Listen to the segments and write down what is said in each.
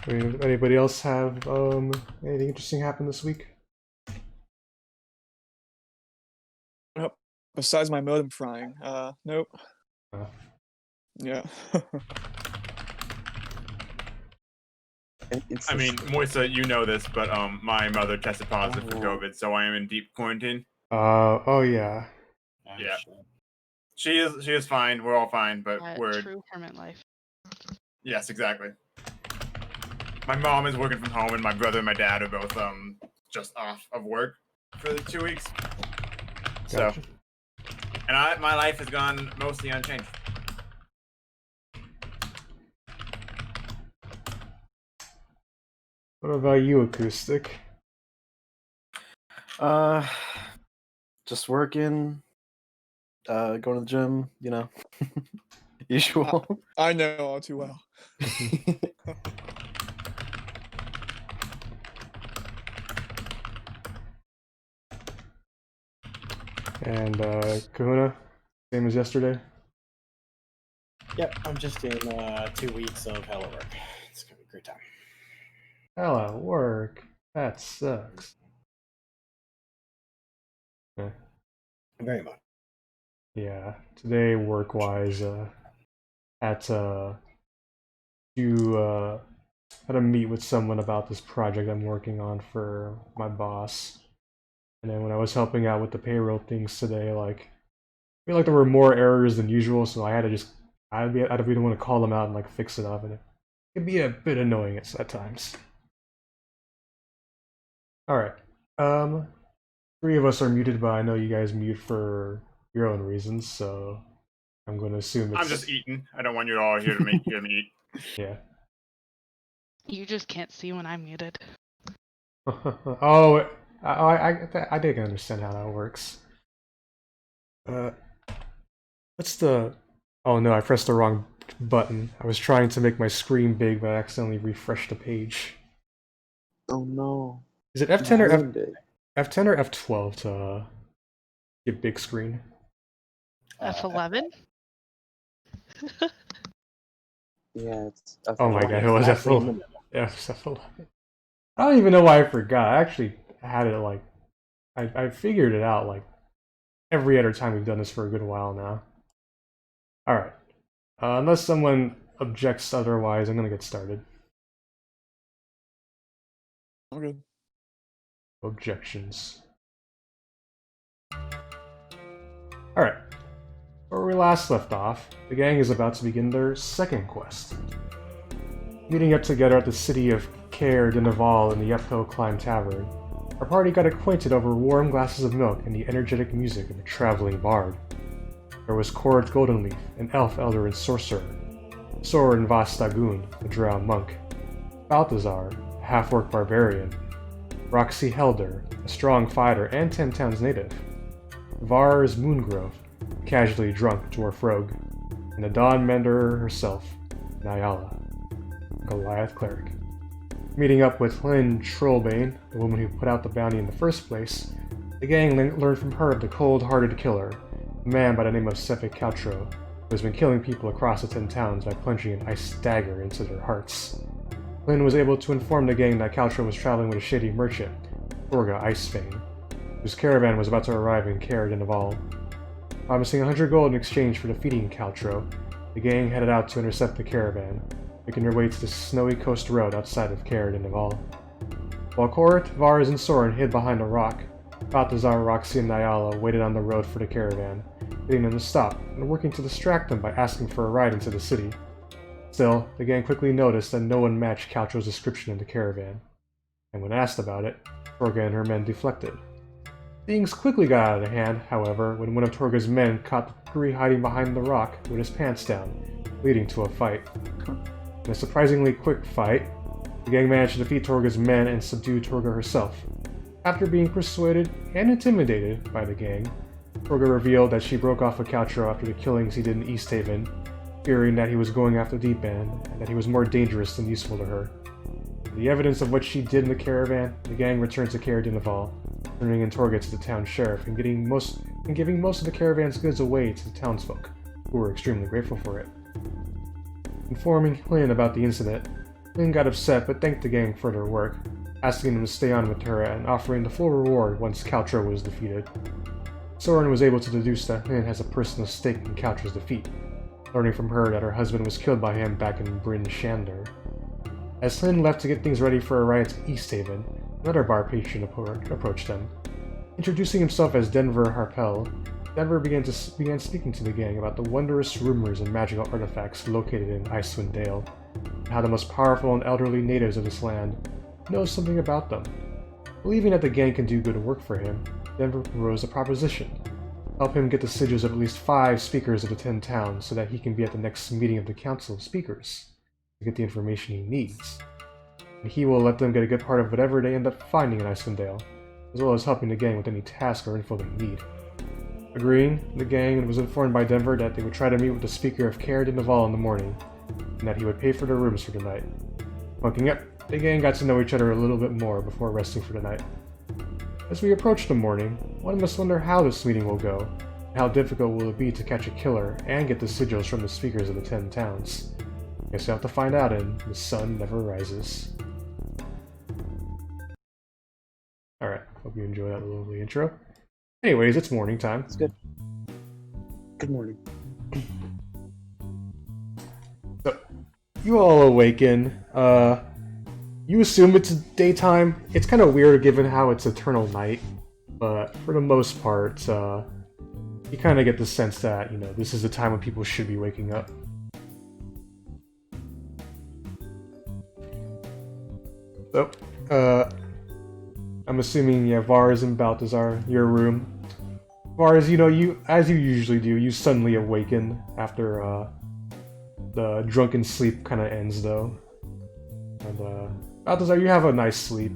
I mean, anybody else have anything interesting happen this week? Oh, besides my modem frying, nope. Uh, Yeah. I mean, Moisa, you know this, but my mother tested positive for Oh. COVID, so I am in deep quarantine. oh yeah. Yeah. She is fine. We're all fine, but we're True hermit life. yes, exactly. My mom is working from home, and my brother and my dad are both just off of work for the 2 weeks. So, Gotcha. and my life has gone mostly unchanged. What about you, Acoustic? Just working, going to the gym, you know, usual. I know all too well. And Kahuna, same as yesterday. Yep, I'm just in 2 weeks of hella work. It's gonna be a great time. Hell, at work. That sucks. Yeah. Very much. Yeah. Today, work-wise, had to had to meet with someone about this project I'm working on for my boss. And then when I was helping out with the payroll things today, like I feel like there were more errors than usual, so I had to just I didn't want to call them out and like fix it up, and it can be a bit annoying at times. All right, three of us are muted, but I know you guys mute for your own reasons, so I'm going to assume it's... I'm just eating. I don't want you all here to hear me eat. Yeah. You just can't see when I'm muted. Oh, I think I understand how that works. What's the... Oh no, I pressed the wrong button. I was trying to make my screen big, but I accidentally refreshed the page. Oh no. Is it F10 or F10 or F12 to get big screen? F11? Yeah, it's F11. Oh my god, it was F11. Yeah, it was F11. I don't even know why I forgot. I actually had it like... I figured it out like every other time we've done this for a good while now. Alright. Unless someone objects otherwise, I'm gonna get started. I'm good. Objections. Alright. Where we last left off, the gang is about to begin their second quest. Meeting up together at the city of Caer-Dineval in the Uphill Climb Tavern, our party got acquainted over warm glasses of milk and the energetic music of a traveling bard. There was Kord Goldenleaf, an elf elder and sorcerer, Soren Vastagun, a drow monk, Balthazar, a half-orc barbarian, Roxy Helder, a strong fighter and 10 Towns native, Vars Moongrove, a casually drunk dwarf rogue, and the Dawn Menderer herself, Nyala, Goliath cleric. Meeting up with Lynn Trollbane, the woman who put out the bounty in the first place, the gang learned from her of the cold-hearted killer, a man by the name of Sephic Caltro, who has been killing people across the 10 towns by plunging an ice dagger into their hearts. Lynn was able to inform the gang that Caltro was traveling with a shady merchant, Torga Icefane, whose caravan was about to arrive in Caer-Dineval. Promising 100 gold in exchange for defeating Caltro, the gang headed out to intercept the caravan, making their way to the snowy coast road outside of Caer-Dineval. While Kord, Vars, and Soren hid behind a rock, Balthazar, Roxy, and Nyala waited on the road for the caravan, getting them to stop and working to distract them by asking for a ride into the city. Still, the gang quickly noticed that no one matched Caltro's description of the caravan, and when asked about it, Torga and her men deflected. Things quickly got out of hand, however, when one of Torga's men caught the three hiding behind the rock with his pants down, leading to a fight. In a surprisingly quick fight, the gang managed to defeat Torga's men and subdue Torga herself. After being persuaded and intimidated by the gang, Torga revealed that she broke off with Caltro after the killings he did in East Haven, fearing that he was going after Deep End and that he was more dangerous than useful to her. With the evidence of what she did in the caravan, the gang returned to Caer-Dineval, turning in Torga to the town sheriff and giving most of the caravan's goods away to the townsfolk, who were extremely grateful for it. Informing Lynn about the incident, Lynn got upset but thanked the gang for their work, asking them to stay on with her and offering the full reward once Caltro was defeated. Soren was able to deduce that Lynn has a personal stake in Caltro's defeat, learning from her that her husband was killed by him back in Bryn Shander. As Lynn left to get things ready for a ride to East Haven, another bar patron approached them. Introducing himself as Denver Harpel, Denver began speaking to the gang about the wondrous rumors and magical artifacts located in Icewind Dale, and how the most powerful and elderly natives of this land know something about them. Believing that the gang can do good work for him, Denver proposed a proposition: help him get the sigils of at least 5 speakers of the 10 towns so that he can be at the next meeting of the Council of Speakers to get the information he needs. And he will let them get a good part of whatever they end up finding in Icewind Dale, as well as helping the gang with any task or info they need. Agreeing, the gang was informed by Denver that they would try to meet with the speaker of Caer-Dineval in the morning, and that he would pay for their rooms for the night. Bunking up, the gang got to know each other a little bit more before resting for the night. As we approach the morning, one must wonder how this meeting will go, and how difficult will it be to catch a killer and get the sigils from the speakers of the 10 towns. Guess you'll have to find out in The Sun Never Rises. Alright, hope you enjoy that lovely intro. Anyways, it's morning time. It's good. Good morning. So, you all awaken. You assume it's daytime. It's kind of weird given how it's eternal night, but for the most part, you kind of get the sense that, you know, this is the time when people should be waking up. So, I'm assuming, yeah, Vars and Balthazar, your room. Vars, you know, as you usually do, you suddenly awaken after, the drunken sleep kind of ends, though. And, Balthazar, you have a nice sleep.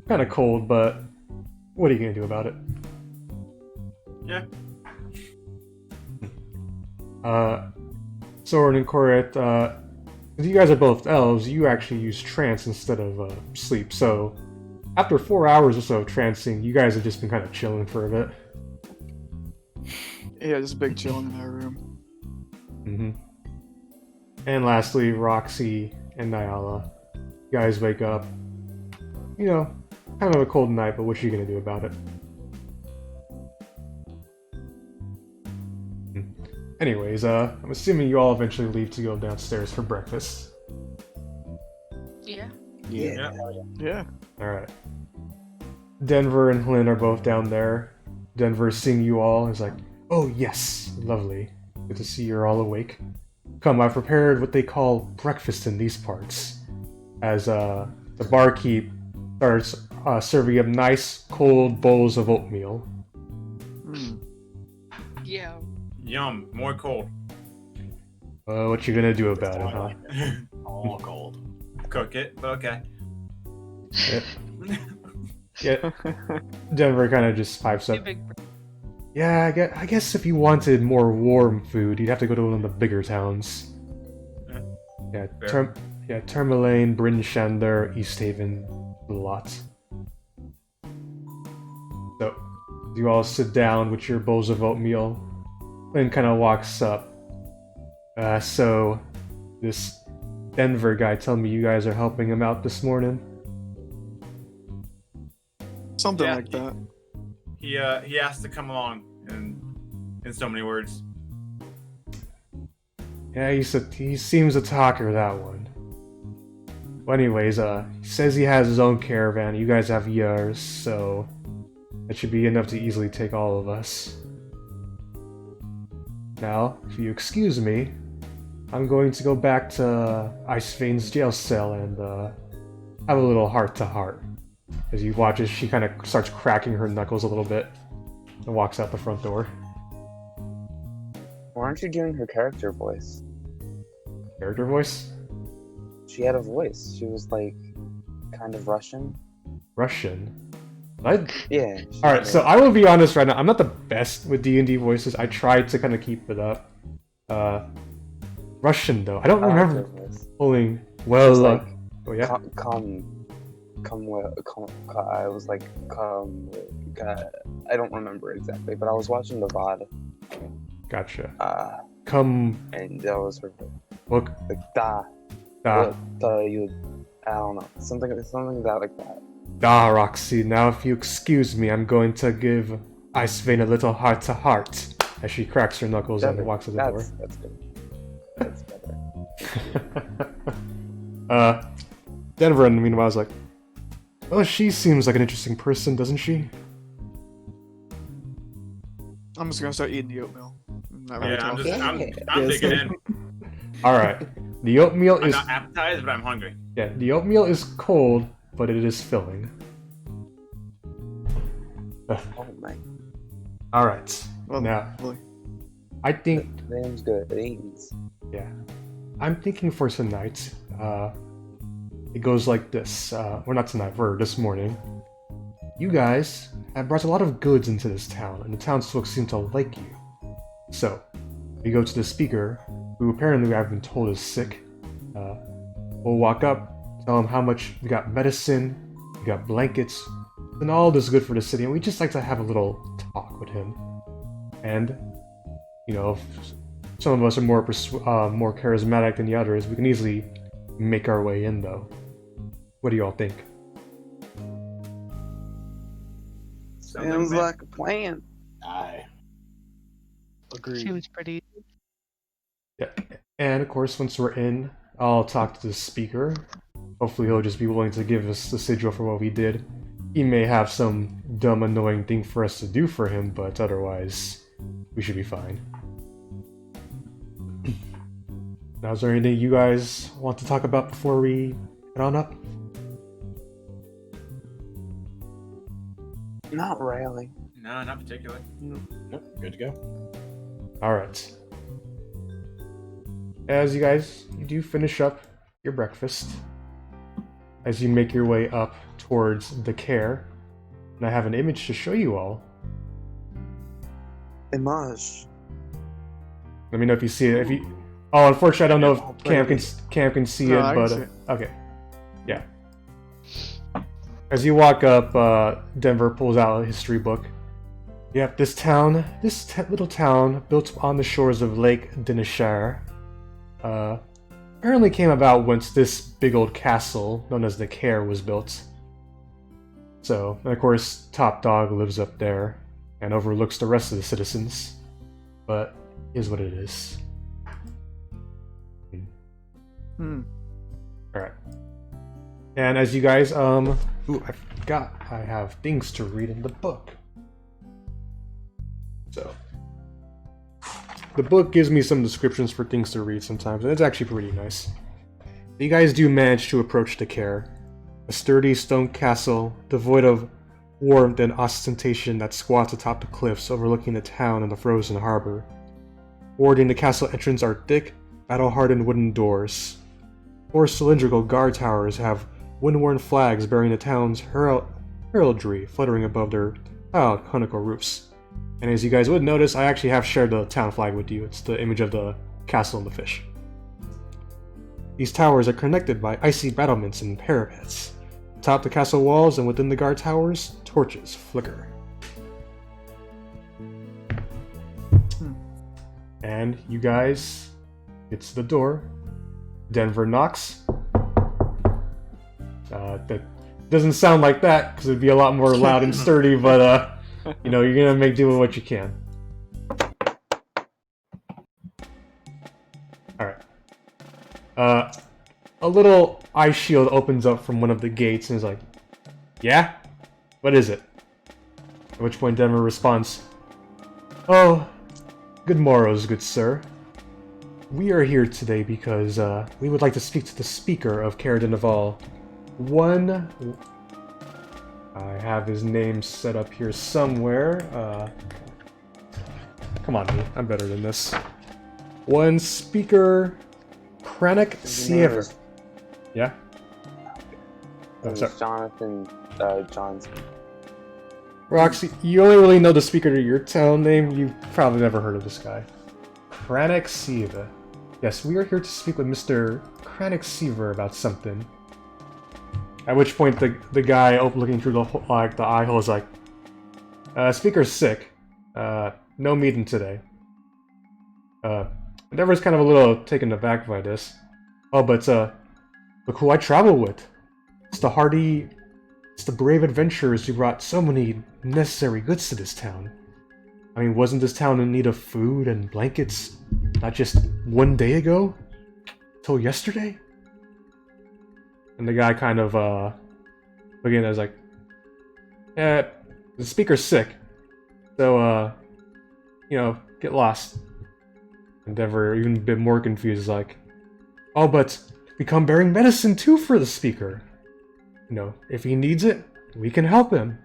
Kind of cold, but what are you gonna do about it? Yeah. Soren and Koret, you guys are both elves, you actually use trance instead of sleep, so after 4 hours or so of trancing, you guys have just been kind of chilling for a bit. Yeah, just a big chilling in our room. Mm-hmm. And lastly, Roxy and Nyala. You guys wake up. You know, kind of a cold night, but what are you gonna do about it? Anyways, I'm assuming you all eventually leave to go downstairs for breakfast. Yeah. Yeah. Yeah. Alright. Denver and Lynn are both down there. Denver, seeing you all, is like, oh yes, lovely. Good to see you're all awake. Come, I've prepared what they call breakfast in these parts. As the barkeep starts serving up nice, cold bowls of oatmeal. Mm. Yeah. Yum. More cold. What you gonna do about it, huh? All cold. Cook it, but okay. Yeah. Denver kind of just pipes Too up. big. Yeah, I guess if you wanted more warm food, you'd have to go to one of the bigger towns. Yeah, Fair. Tourmaline, Bryn Shander, East Haven, a lot. So, you all sit down with your bowls of oatmeal. Lynn kind of walks up. So, this Denver guy telling me you guys are helping him out this morning? Something Yeah. like that. He asked to come along in so many words. Yeah, he seems a talker, that one. Well, anyways, he says he has his own caravan, you guys have yours, so that should be enough to easily take all of us. Now, if you excuse me, I'm going to go back to Icevein's jail cell and have a little heart-to-heart. As you watch as she kind of starts cracking her knuckles a little bit and walks out the front door. Why aren't you doing her character voice? Character voice? She had a voice. She was like kind of Russian. Russian? Yeah. Alright, so I will be honest right now, I'm not the best with D&D voices. I tried to kind of keep it up. Russian though, I don't remember pulling well, like, oh yeah? I was like, I don't remember exactly, but I was watching the VOD. Gotcha. Come, And that was her. look, Like, da. Ah, I don't know, something that like that. Roxy, now if you excuse me, I'm going to give Icevein a little heart-to-heart as she cracks her knuckles and walks to the door. That's good. That's better. Denver, meanwhile, is like, well, she seems like an interesting person, doesn't she? I'm just gonna start eating the oatmeal. I'm not really Yeah, I'm talking. just I'm digging in. Alright. The oatmeal I'm is... not appetized, but I'm hungry. Yeah, the oatmeal is cold, but it is filling. Oh my, Alright. Well, Now, really. I think... name's good. Beans. Yeah. I'm thinking for tonight, it goes like this. Well, not tonight, for this morning. You guys have brought a lot of goods into this town, and the townsfolk seem to like you. So, we go to the speaker, who apparently I've been told is sick. We'll walk up, tell him how much we got medicine, we got blankets, and all this good for the city, and we just like to have a little talk with him. And, you know, if some of us are more more charismatic than the others, we can easily make our way in, though. What do y'all think? Sounds like a plan. I agree. She was pretty. Yeah. And of course, once we're in, I'll talk to the speaker. Hopefully he'll just be willing to give us the sigil for what we did. He may have some dumb, annoying thing for us to do for him, but otherwise, we should be fine. Now, is there anything you guys want to talk about before we head on up? Not really. No, not particularly. Nope, good to go. Alright. As you do finish up your breakfast, as you make your way up towards the Caer, and I have an image to show you all. Image. Let me know if you see it. Oh, unfortunately, I don't know I'll if play Cam can see No, it, I can but see it. okay, yeah. As you walk up, Denver pulls out a history book. Yep, this little town, built on the shores of Lake Caer-Dineval, apparently came about once this big old castle, known as the Caer, was built. So, and of course, Top Dog lives up there and overlooks the rest of the citizens. But is what it is. Alright. And as you guys, ooh, I forgot I have things to read in the book. So, the book gives me some descriptions for things to read sometimes, and it's actually pretty nice. You guys do manage to approach the Caer, a sturdy stone castle devoid of warmth and ostentation that squats atop the cliffs overlooking the town and the frozen harbor. Warding the castle entrance are thick, battle-hardened wooden doors. 4 cylindrical guard towers have wind-worn flags bearing the town's heraldry fluttering above their tiled conical roofs. And as you guys would notice, I actually have shared the town flag with you. It's the image of the castle and the fish. These towers are connected by icy battlements and parapets. Atop the castle walls and within the guard towers, torches flicker. And you guys get to the door. Denver knocks. That doesn't sound like that, because it'd be a lot more loud and sturdy, but you know, you're gonna make do with what you can. Alright. A little ice shield opens up from one of the gates and is like, yeah? What is it? At which point Denver responds, oh, good morrows, good sir. We are here today because we would like to speak to the speaker of Caer-Dineval. I have his name set up here somewhere. Come on, me. I'm better than this. One speaker, Caer-Dineval. Yeah? Oh, It sorry. was Jonathan Johnson. Roxy, you only really know the speaker to your town name. You've probably never heard of this guy. Caer-Dineval. Yes, we are here to speak with Mr. Caer-Dineval about something. At which point the guy looking through the eye hole is like, speaker's sick. No meeting today. Endeavor's kind of a little taken aback by this. Oh, but Look who I travel with. It's the brave adventurers who brought so many necessary goods to this town. I mean, wasn't this town in need of food and blankets not just one day ago? Till yesterday? And the guy kind of, looking at it, was like, the speaker's sick. So, get lost. And Denver, even a bit more confused, is like, oh, but we come bearing medicine too for the speaker. If he needs it, we can help him.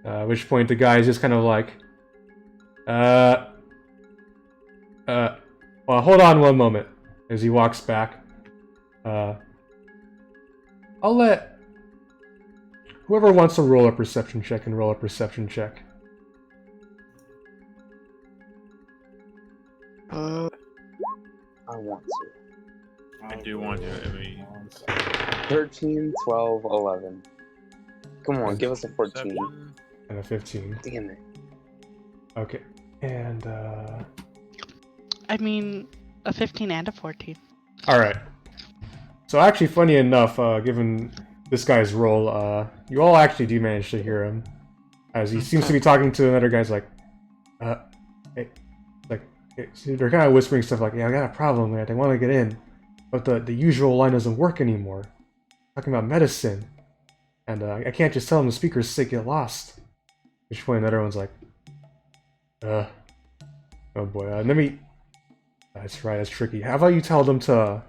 At which point the guy is just kind of like, well, hold on one moment. As he walks back, I'll let whoever wants to roll a perception check and roll a perception check. Uh, I want to. I do want to. I mean, 13, 12, 11. Come on, give us a 14. perception. And a 15. Damn it. Okay. And, I mean, a 15 and a 14. alright. So actually, funny enough, given this guy's role, you all actually do manage to hear him. As he seems to be talking to another guy's like, hey, they're kind of whispering stuff like, yeah, I got a problem, man. They want to get in. But the usual line doesn't work anymore. Talking about medicine. And I can't just tell them the speaker's sick, get lost. At which point another one's like, oh boy, let me... That's right, that's tricky. How about you tell them to,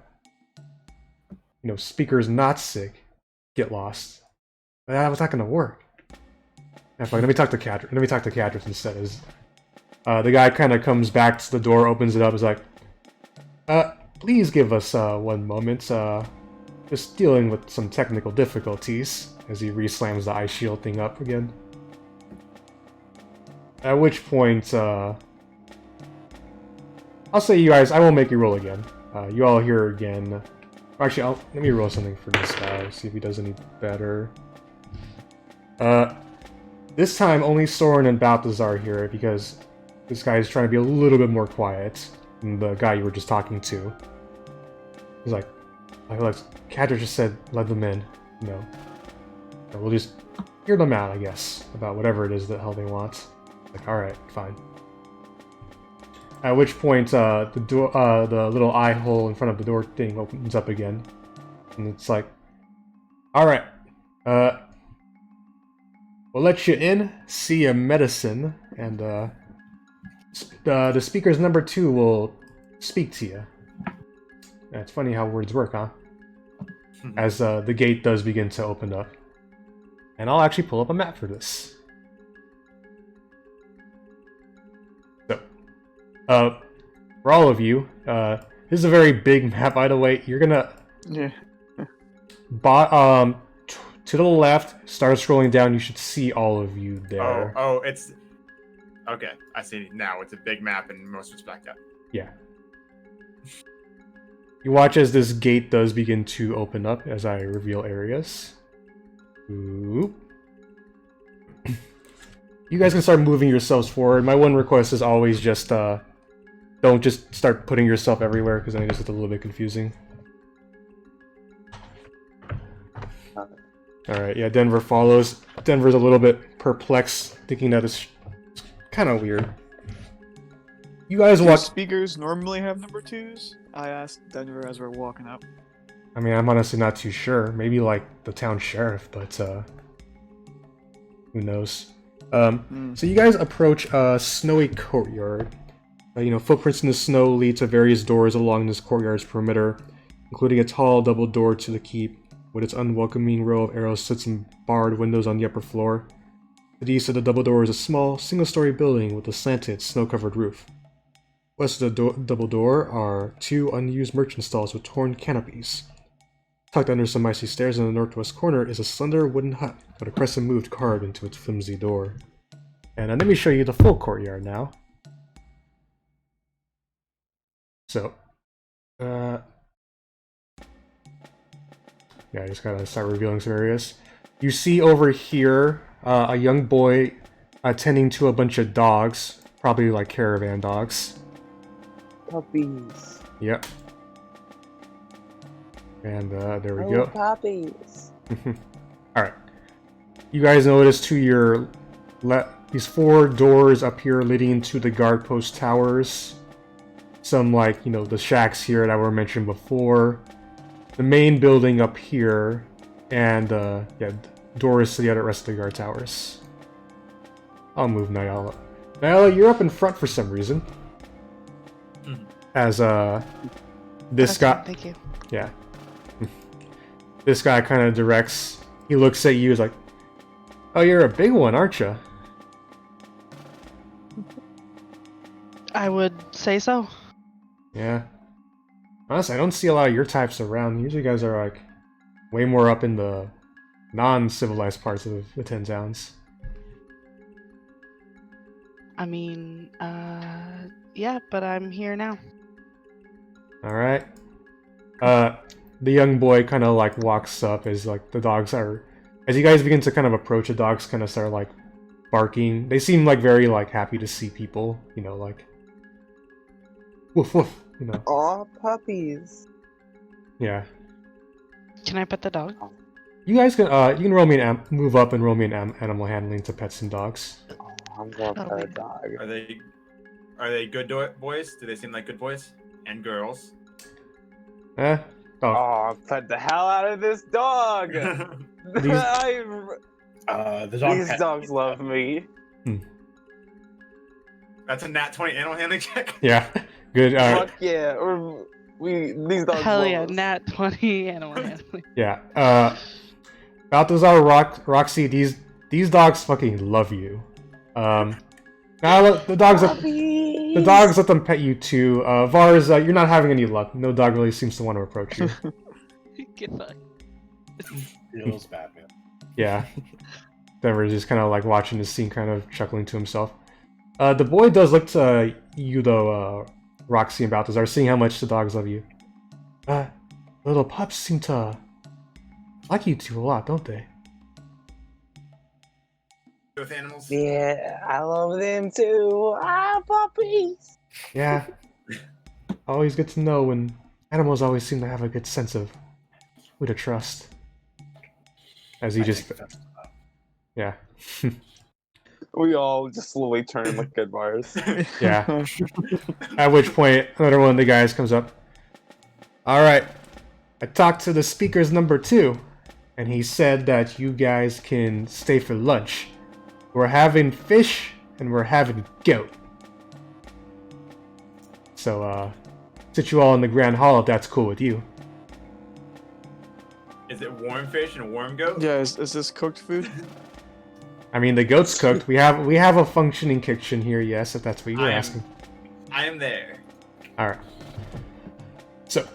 speaker's not sick, get lost. That's not gonna work. Yeah, fine, let me talk to Cadris instead. The guy kind of comes back to the door, opens it up, is like, please give us 1 moment. Just dealing with some technical difficulties. As he re-slams the ice shield thing up again. At which point, I'll say you guys, I won't make you roll again. You all hear again. Actually, let me roll something for this guy, see if he does any better. This time, only Soren and Balthazar hear it, because this guy is trying to be a little bit more quiet than the guy you were just talking to. He's like, Cadra just said, let them in, We'll just hear them out, I guess, about whatever it is that hell they want. Like, alright, fine. At which point, the door, the little eye hole in front of the door thing opens up again. And it's like, alright, we'll let you in, see your medicine, and, the speaker's number 2 will speak to you. Yeah, it's funny how words work, huh? As, the gate does begin to open up. And I'll actually pull up a map for this. So, for all of you, this is a very big map, by the way. You're gonna... yeah. To the left, start scrolling down, you should see all of you there. Oh, it's... Okay, I see now. It's a big map in most respect, yeah. Yeah. You watch as this gate does begin to open up as I reveal areas. Oop. You guys can start moving yourselves forward. My one request is always just, don't just start putting yourself everywhere, because then it gets a little bit confusing. Alright, yeah, Denver follows. Denver's a little bit perplexed, thinking that it's kind of weird. You guys Do walk... speakers normally have number 2s? I asked Denver as we're walking up. I mean, I'm honestly not too sure. Maybe, like, the town sheriff, but, who knows? So you guys approach a snowy courtyard. Footprints in the snow lead to various doors along this courtyard's perimeter, including a tall double door to the keep, with its unwelcoming row of arrow slits and barred windows on the upper floor. To the east of the double door is a small, single-story building with a slanted, snow-covered roof. West of the double door are 2 unused merchant stalls with torn canopies. Tucked under some icy stairs in the northwest corner is a slender wooden hut with a crescent moon carved into its flimsy door. And let me show you the full courtyard now. So, yeah, I just gotta start revealing some areas. You see over here a young boy attending to a bunch of dogs, probably like caravan dogs. Puppies. Yep. And there we Oh, go. puppies. Alright. You guys notice to your these 4 doors up here leading to the guard post towers. Some, like, you know, the shacks here that were mentioned before. The main building up here. And, yeah, doors to the other rest of the guard towers. I'll move Nyala. Nyala, you're up in front for some reason. As, this Awesome, guy... Thank you. Yeah. This guy kind of directs. He looks at you, is like, "Oh, you're a big one, aren't you?" I would say so. Yeah. Honestly, I don't see a lot of your types around. Usually, you guys are like way more up in the non-civilized parts of the 10 towns. I mean, yeah, but I'm here now. All right. The young boy kind of like walks up as like the dogs are, as you guys begin to kind of approach, the dogs kind of start like barking. They seem like very like happy to see people, you know, like woof woof, you know. Aw, puppies. Yeah. Can I pet the dog? You guys can you can roll me an move up and roll me an animal handling to pets and dogs. Oh, I'm going to pet a dog. Are they good boys? Do they seem like good boys and girls? Oh. Oh, pet the hell out of this dog! These- The dog These pet- dogs love me. That's a nat 20 animal handling check. Yeah. Good. Fuck yeah. These dogs Hell love yeah, us. nat 20 animal handling. Yeah. Balthazar, Roxy, these dogs fucking love you. Now the dogs let them pet you too. Vars, you're not having any luck. No dog really seems to want to approach you. Get fucked. Feels bad, man. Yeah. Denver's just kind of like watching this scene, kind of chuckling to himself. The boy does look to you though, Roxy and Balthazar, seeing how much the dogs love you. Little pups seem to like you two a lot, don't they? With animals? Yeah, I love them too. Ah, puppies. Yeah. Always good to know when animals always seem to have a good sense of who to trust. As he just... Yeah. We all just slowly turn like good bars. Yeah. At which point, another one of the guys comes up. Alright. I talked to the speaker's number 2, and he said that you guys can stay for lunch. We're having fish, and we're having goat. So, sit you all in the Grand Hall if that's cool with you. Is it warm fish and warm goat? Yeah, is this cooked food? I mean, the goat's cooked. We have a functioning kitchen here, yes, if that's what you're asking. I am there. Alright. So,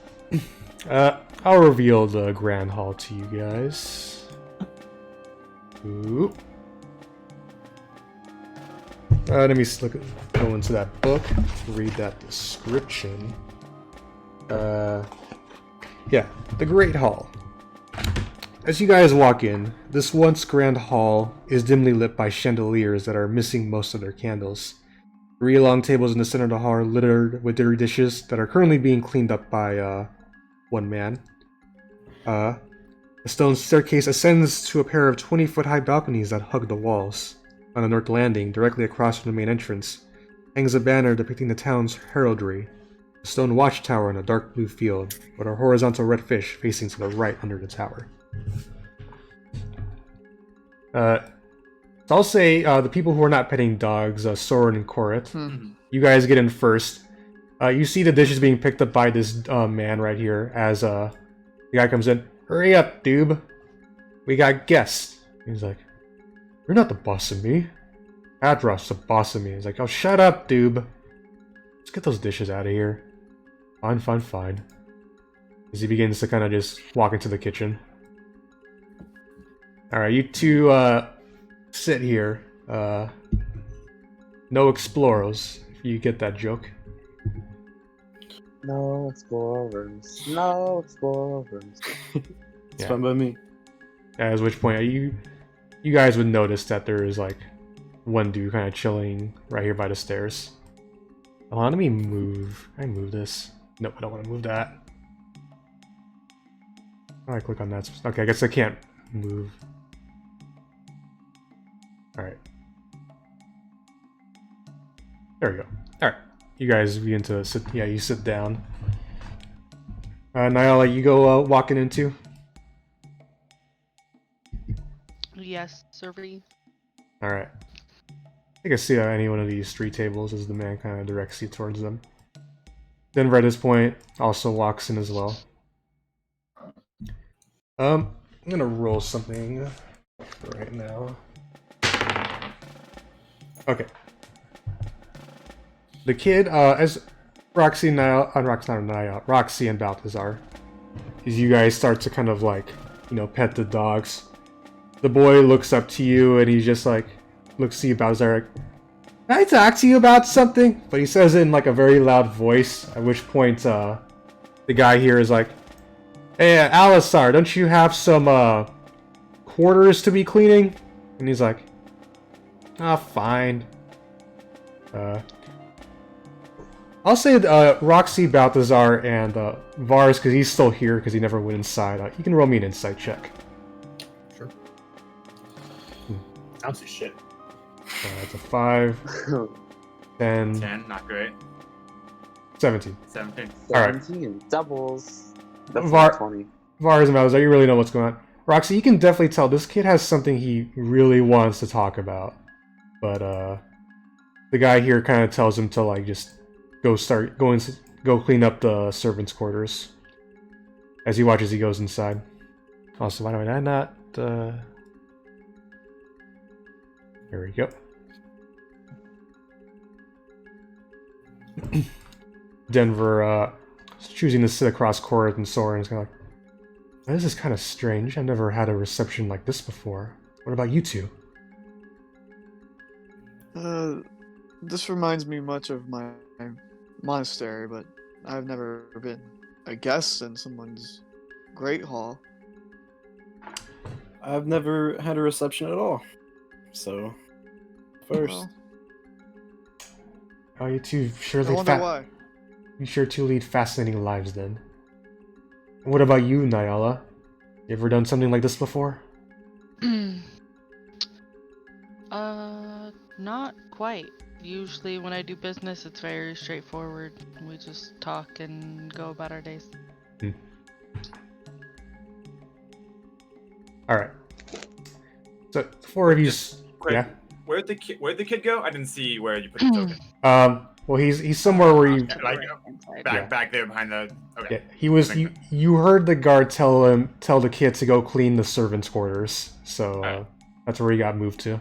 I'll reveal the Grand Hall to you guys. Ooh. Let me go into that book, read that description. Yeah, the Great Hall. As you guys walk in, this once grand hall is dimly lit by chandeliers that are missing most of their candles. 3 long tables in the center of the hall are littered with dirty dishes that are currently being cleaned up by, one man. A stone staircase ascends to a pair of 20-foot-high balconies that hug the walls. On the north landing, directly across from the main entrance, hangs a banner depicting the town's heraldry. A stone watchtower in a dark blue field, with a horizontal red fish facing to the right under the tower. So I'll say the people who are not petting dogs, Soren and Korit, you guys get in first. You see the dishes being picked up by this man right here as the guy comes in. Hurry up, doob. We got guests. He's like, you're not the boss of me. Adros the boss of me. He's like, oh, shut up, doob. Let's get those dishes out of here. Fine. As he begins to kind of just walk into the kitchen. Alright, you two, sit here. No explorers, if you get that joke. No explorers. No explorers. It's fine by me. At which point, you guys would notice that there is, like, one dude kind of chilling right here by the stairs. Hold on, let me move. Can I move this? Nope, I don't want to move that. How do I click on that? Okay, I guess I can't move. Alright. There we go. Alright. You guys begin to sit. Yeah, you sit down. Nyala, you go walking into? Yes, Sirvy. Alright. Take a seat at any one of these 3 tables as the man kind of directs you towards them. Denver at this point also walks in as well. I'm gonna roll something right now. Okay. The kid, as Roxy and Roxy and Balthazar, as you guys start to kind of like, you know, pet the dogs, the boy looks up to you and he's just like, looks to you, Balthazar, like, can I talk to you about something? But he says it in like a very loud voice, at which point the guy here is like, hey, Alisar, don't you have some quarters to be cleaning? And he's like, ah, fine. I'll say Roxy, Balthazar, and Vars, because he's still here, because he never went inside. You can roll me an insight check. Sure. Sounds like shit. That's a 5, 10, 10, not great. 17. 17. Alright. 17 doubles. That's Var- not 20. Vars and Balthazar, you really know what's going on. Roxy, you can definitely tell this kid has something he really wants to talk about. But the guy here kind of tells him to like just go clean up the servants' quarters. As he watches, he goes inside. Also, why did I not? There we go. Denver choosing to sit across Korath and Soren is kind of like, this is kind of strange. I've never had a reception like this before. What about you two? This reminds me much of my monastery, but I've never been a guest in someone's great hall. I've never had a reception at all. So, first. Well, Oh, you two sure I lead wonder why. You sure two lead fascinating lives then. And what about you, Nyala? You ever done something like this before? Not quite. Usually when I do business, it's very straightforward. We just talk and go about our days. Alright. So, 4 of you... Quick, Yeah? Where'd the kid go? I didn't see where you put the token. Well, he's somewhere where you... Like, Inside. back there behind the... Okay. Yeah, he was... You heard the guard tell the kid to go clean the servants' quarters. So, Alright. that's where he got moved to.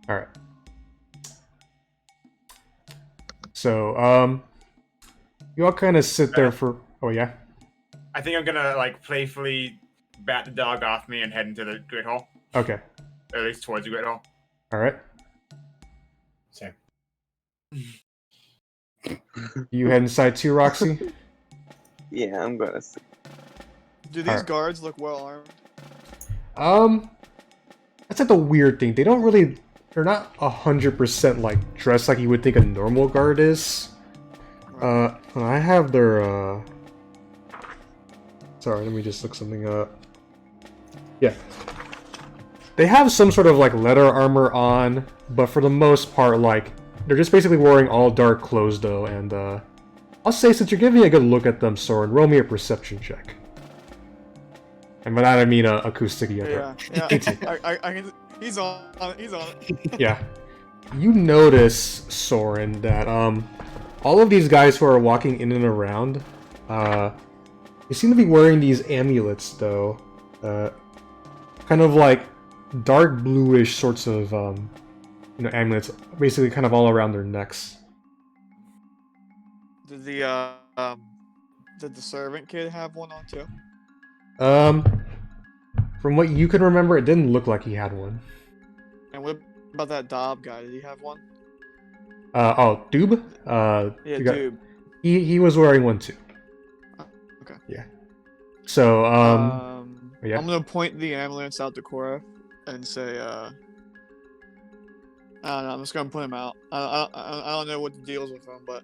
Alright. So, you all kind of sit there for... Oh, yeah? I think I'm gonna, like, playfully bat the dog off me and head into the Great Hall. Okay. Or at least towards the Great Hall. Alright. Same. You head inside too, Roxy? Yeah, I'm gonna see. Do these Alright. guards look well armed? That's like the weird thing. They don't really... They're not 100% like dressed like you would think a normal guard is. I have their Sorry, let me just look something up. Yeah. They have some sort of like leather armor on, but for the most part, like, they're just basically wearing all dark clothes though, and I'll say, since you're giving a good look at them, Soren, roll me a perception check. And by that I mean acoustic either. Yeah. I can. He's on it. He's on it. Yeah. You notice, Soren, that all of these guys who are walking in and around, they seem to be wearing these amulets though. Kind of like dark bluish sorts of amulets, basically kind of all around their necks. Did the servant kid have one on too? From what you can remember, it didn't look like he had one. And what about that Dob guy? Did he have one? Doob? Yeah, the guy- dude. He was wearing one too. Okay. Yeah. So, yeah. I'm gonna point the ambulance out to Cora and say, I don't know. I'm just gonna point him out. I don't know what the deal's with him, but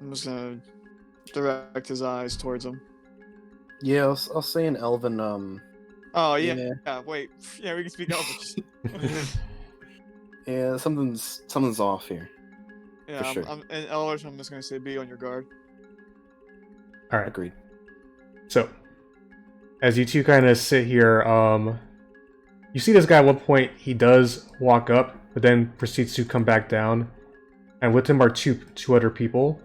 I'm just gonna direct his eyes towards him. Yeah, I'll say in Elven. Oh yeah. Yeah. Yeah. Wait. Yeah, we can speak Elvish. Yeah, something's off here. Yeah. sure. I'm in Elvish. I'm just gonna say be on your guard. All right. Agreed. So, as you two kind of sit here, you see this guy at one point. He does walk up, but then proceeds to come back down, and with him are two other people.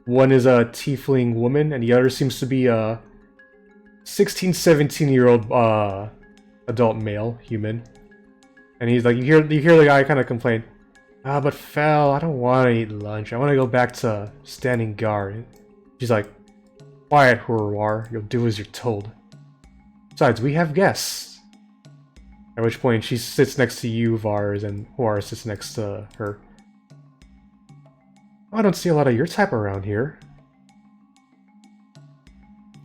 One is a tiefling woman, and the other seems to be a 16, 17-year-old adult male human. And he's like, you hear the guy kind of complain, but Fel, I don't want to eat lunch. I want to go back to standing guard. She's like, quiet, Huruar. You'll do as you're told. Besides, we have guests. At which point she sits next to you, Vars, and Huar sits next to her. I don't see a lot of your type around here.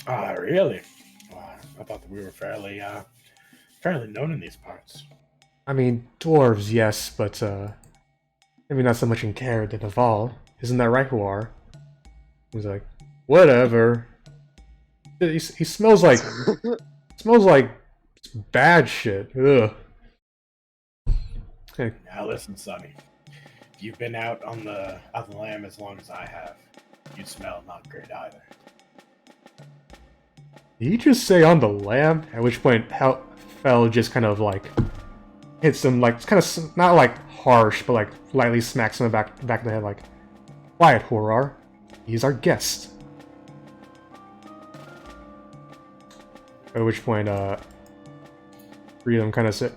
Really? I thought that we were fairly known in these parts. I mean, dwarves, yes, but maybe not so much in Caer-Dineval. Isn't that right, Huar? He's like, whatever. He smells like bad shit. Ugh. Hey. Now listen, Sonny. If you've been out on the lam as long as I have, you smell not great either. Did you just say on the lamb? At which point, Fel just kind of like hits him, like, it's kind of not like harsh, but like lightly smacks him in the back of the head, like, quiet, Horar. He's our guest. At which point, three of them kind of sit.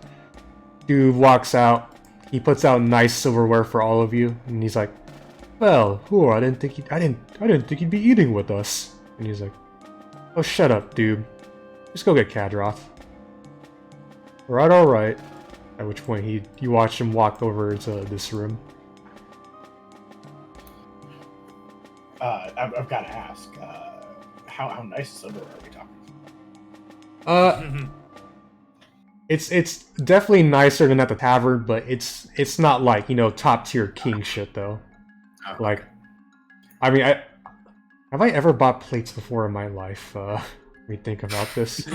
Dude walks out. He puts out nice silverware for all of you, and he's like, "Well, Horar, I didn't think he'd be eating with us." And he's like, "Oh, shut up, dude. Just go get Kadroth." All right. At which point you watch him walk over to this room. I've got to ask, how nice silverware are we talking? It's definitely nicer than at the tavern, but it's not like, top tier king shit though. Oh. Like, I mean, have I ever bought plates before in my life? Let me think about this.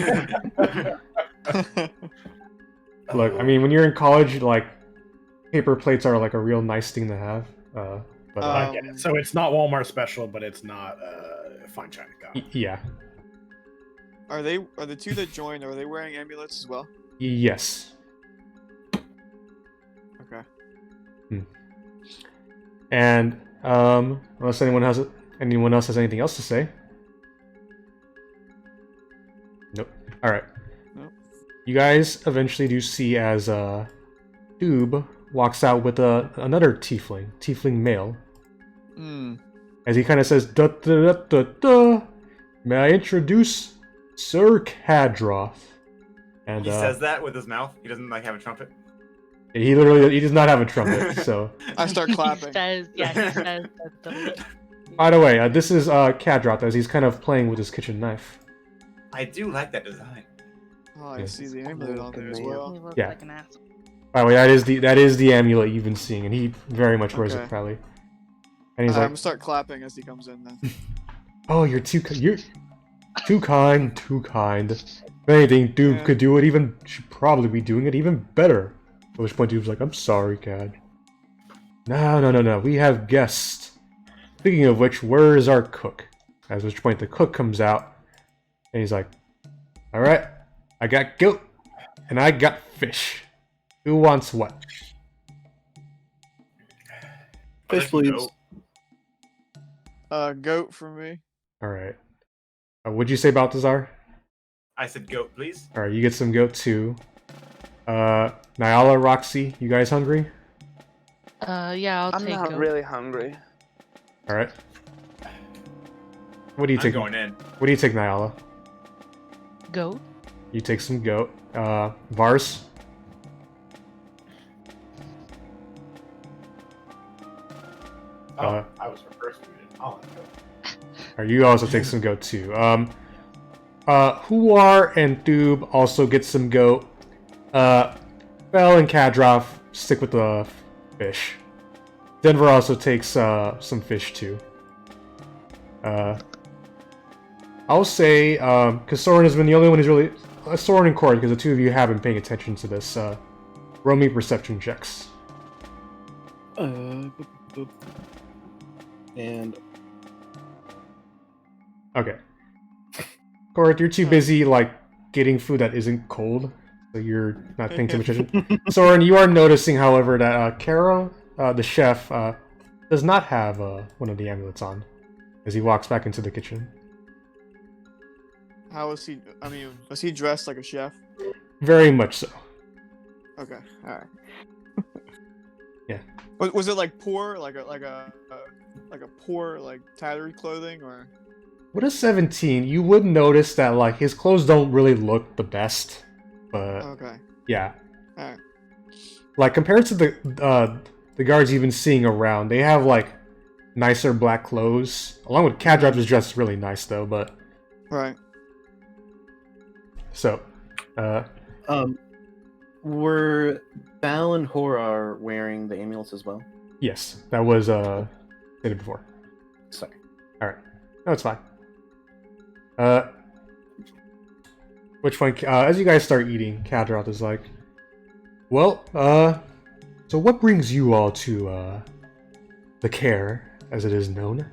Look, I mean, when you're in college, like, paper plates are like a real nice thing to have. But I get it. So it's not Walmart special, but it's not fine china cup. Yeah. Are the two that joined? Are they wearing amulets as well? Yes. Okay. And unless anyone else has anything else to say. Nope. All right. Nope. You guys eventually do see as Doob walks out with another tiefling male. As he kind of says, "Da da da da da. May I introduce Sir Kadroth?" And He says that with his mouth. He doesn't like have a trumpet. he does not have a trumpet. So I start clapping. He says that. by the way, this is Kadroth as he's kind of playing with his kitchen knife. I do like that design. Oh, I Yeah. see the amulet on there as He well. looks Yeah. like an asshole. By the way, that is the amulet you've been seeing, and he very much wears it Okay. proudly. And he's I'm like, gonna start clapping as he comes in then. "Oh, you're too kind, too kind. If anything, Doom Yeah. could should probably be doing it even better." At which point, Doom's like, "I'm sorry, Cad. No. We have guests. Speaking of which, where is our cook?" At which point, the cook comes out, and he's like, "All right, I got goat, and I got fish. Who wants what?" Fish, please. Goat for me. All right. What'd you say, Baltazar? I said goat, please. All right, you get some goat too. Nyala, Roxy, you guys hungry? Yeah, I'll I'm take not goat. really hungry. All right. What do you I'm take? going in. What do you take, Nyala? Goat? You take some goat. Vars. I was reverse muted. I'll let go. Or you also take some goat too. Huar and Doob also get some goat. Bell and Kadroth stick with the fish. Denver also takes some fish too. I'll say, because Soren has been the only one who's really... Soren and Cord, because the two of you have been paying attention to this, roll me perception checks. Boop, boop. And Okay. Cord, you're too busy, like, getting food that isn't cold, so you're not paying too much attention. Soren, you are noticing, however, that Kara, the chef, does not have one of the amulets on as he walks back into the kitchen. How is he? I mean, was he dressed like a chef? Very much so. Okay, all right. Yeah. Was it like poor, like a poor like tattered clothing, or? With a 17, you would notice that like his clothes don't really look the best, but Okay. yeah. All right. Like compared to the guards you've been seeing around, they have like nicer black clothes. Along with Kadrop is dressed really nice though, but Right. so were Bal and Horar wearing the amulets as well? yes, that was stated before. Sorry. Alright. No, it's fine. Which one as you guys start eating, Kadrop is like, well, so what brings you all to the Caer, as it is known?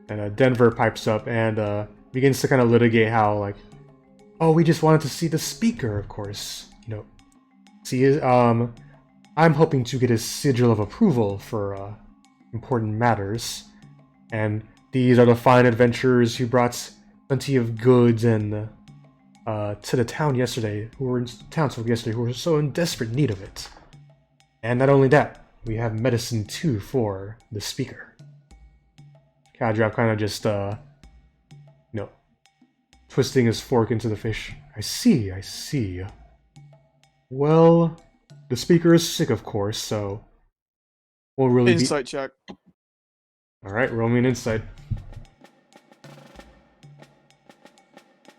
And Denver pipes up and begins to kind of litigate how, like, oh, we just wanted to see the speaker, of course. You know, see his, I'm hoping to get his sigil of approval for important matters. And these are the fine adventurers who brought plenty of goods and to the town yesterday, who were so in desperate need of it. And not only that, we have medicine too for the speaker. Kadrop kind of just, twisting his fork into the fish. I see. Well, the speaker is sick, of course, so we'll really Insight check. Alright, roll me an insight.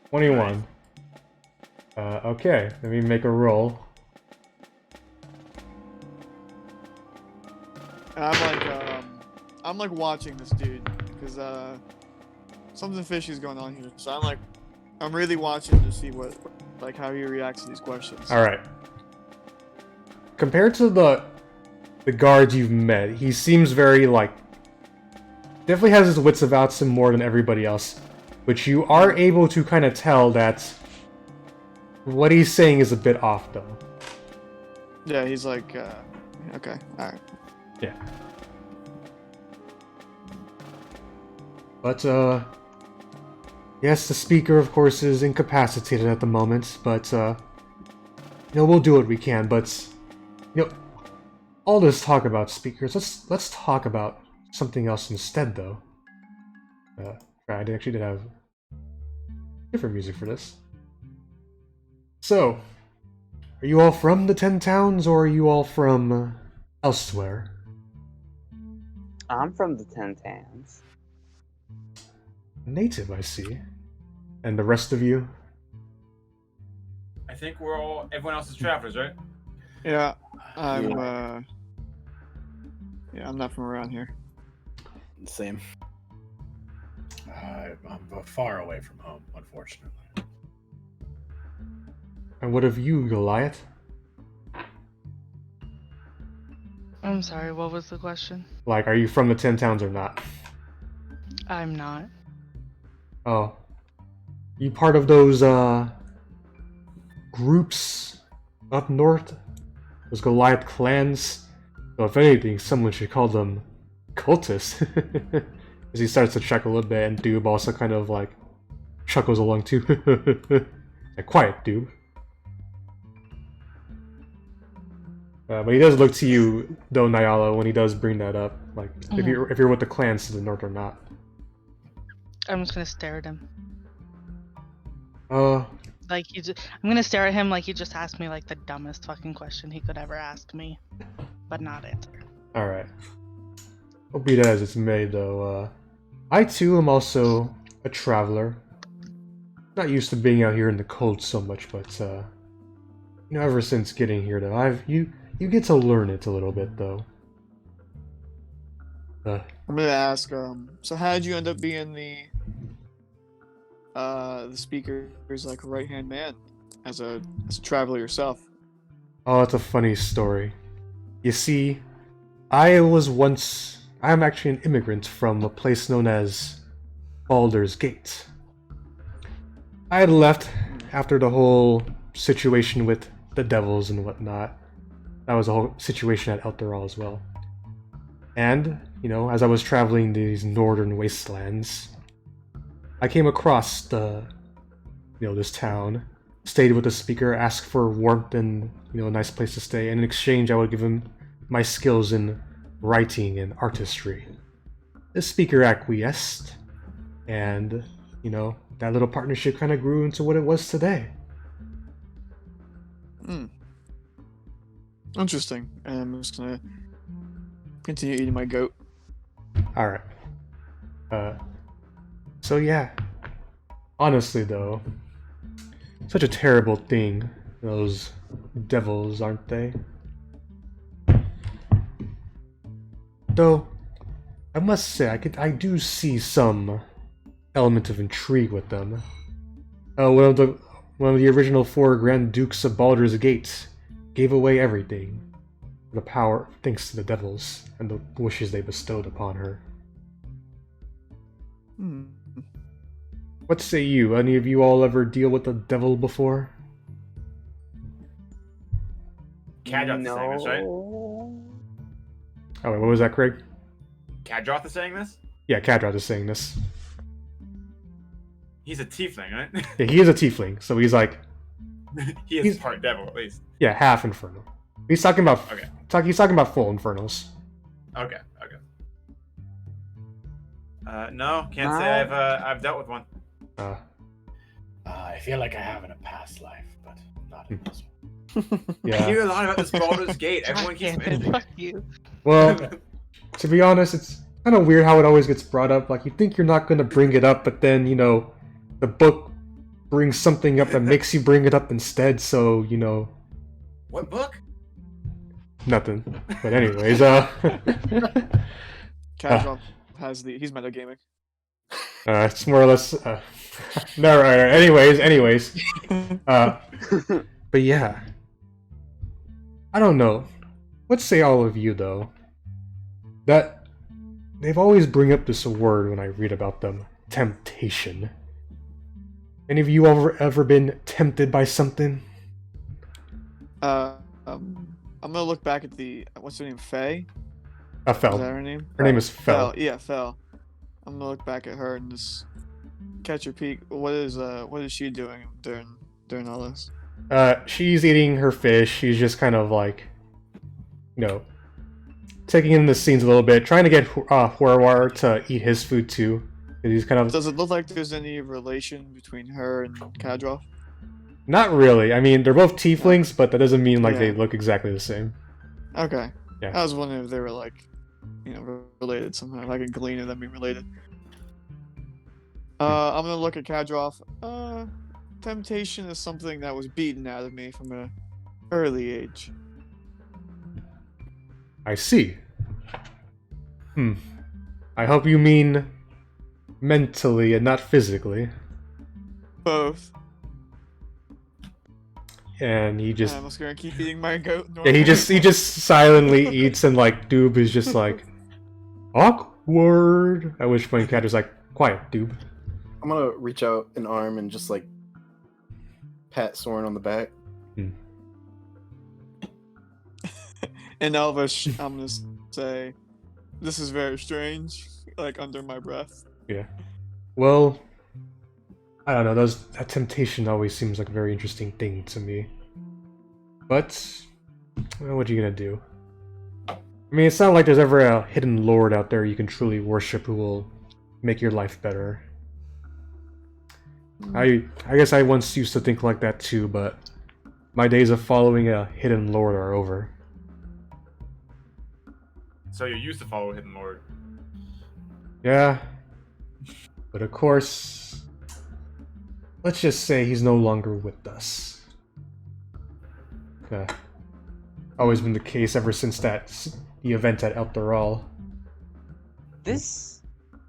21. Okay, let me make a roll. And I'm like watching this dude because something fishy is going on here. So I'm really watching to see how he reacts to these questions. Alright. Compared to the guards you've met, he seems very, like, definitely has his wits about him more than everybody else. But you are able to kind of tell that what he's saying is a bit off, though. Yeah, he's like, okay, alright. Yeah. But, yes, the speaker, of course, is incapacitated at the moment, but, we'll do what we can, but, all this talk about speakers, let's talk about something else instead, though. I actually did have different music for this. So, are you all from the 10 Towns, or are you all from elsewhere? I'm from the 10 Towns. Native, I see. And the rest of you? I think everyone else is travelers, right? Yeah, I'm not from around here. Same. I'm far away from home, unfortunately. And what of you, Goliath? I'm sorry, what was the question? Like, are you from the 10 Towns or not? I'm not. Oh. You part of those, groups up north? Those Goliath clans? So if anything, someone should call them cultists. As he starts to chuckle a bit, and Doob also kind of, like, chuckles along too. Like, quiet, Doob. But he does look to you, though, Nyala, when he does bring that up. Like, if you're with the clans to the north or not. I'm just gonna stare at him. Like I'm gonna stare at him like he just asked me like the dumbest fucking question he could ever ask me, but not answer. Alright. I'll be that as it's may, though. I too am also a traveler. Not used to being out here in the cold so much, but ever since getting here, though, you get to learn it a little bit, though. I'm gonna ask, so how did you end up being the the speaker's like right hand man as a traveler yourself. Oh, it's a funny story. You see, I'm actually an immigrant from a place known as Baldur's Gate. I had left after the whole situation with the devils and whatnot. That was a whole situation at Eltural as well. And, as I was traveling these northern wastelands, I came across this town, stayed with the speaker, asked for warmth and, a nice place to stay, and in exchange I would give him my skills in writing and artistry. The speaker acquiesced, and, that little partnership kind of grew into what it was today. Interesting. And I'm just gonna continue eating my goat. Alright. So yeah. Honestly though, such a terrible thing, those devils, aren't they? Though, I must say, I do see some element of intrigue with them. One of the original 4 Grand Dukes of Baldur's Gate gave away everything. The power, thanks to the devils, and the wishes they bestowed upon her. What say you? Any of you all ever deal with the devil before? Kadroth is saying this, right? No. Oh wait, what was that, Craig? Kadroth is saying this? Yeah, Kadroth is saying this. He's a tiefling, right? Yeah, he is a tiefling, so he's like, He's part devil, at least. yeah, half infernal. He's talking about Okay. He's talking about full infernals. Okay. No, can't say I've dealt with one. I feel like I have in a past life, but not in this one. I Yeah. hear a lot about this Baldur's Gate. Everyone keeps Damn it, mentioning fuck it. you. Well, to be honest, it's kind of weird how it always gets brought up. Like, you think you're not going to bring it up, but then, the book brings something up that makes you bring it up instead, so, What book? nothing. But anyways, Kadroth he's metagaming. it's more or less, no, right, anyways, but yeah. I don't know. Let's say all of you, though, that they've always bring up this word when I read about them, temptation. Any of you ever been tempted by something? I'm gonna look back at what's her name, Faye? Fel. Is that her name? Her name is Fel. Yeah, Fel. I'm gonna look back at her and just catch her peek. What is she doing during all this? She's eating her fish. She's just kind of like, taking in the scenes a little bit, trying to get Horwar to eat his food too. He's kind of Does it look like there's any relation between her and Kadroth? not really. I mean, they're both tieflings, but that doesn't mean like they Yeah. look exactly the same. Okay. Yeah. I was wondering if they were like, related somehow. If I could glean of them being related. I'm gonna look at Kadroth. Temptation is something that was beaten out of me from an early age. I see. I hope you mean mentally and not physically. Both. And he just I'm just gonna keep eating my goat. yeah, he just silently eats, and like Doob is just like awkward. At which point Cat is like, quiet, Doob. I'm gonna reach out an arm and just like pat Soren on the back. In Elvish, I'm gonna say, "This is very strange." Like under my breath. Yeah. Well, I don't know. That temptation always seems like a very interesting thing to me. But, well, what are you gonna do? I mean, it's not like there's ever a hidden lord out there you can truly worship who will make your life better. I guess I once used to think like that too, but my days of following a hidden lord are over. So you used to follow Hidden Lord. Yeah. But of course, let's just say he's no longer with us. Always been the case ever since the event at Eltural. This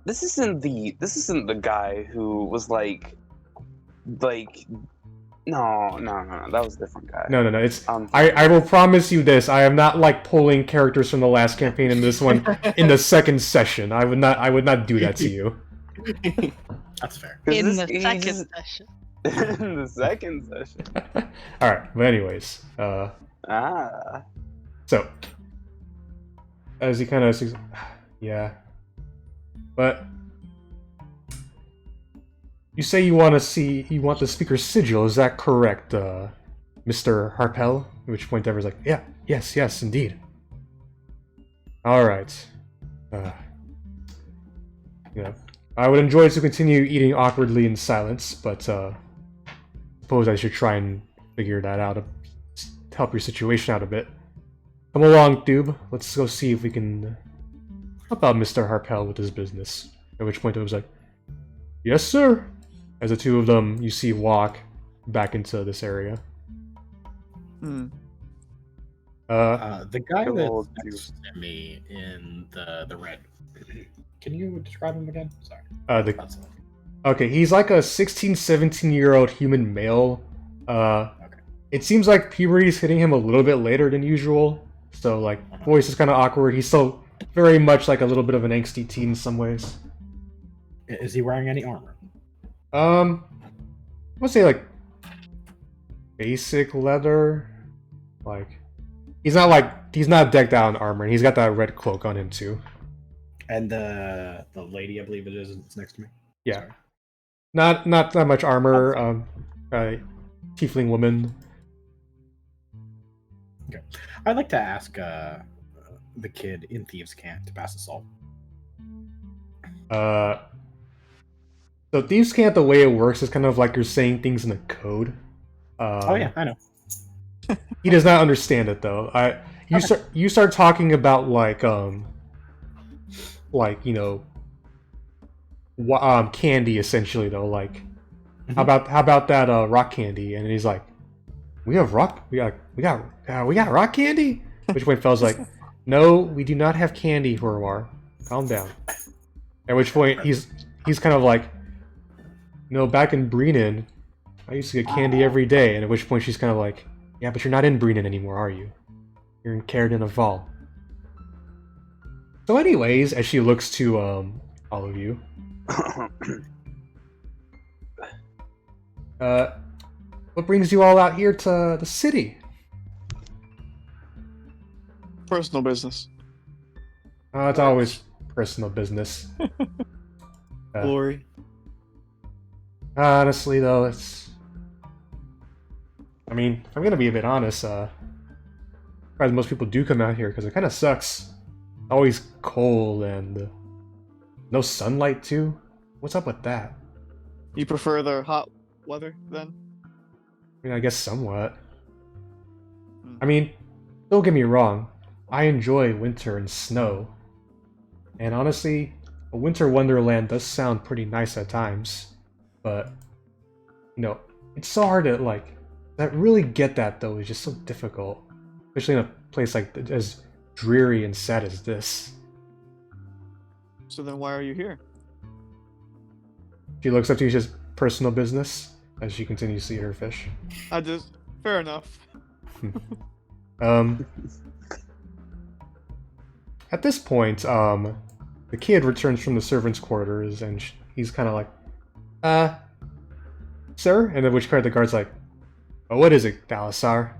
isn't the guy who was like like, no, that was a different guy. No. It's Um, I will promise you this. I am not like pulling characters from the last campaign in this one in the second session. I would not do that to you. That's fair. 'cause In this- the he's second just- session. in the second session. All right, but anyways, Ah. so as he kind of yeah, but you say you want the speaker's sigil. Is that correct, Mr. Harpel? At which point Deborah's like, yeah, yes, indeed. All right. Yeah, I would enjoy to continue eating awkwardly in silence, but suppose I should try and figure that out to help your situation out a bit. Come along, Doob. Let's go see if we can help out Mr. Harpel with his business. At which point I was like, yes, sir. As the two of them, you see, walk back into this area. Hmm. The guy Good old that's next to me in the red. Can you describe him again? Sorry. The Okay, he's like a 16, 17-year-old human male. It seems like puberty's hitting him a little bit later than usual. So, like, voice is kind of awkward. He's still very much like a little bit of an angsty teen in some ways. Is he wearing any armor? I would say, like, basic leather. Like, he's not decked out in armor, and he's got that red cloak on him, too. And the lady, I believe it is next to me. Yeah. Sorry. Not that much armor. Tiefling woman. Okay. I'd like to ask the kid in Thieves' Cant to pass assault. So Thieves' Cant, the way it works is kind of like you're saying things in a code. Oh yeah, I know. He does not understand it though. You start talking about like you know, candy essentially though. Like how about that rock candy? And he's like, we got rock candy. Which point Fell's like, no, we do not have candy, Horwar. Calm down. At which point he's kind of like, no, back in Breenan, I used to get candy every day. And at which point she's kind of like, yeah, but you're not in Breenan anymore, are you? You're in Caer-Dineval. So anyways, as she looks to all of you, what brings you all out here to the city? Personal business. It's always personal business. Glory. Honestly, though, it's... I mean, if I'm gonna be a bit honest, surprised most people do come out here, because it kind of sucks. Always cold and no sunlight, too. What's up with that? You prefer the hot weather then? I mean, I guess somewhat. I mean, don't get me wrong. I enjoy winter and snow. And honestly, a winter wonderland does sound pretty nice at times. But, you know, it's so hard to, like, really get that, though, is just so difficult. Especially in a place like as dreary and sad as this. So then why are you here? She looks up to you, she says, personal business, as she continues to eat her fish. Fair enough. At this point, the kid returns from the servants' quarters, and he's kind of like, sir? And at which part the guard's like, oh, what is it, Dalasar?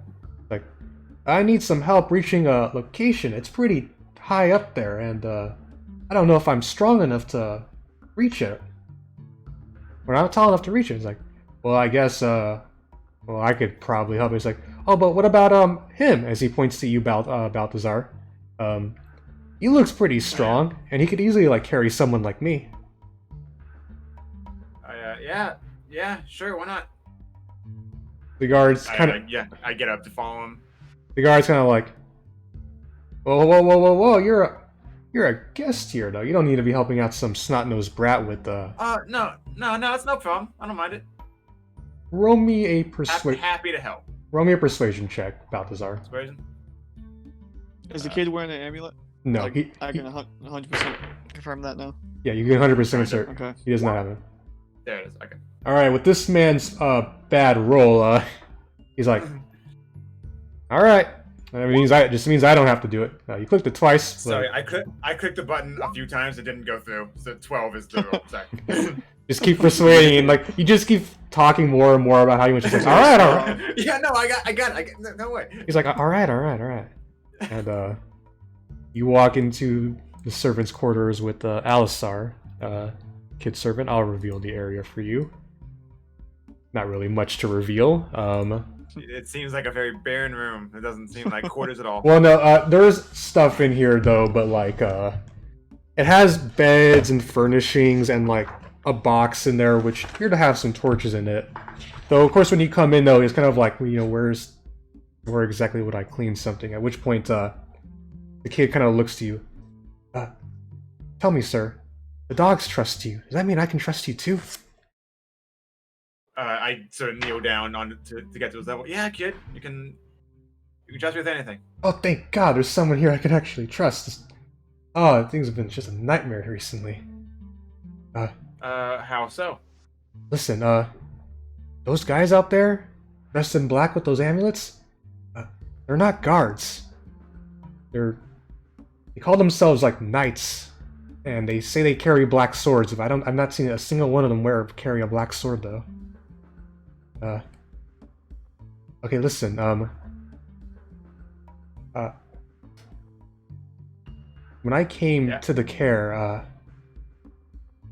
Like, I need some help reaching a location. It's pretty high up there, and I don't know if I'm strong enough to reach it. We're not tall enough to reach it. He's like, well, I guess, well, I could probably help. He's like, oh, but what about him? As he points to you, Balthazar. He looks pretty strong, and he could easily like carry someone like me. Yeah, sure, why not? The guards kind of I get up to follow him. The guard's kind of like, whoa, you're a guest here, though. You don't need to be helping out some snot-nosed brat with No, it's no problem. I don't mind it. Roll me a Happy to help. Roll me a persuasion check, Balthazar. Persuasion? Is the kid wearing an amulet? No, Like, I can 100% confirm that now. yeah, you can 100% assert. Okay. He does not have it. There it is. Okay. All right, with this man's bad roll, he's like, all right. That just means I don't have to do it. You clicked it twice. Sorry, I clicked the button a few times. It didn't go through. So 12 is the roll. Sorry. Just keep persuading, and like you just keep talking more and more about how you want to say, all right. Yeah, no, I got it. No way. He's like, all right. And you walk into the servants' quarters with Alisar, kid servant. I'll reveal the area for you. Not really much to reveal. It seems like a very barren room. It doesn't seem like quarters at all. Well, no, there is stuff in here though, but like, it has beds and furnishings and like a box in there which appear to have some torches in it. Though, of course, when you come in though, it's kind of like, where exactly would I clean something? At which point, the kid kind of looks to you. Tell me, sir, the dogs trust you. Does that mean I can trust you too? I sort of kneel down to get to his level. Yeah, kid, you can trust me with anything. Oh, thank God, there's someone here I can actually trust. Things have been just a nightmare recently. How so? Listen, those guys out there, dressed in black with those amulets, they're not guards. They call themselves like knights, and they say they carry black swords. I've not seen a single one of them carry a black sword though. Okay, listen, when I came to the Caer,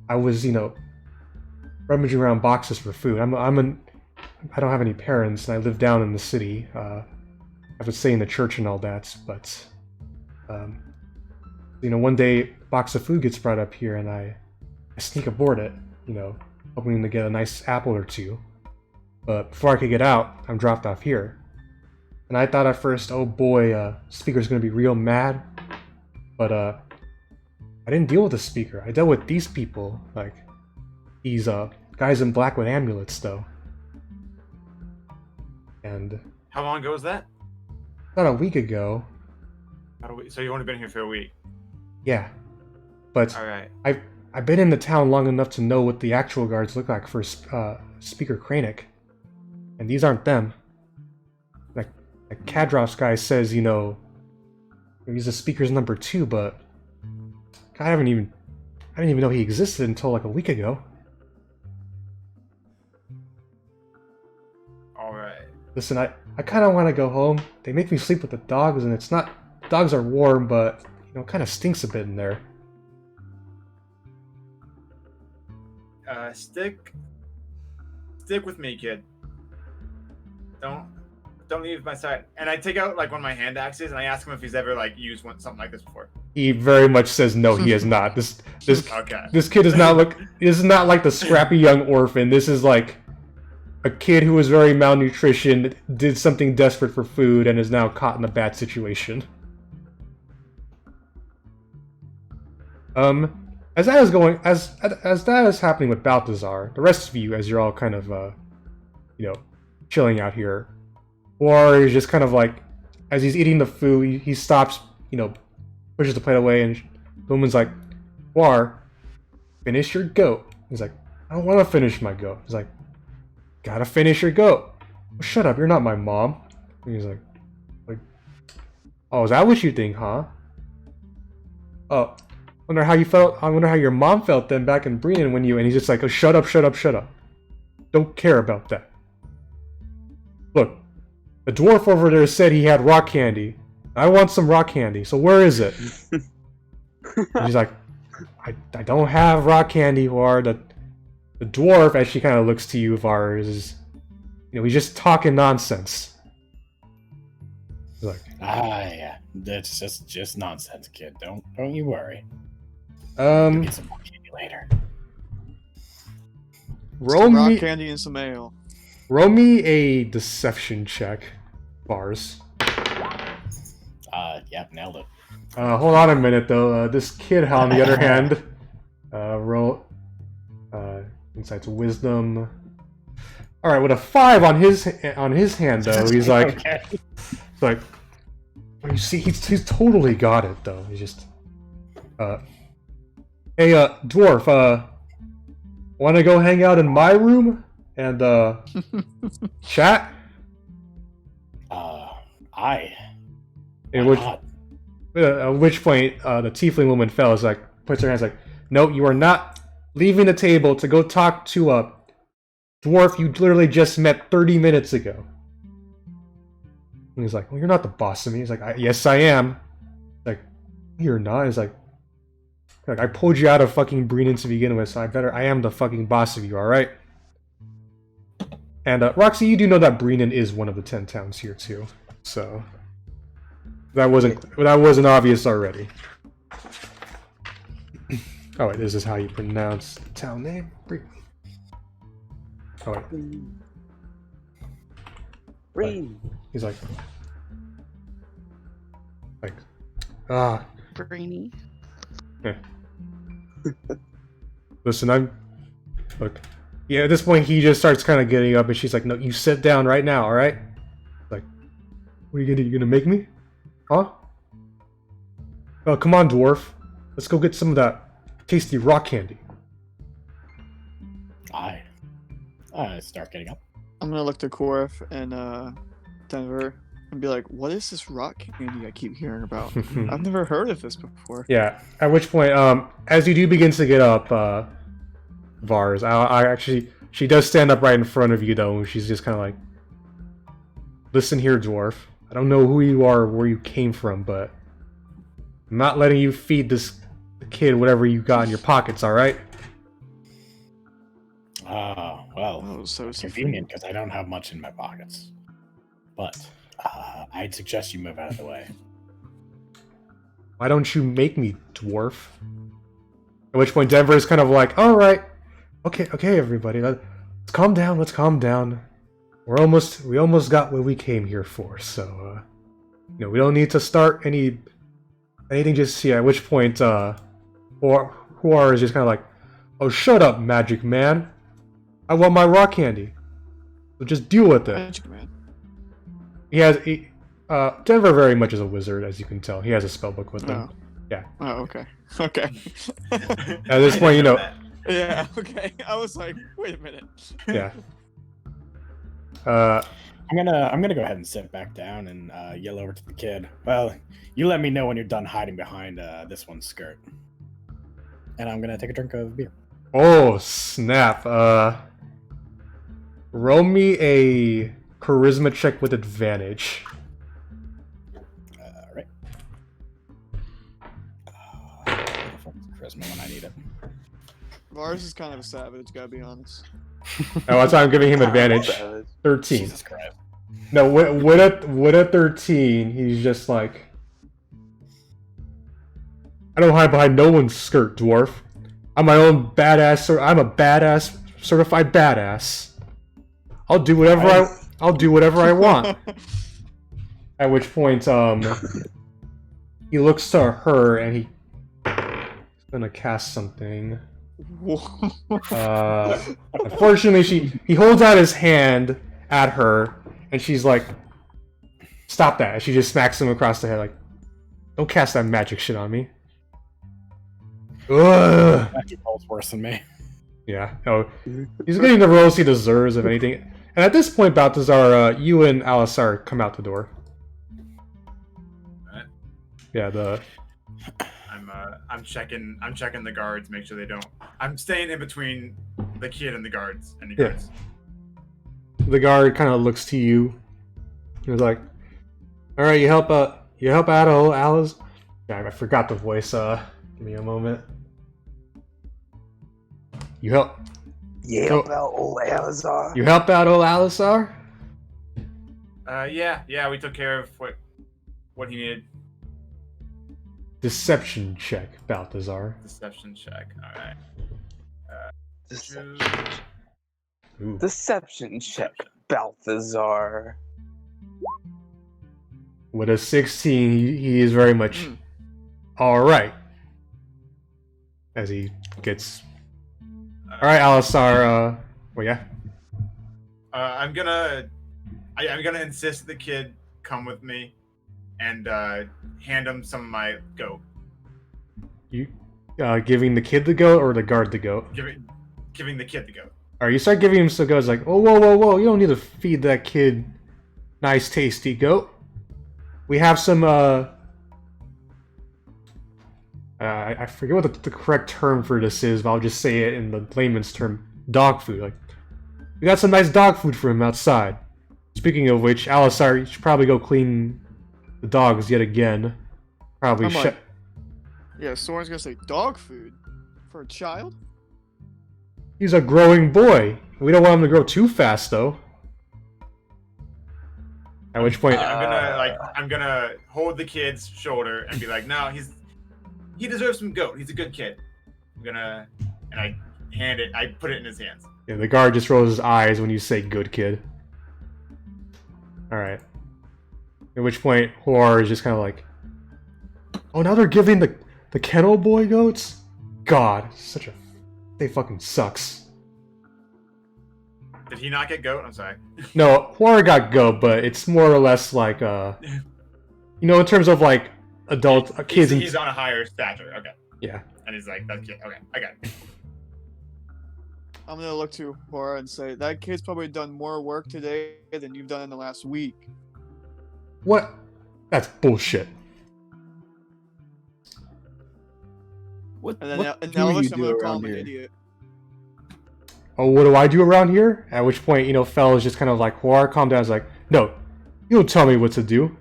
I was, rummaging around boxes for food. I don't have any parents, and I live down in the city. I would stay in the church and all that, but, one day, a box of food gets brought up here, and I sneak aboard it, hoping to get a nice apple or two. But before I could get out, I'm dropped off here. And I thought at first, oh boy, Speaker's gonna be real mad. But, I didn't deal with the Speaker. I dealt with these people, like, these, guys in black with amulets, though. And... How long ago was that? About a week ago. So you've only been here for a week? Yeah. But... Alright. I've been in the town long enough to know what the actual guards look like for, Speaker Kranik. And these aren't them. Like Kadrov's guy says, he's the Speaker's number 2, but I didn't even know he existed until like a week ago. Alright. Listen, I kind of want to go home. They make me sleep with the dogs, and it's not... Dogs are warm, but, it kind of stinks a bit in there. Stick with me, kid. Don't leave my side. And I take out like one of my hand axes and I ask him if he's ever like used something like this before. He very much says no, he has not. This kid is not like the scrappy young orphan. This is like a kid who was very malnutritioned, did something desperate for food, and is now caught in a bad situation. As that is happening with Balthazar, the rest of you, as you're all kind of, chilling out here, or is just kind of like, as he's eating the food, he stops, pushes the plate away, and the woman's like, War, finish your goat. He's like, I don't want to finish my goat. He's like, gotta finish your goat. Well, shut up, you're not my mom. And he's like, oh, is that what you think, huh? Oh. I wonder how your mom felt then back in Brennan and he's just like, oh, shut up. Don't care about that. Look, the dwarf over there said he had rock candy. I want some rock candy, so where is it? And he's like, I don't have rock candy, Var. The dwarf, as she kind of looks to you, Var, is, he's just talking nonsense. He's like, yeah, that's just nonsense, kid. Don't you worry. Get some more candy later. Some rock candy and some ale. Roll me a deception check, Bars. Yep, nailed it. Hold on a minute though. This kid, on the other hand, roll insight's wisdom. All right, with a 5 on his hand though, he's like, Okay. like, you see, he's totally got it though. He's just, hey, dwarf, Want to go hang out in my room and chat? Aye. In Why which, not? at which point, the tiefling woman fells like puts her hands like, "No, you are not leaving the table to go talk to a dwarf you literally just met 30 minutes ago." And he's like, "Well, you're not the boss of me." He's like, "Yes, I am." Like, "You're not." He's like, I pulled you out of fucking Breenan to begin with, so I am the fucking boss of you, all right? And Roxy, you do know that Breenan is one of the 10 towns here too, so that wasn't obvious already. Oh wait, this is how you pronounce the town name. Oh wait. Breen. He's like, Brainy. eh. Listen, look. Yeah, at this point he just starts kind of getting up, and she's like, "No, you sit down right now, all right?" Like, what are you gonna do? You gonna make me? Huh? Oh, come on, dwarf. Let's go get some of that tasty rock candy. I start getting up. I'm gonna look to Korf and Denver and be like, "What is this rock candy I keep hearing about? I've never heard of this before." Yeah. At which point, as you do begin to get up, Vars, she does stand up right in front of you though, and she's just kind of like, "Listen here, dwarf. I don't know who you are or where you came from, but I'm not letting you feed this kid whatever you got in your pockets, all right?" Well, Oh, so convenient because I don't have much in my pockets. But I'd suggest you move out of the way. Why don't you make me, dwarf? At which point Denver is kind of like, "All right, okay, everybody, let's calm down. Let's calm down. We almost got what we came here for. So, we don't need to start anything just yet." At which point, Huar is just kind of like, "Oh, shut up, magic man. I want my rock candy. So just deal with it." Magic man. Denver very much is a wizard, as you can tell. He has a spellbook with him. Oh. Yeah. Oh, okay. Okay. At this point, Yeah. Okay. I was like, wait a minute. yeah. I'm gonna go ahead and sit back down and yell over to the kid. Well, you let me know when you're done hiding behind this one's skirt. And I'm gonna take a drink of beer. Oh, snap. Roll me a charisma check with advantage. Right. Charisma when I need it. Vars is kind of a savage, gotta be honest. Oh, that's why I'm giving him advantage. 13. Jesus Christ. No, with a 13, he's just like, "I don't hide behind no one's skirt, dwarf. I'm my own badass. I'm a badass, certified badass. I'll do whatever I want." At which point, he looks to her and he's gonna cast something. Unfortunately, he holds out his hand at her, and she's like, "Stop that!" And she just smacks him across the head, like, "Don't cast that magic shit on me." Ugh. Magic roll's worse than me. Yeah. Oh, he's getting the rolls he deserves, if anything. And at this point, Balthazar, you and Alisar come out the door. Alright. Yeah. I'm checking the guards, make sure they don't. I'm staying in between the kid and the guards. And the guards. The guard kind of looks to you. He's like, "All right, you help out, Alice." Yeah, I forgot the voice. Give me a moment. You help. You help out old Alizar. You help out, old Alisar? Yeah, we took care of what he needed. Deception check, Balthazar. Deception check. All right. Ooh. Deception check, Balthazar. With a 16, he is very much all right. As he gets. All right, Alisar. Well, yeah. I'm gonna insist the kid come with me, and hand him some of my goat. You giving the kid the goat or the guard the goat? Giving giving the kid the goat. Alright, you start giving him some goats like, oh, whoa, whoa, whoa, you don't need to feed that kid nice, tasty goat. We have some, I forget what the correct term for this is, but I'll just say it in the layman's term. Dog food. Like, we got some nice dog food for him outside. Speaking of which, Alisar, you should probably go clean the dogs yet again. Probably I'm like, yeah, Soren's gonna say dog food for a child? He's a growing boy. We don't want him to grow too fast, though. At which point, I'm gonna hold the kid's shoulder and be like, no, he deserves some goat. He's a good kid. And I put it in his hands. yeah, the guard just rolls his eyes when you say "good kid." All right. At which point, Horror is just kind of like, oh, now they're giving the kennel boy goats. God, they fucking sucks. Did he not get goat? I'm sorry. No, Horror got goat, but it's more or less like you know, in terms of like adult kids. He's on a higher stature. Okay. Yeah. And he's like, that kid. Okay, I got it. I'm gonna look to Hora and say, that kid's probably done more work today than you've done in the last week. What? That's bullshit. What, And then what and do now you looks I'm do gonna call around him an here? idiot. Oh, what do I do around here? At which point, you know, Fel is just kind of like, Horror, calm down. He's like, no, you don't tell me what to do.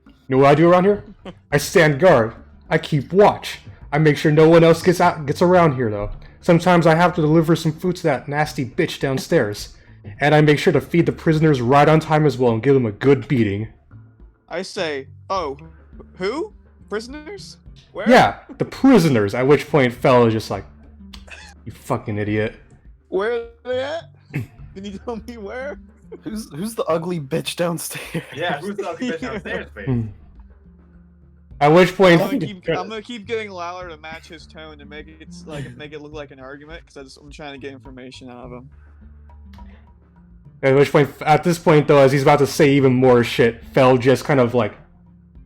You know what I do around here? I stand guard. I keep watch. I make sure no one else gets around here, though. Sometimes I have to deliver some food to that nasty bitch downstairs. And I make sure to feed the prisoners right on time as well and give them a good beating. I say, oh, who? Prisoners? Where? Yeah, the prisoners. At which point, Fel is just like, you fucking idiot. Where are they at? Can you tell me where? Who's the ugly bitch downstairs? Yeah, who's the ugly bitch downstairs, please? Hmm. At which point, I'm gonna keep getting louder to match his tone to make it look like an argument because I'm trying to get information out of him. at this point though, as he's about to say even more shit, Fel just kind of like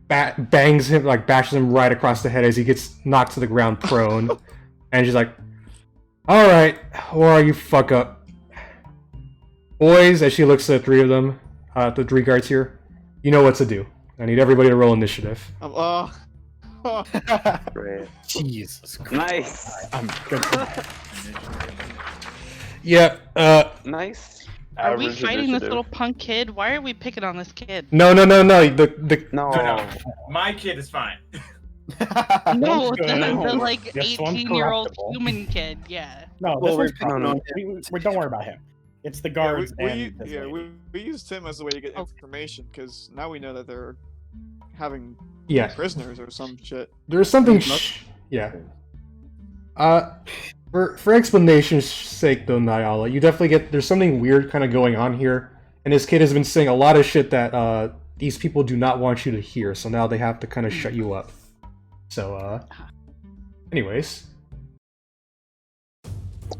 bangs him, like bashes him right across the head as he gets knocked to the ground prone, and she's like, "All right, or are you fuck up, boys?" As she looks at the three of them, the three guards here, you know what to do. I need everybody to roll initiative. Great. Jesus Christ. Nice. I'm good for that. Yep. Nice. Are we Average fighting this initiative. little punk kid? Why are we picking on this kid? No. The No. No. My kid is fine. No, Good. the like This one's 18-year-old corruptible. human kid. Yeah. No, Well, this we're- one's no, no. don't worry about him. It's the Yeah, guards and this lady. we used him as a way to get Oh. information because now we know that they're having yeah. prisoners or some shit. There's something. There's Yeah. For explanation's sake, though, Nyala, you definitely get there's something weird kind of going on here, and this kid has been saying a lot of shit that these people do not want you to hear, so now they have to kind of shut you up. So, anyways.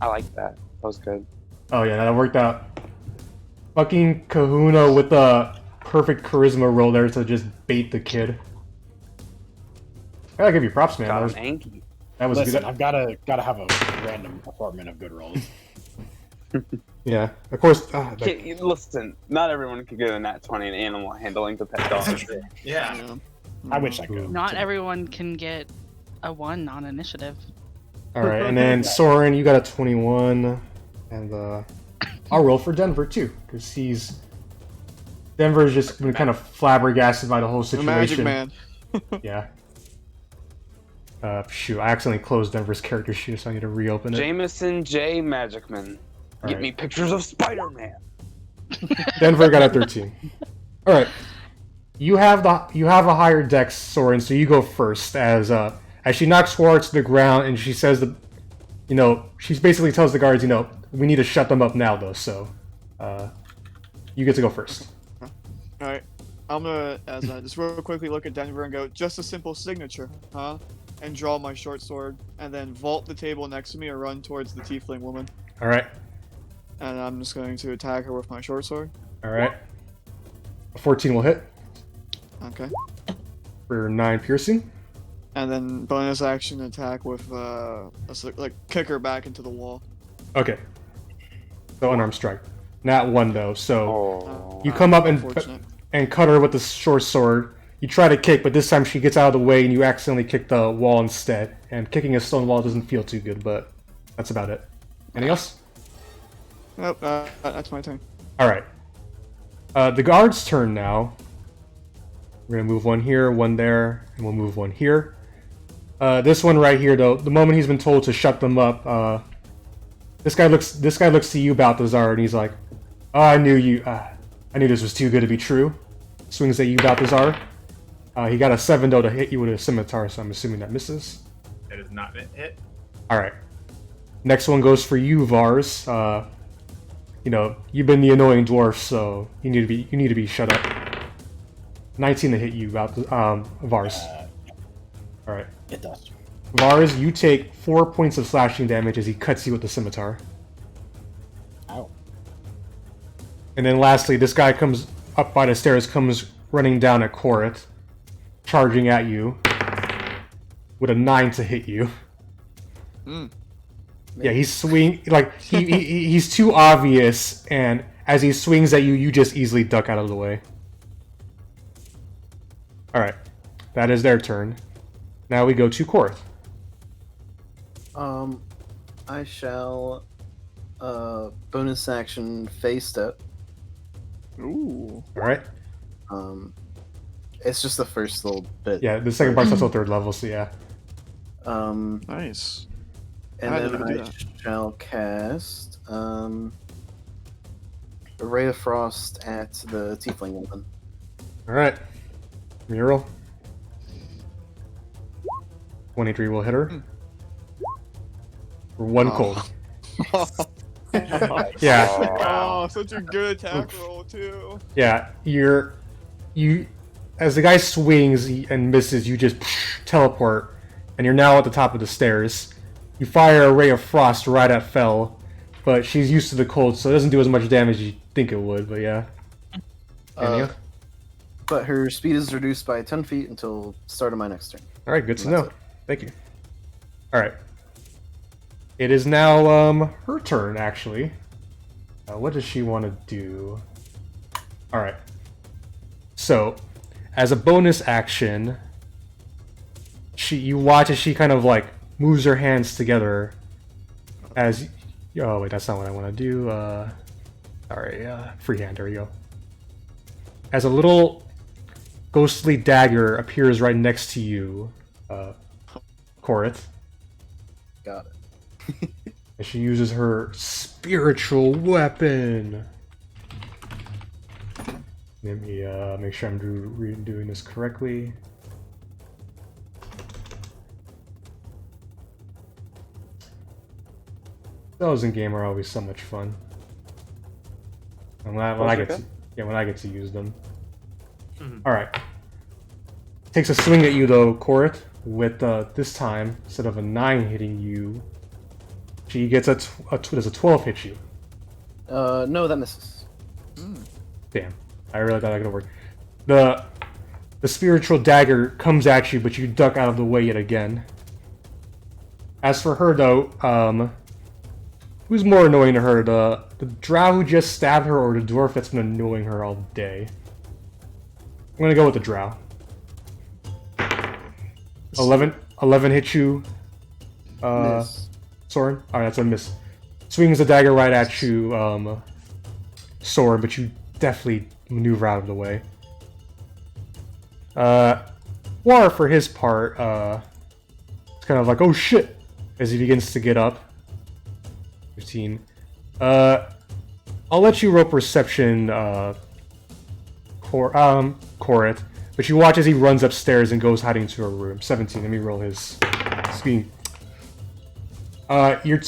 I like that. That was good. Oh yeah, that worked out. Fucking Kahuna with the perfect charisma roll there to just bait the kid. I gotta give you props, man. Got That was, an Anki. that was Listen, good. I've gotta have a random assortment of good rolls. Yeah, of course. Listen, not everyone can get a nat 20 in animal handling to pet dogs. Yeah. I wish I could. Not everyone can get a 1 on initiative. All right, and then Soren, you got a 21, and I'll roll for Denver too, because Denver's just been kind of flabbergasted by the whole The Magic situation. Man. Yeah. Shoot, I accidentally closed Denver's character sheet, so I need to reopen it. Jameson J. Magicman. Get Alright. me pictures of Spider-Man. Denver got a 13. All right, you have a higher dex, Soren, so you go first. As she knocks Schwartz to the ground, and she says she basically tells the guards, we need to shut them up now, though. So, you get to go first. Alright. I'm gonna, as I just real quickly look at Denver and go, just a simple signature, huh? And draw my short sword, and then vault the table next to me and run towards the tiefling woman. All right, And I'm just going to attack her with my short sword. all right. A 14 will hit Okay. for 9 piercing. And then bonus action attack with, kick her back into the wall. Okay. So unarmed strike. Not one though. So Oh. you come up Unfortunate. and cut her with the short sword. You try to kick, but this time she gets out of the way and you accidentally kick the wall instead. And kicking a stone wall doesn't feel too good, but that's about it. Anything else? Nope, that's my turn. Alright. The guard's turn now. We're gonna move one here, one there, and we'll move one here. This one right here, though, the moment he's been told to shut them up, this guy looks to you, Balthazar, and he's like, "Oh, I knew this was too good to be true." Swings at you, Balthazar. He got a 7 though to hit you with a scimitar, so I'm assuming that misses. It is not hit. All right. Next one goes for you, Vars. You know, you've been the annoying dwarf, so you need to be shut up. 19 to hit you, Vars. All right. It does. Vars, you take 4 points of slashing damage as he cuts you with the scimitar. Ow. And then lastly, this guy comes up by the stairs, comes running down at Korit, charging at you with a 9 to hit you. Yeah, he's he's too obvious, and as he swings at you, you just easily duck out of the way. Alright, that is their turn. Now we go to Korth. I shall bonus action phase step. Ooh. Alright? It's just the first little bit. Yeah, the second part's also 3rd level, so yeah. Nice. And I then didn't do I that. shall cast a Ray of Frost at the Tiefling woman. Alright. Mural. 23 will hit her. For 1 cold. Yeah. Oh, such a good attack roll too. Yeah, as the guy swings and misses, you just teleport, and you're now at the top of the stairs. You fire a ray of frost right at Fel, but she's used to the cold, so it doesn't do as much damage as you think it would, but yeah. Anything else? But her speed is reduced by 10 feet until start of my next turn. Alright, good to That's know. Thank you. Alright. It is now, her turn, actually. What does she want to do? Alright. So, as a bonus action, you watch as she kind of, like, moves her hands together as... Oh, wait, that's not what I want to do. Sorry, freehand, there we go. As a little ghostly dagger appears right next to you, Korith. Got it. And she uses her spiritual weapon. Let me make sure I'm doing this correctly. Those in game are always so much fun. And when I get to use them. All right. Takes a swing at you though, Korith. With this time, instead of a 9 hitting you, she gets does a 12 hit you? No, that misses. Damn, I really thought I could work. The spiritual dagger comes at you, but you duck out of the way yet again. As for her though, who's more annoying to her, the drow who just stabbed her, or the dwarf that's been annoying her all day? I'm gonna go with the drow. 11 hit you, Miss. Soren? Alright, that's a miss. Swings the dagger right at you, Soren, but you definitely maneuver out of the way. War, for his part, it's kind of like, oh shit, as he begins to get up. 15. I'll let you roll perception, Korith, but you watch as he runs upstairs and goes hiding into a room. 17, let me roll his speed. You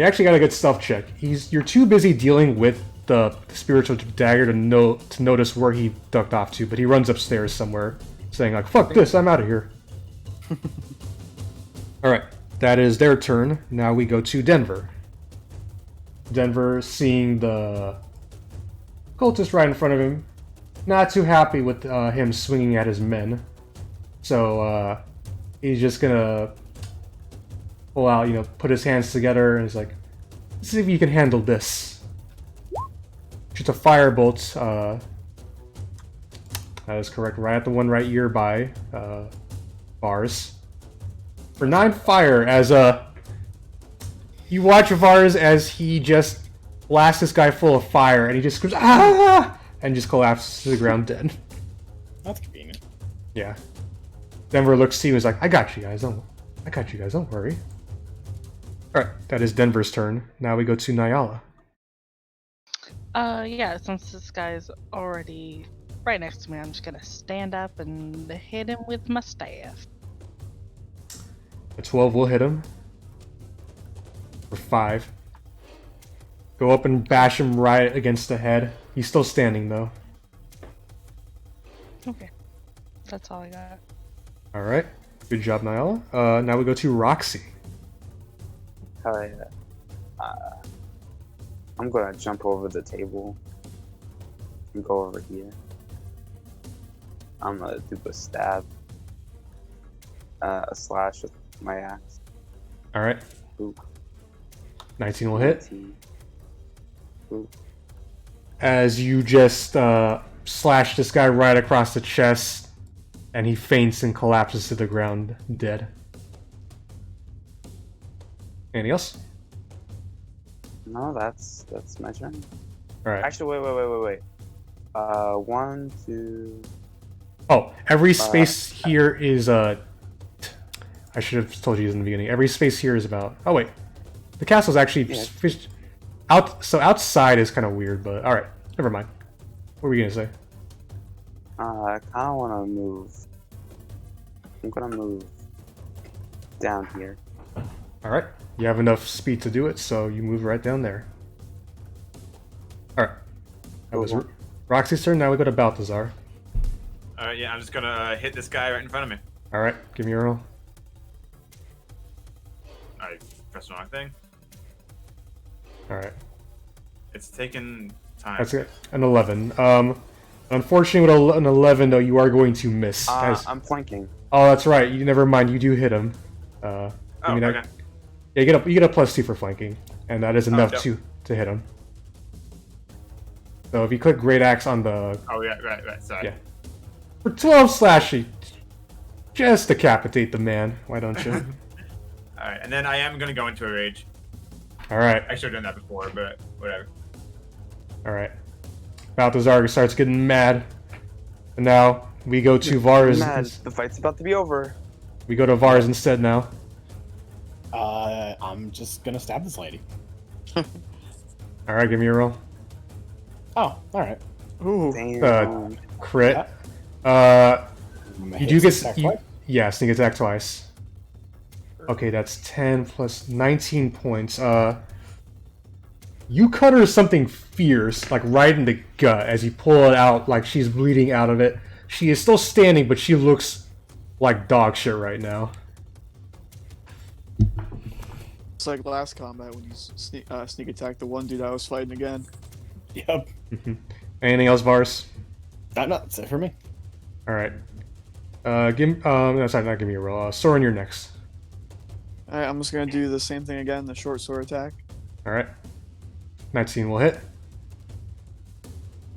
actually got a good stealth check. You're too busy dealing with the spiritual dagger to notice where he ducked off to, but he runs upstairs somewhere, saying like, fuck this, I'm out of here. Alright, that is their turn. Now we go to Denver. Denver, seeing the cultist right in front of him, not too happy with him swinging at his men. So he's just gonna pull out, put his hands together, and he's like, see if you can handle this. Shoots a firebolt. That is correct. Right at the one right ear by Vars. For 9 fire, as you watch Vars as he just blasts this guy full of fire, and he just screams ah, and just collapses to the ground dead. That's convenient. Yeah. Denver looks to you and is like, I got you guys, don't worry. Alright, that is Denver's turn. Now we go to Nyala. Yeah, since this guy's already right next to me, I'm just gonna stand up and hit him with my staff. A 12 will hit him. For 5. Go up and bash him right against the head. He's still standing though. Okay. That's all I got. Alright. Good job, Nyala. Now we go to Roxy. Hell yeah. I'm gonna jump over the table and go over here. I'm gonna do a stab, a slash with my axe. Alright. Boop. 19 will hit. 19. Boop. As you just slash this guy right across the chest, and he faints and collapses to the ground, dead. Anything else? No, that's my turn. Alright. Actually, wait. 1, 2. Oh, every space here is I should have told you this in the beginning. Every space here is about. Oh wait, the castle's actually fished out. So outside is kind of weird, but all right, never mind. What were we gonna say? I kind of want to move. I'm gonna move down here. All right, you have enough speed to do it, so you move right down there. All right, that was Roxy's turn. Now we go to Balthazar. Alright, yeah, I'm just gonna hit this guy right in front of me. All right, give me a roll. I pressed the wrong thing. All right, It's taken time. that's it. An 11. Unfortunately, with an 11 though, you are going to miss. I'm flanking. Oh, that's right. You never mind. You do hit him. Oh, I mean, okay. Yeah, you get a +2 for flanking, and that is enough dope. to hit him. So if you click Great Axe on the Oh, yeah, right, sorry. Yeah. For 12 slashing, just decapitate the man. Why don't you? Alright, and then I am gonna go into a rage. All right, I should have done that before, but whatever. all right. Balthazar starts getting mad, and now we go to Vars. Mad. The fight's about to be over. We go to Vars instead now. I'm just gonna stab this lady. All right, give me a roll. Oh, all right. Ooh. Damn. Crit. I'm gonna You hit do get attack you, twice. yeah, sneak attack twice. Okay, that's 10 plus 19 points. You cut her something fierce, like right in the gut, as you pull it out, like she's bleeding out of it. She is still standing, but she looks like dog shit right now. It's like last combat when you sneak attack the one dude I was fighting again. Yep. Anything else, Vars? No, that's it for me. All right. No, sorry, not give me a roll. Soren, you're next. Alright, I'm just gonna do the same thing again, the short sword attack. All right. 19 will hit,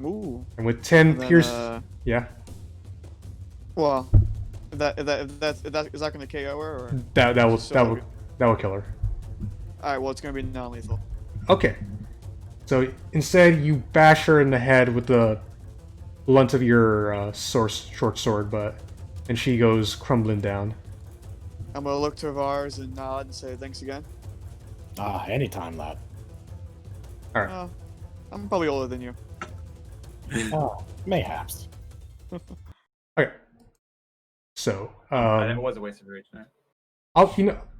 Ooh. and with 10 And then, pierce, yeah, Well, is that gonna KO her or? that will So- that will kill her. Alright, well it's gonna be non-lethal. Okay. So instead, you bash her in the head with the blunt of your short sword, and she goes crumbling down. I'm gonna look to Vars and nod and say thanks again. Anytime, lad. All right. I'm probably older than you. Oh, mayhaps. Okay. So, That was a waste of rage. Right?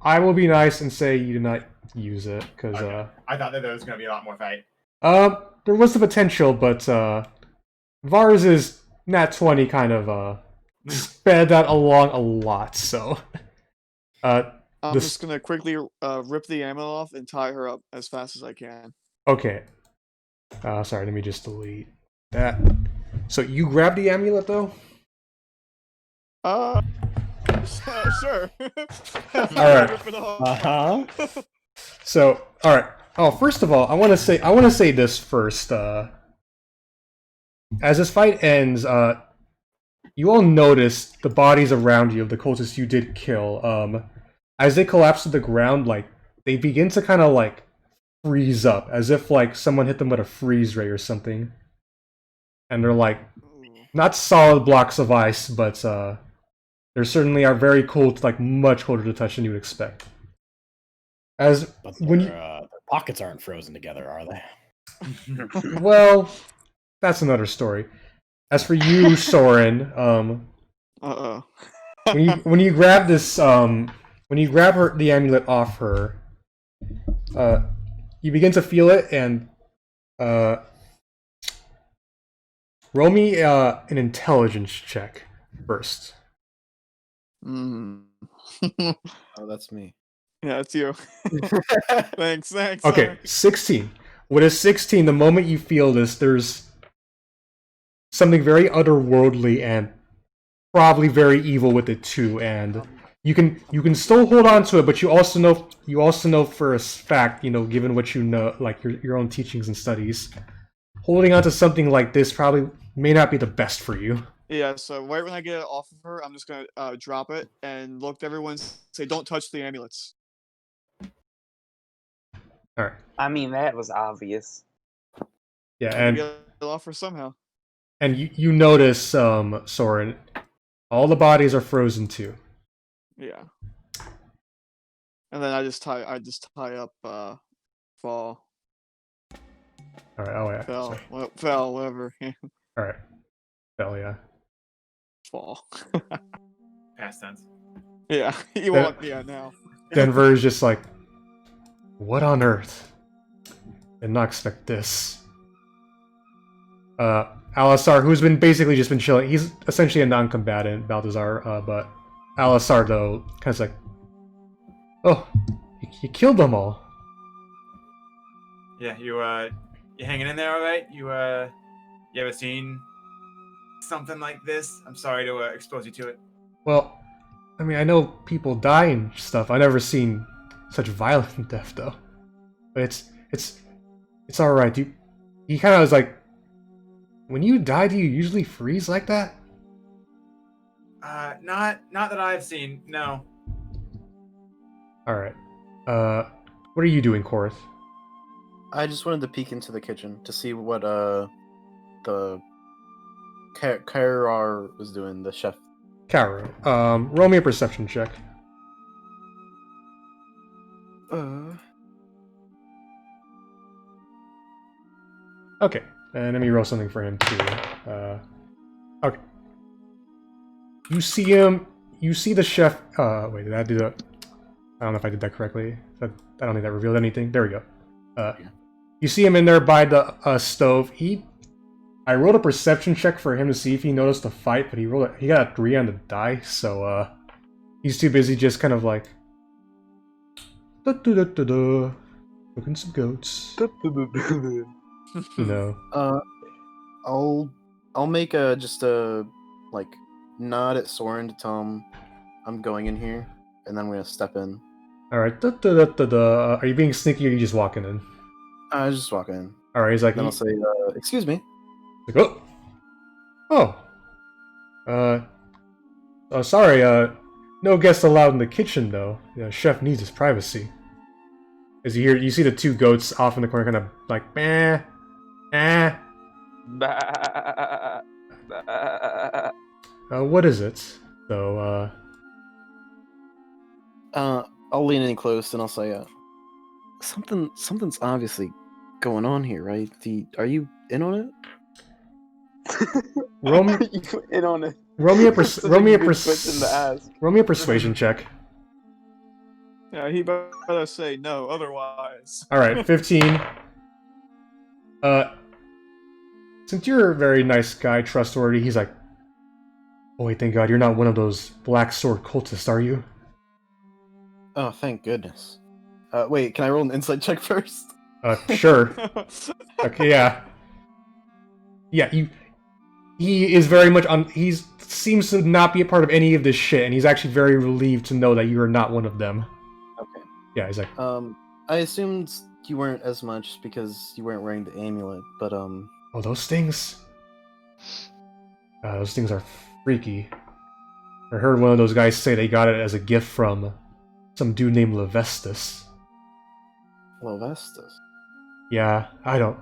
I will be nice and say you did not use it because Okay. I thought that there was gonna be a lot more fight. there was the potential, but Vars is nat 20 kind of sped that along a lot. So, I'm This- just gonna quickly rip the ammo off and tie her up as fast as I can. okay. Sorry, let me just delete that. So you grab the amulet though. Sure. Alright. Rip it off. Uh huh. So, all right. Oh, first of all, I want to say this first. As this fight ends, you all notice the bodies around you of the cultists you did kill. As they collapse to the ground, like they begin to kind of like freeze up, as if like someone hit them with a freeze ray or something. And they're like not solid blocks of ice, but they certainly are very cold, like much colder to touch than you would expect. As But when their pockets aren't frozen together, are they? well, that's another story. As for you, Soren, Uh-oh. when you grab this, when you grab her the amulet off her, you begin to feel it, and roll me an intelligence check first. Mm. Oh, that's me. Yeah, it's you. Thanks. Okay, Sorry. 16. With a 16, the moment you feel this, there's something very otherworldly and probably very evil with it too, and you can still hold on to it, but you also know for a fact, you know, given what you know, like your own teachings and studies, holding on to something like this probably may not be the best for you. Yeah, so right when I get it off of her, I'm just gonna drop it and look to everyone and say, "Don't touch the amulets." All right. I mean, that was obvious. Yeah, I can and get it off her somehow. you notice, Soren, all the bodies are frozen too. Yeah. And then I just tie up fall. All right. Oh yeah. Fell. Sorry. Fell, whatever. All right. Hell yeah. Fall. Past tense. Yeah. You want now. Denver is just like, what on earth? Did not expect this. Alisar, who's basically just been chilling, he's essentially a non-combatant, Balthazar, but Alisar, though, kind of like, oh, you killed them all. Yeah, you hanging in there all right? You ever seen something like this? I'm sorry to expose you to it. Well, I mean, I know people die and stuff. I've never seen such violent death, though. But it's all right. He kind of was like, when you die, do you usually freeze like that? Not that I've seen. No. All right. What are you doing, Korth? I just wanted to peek into the kitchen to see what the Caer was doing, the chef. Karu. Roll me a perception check. Okay, and let me roll something for him too. Okay. You see him. You see the chef. Wait, did I do that? I don't know if I did that correctly. I don't think that revealed anything. There we go. You see him in there by the stove. I rolled a perception check for him to see if he noticed the fight, but he got a 3 on the die, so he's too busy just kind of like cooking some goats. You know. I'll make just a like nod at Soren to tell him I'm going in here, and then I'm gonna step in. All right. Are you being sneaky, or are you just walking in? I was just walking in. All right. He's like, Then I'll say, "Excuse me." like, oh, sorry. No guests allowed in the kitchen, though. The chef needs his privacy. As you see the 2 goats off in the corner, kind of like, meh, eh. Bah, bah. What is it? So, I'll lean in close and I'll say, something's obviously going on here, right? Are you in on it? roll me, You in on it. roll me a Question to ask. roll me a persuasion check. Yeah, he better say no, otherwise. All right, 15. Since you're a very nice guy, trustworthy, he's like, boy, thank God you're not one of those black sword cultists, are you? Oh, thank goodness. Wait, can I roll an insight check first? Sure. Okay, yeah. Yeah, he is very much he seems to not be a part of any of this shit, and he's actually very relieved to know that you are not one of them. Okay. Yeah, he's like, I assumed you weren't as much because you weren't wearing the amulet, but Oh, those things. Those things are freaky. I heard one of those guys say they got it as a gift from some dude named Levestus. Lovestus. Yeah, I don't.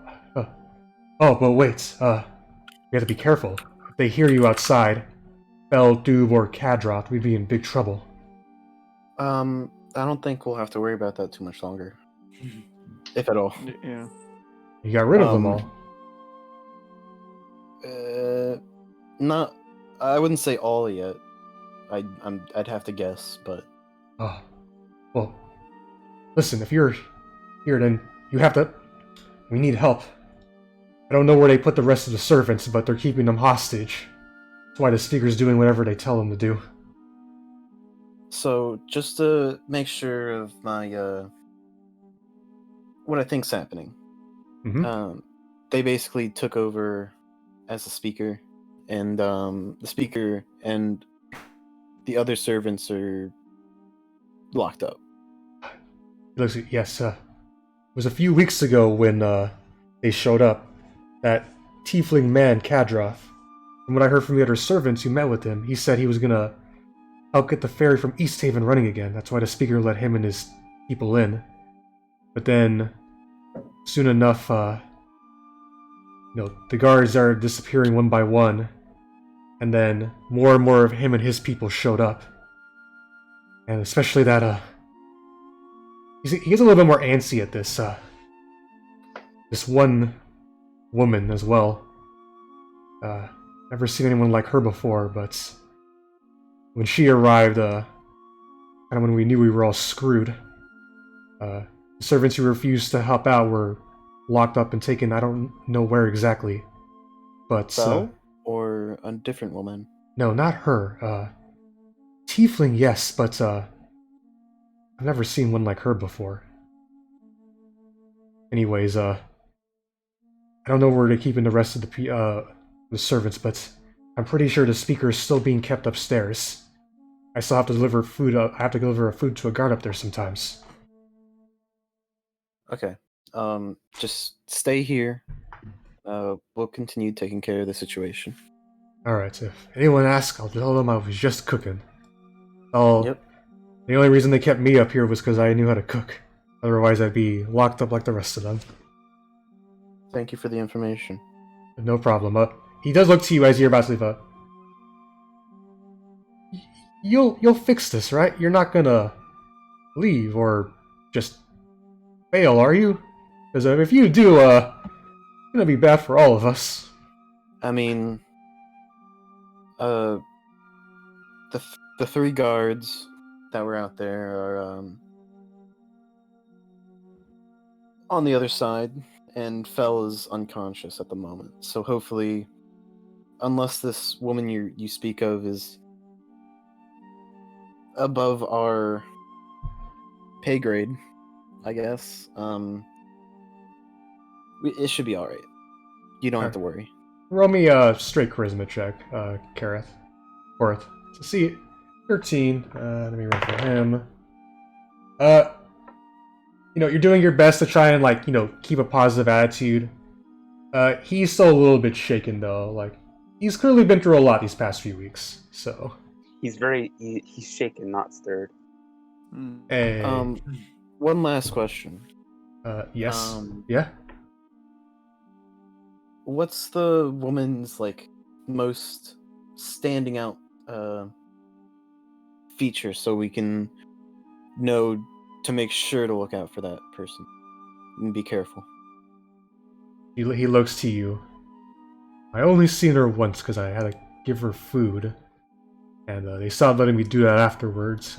Oh, but wait. We have to be careful. If they hear you outside, Bell, Doob, or Kadroth, we'd be in big trouble. I don't think we'll have to worry about that too much longer, if at all. Yeah. You got rid of them Um, all. Not. I wouldn't say all yet. I'd have to guess, but Oh, well, listen, if you're here, then you have to. We need help. I don't know where they put the rest of the servants, but they're keeping them hostage. That's why the speaker's doing whatever they tell him to do. so just to make sure of my what I think's happening. Mm-hmm. They basically took over as the speaker, and the speaker and the other servants are locked up. Yes, it was a few weeks ago when they showed up. That tiefling man, Kadroth. From what I heard from the other servants who met with him, he said he was gonna help get the ferry from East Haven running again. That's why the speaker let him and his people in. But then, soon enough, the guards are disappearing one by one, and then more and more of him and his people showed up. And especially that, he gets a little bit more antsy at this one woman as well. Never seen anyone like her before, but when she arrived, kind of when we knew we were all screwed, the servants who refused to help out were locked up and taken. I don't know where exactly, but Belle or a different woman? no, not her. Tiefling, yes, but I've never seen one like her before. Anyways, I don't know where they're keeping the rest of the servants, but I'm pretty sure the speaker is still being kept upstairs. I still have to deliver food. I have to deliver food to a guard up there sometimes. Okay. Just stay here. We'll continue taking care of the situation. Alright, if anyone asks, I'll tell them I was just cooking. Yep. The only reason they kept me up here was because I knew how to cook. Otherwise, I'd be locked up like the rest of them. Thank you for the information. No problem. He does look to you as you're about to leave. You'll fix this, right? You're not gonna leave or just fail, are you? Because if you do, it's gonna be bad for all of us. I mean, the three guards that were out there are on the other side, and Fell is unconscious at the moment. So hopefully, unless this woman you speak of is above our pay grade, I guess, it should be all right. You don't have to worry. Roll me a straight charisma check, Kareth. Korth. So see, 13. Let me roll for him. You're doing your best to try and keep a positive attitude. He's still a little bit shaken though. Like, he's clearly been through a lot these past few weeks. So He's shaken, not stirred. hey, One last question. yes, yeah. What's the woman's most standing out feature so we can know to make sure to look out for that person and be careful? He looks to you. I only seen her once because I had to give her food, and they stopped letting me do that afterwards.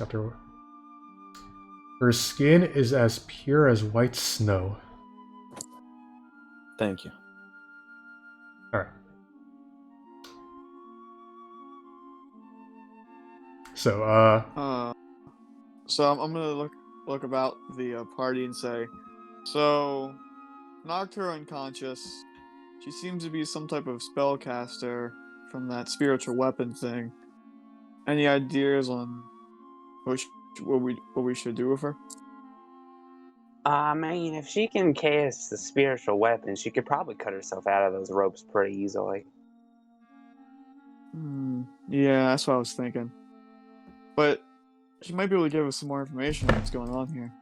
Her skin is as pure as white snow. Thank you. All right. So, So I'm gonna look about the party and say, so knocked her unconscious. She seems to be some type of spellcaster from that spiritual weapon thing. Any ideas on what we should do with her? I mean, if she can cast the spiritual weapon, she could probably cut herself out of those ropes pretty easily. Yeah, that's what I was thinking. But she might be able to give us some more information on what's going on here.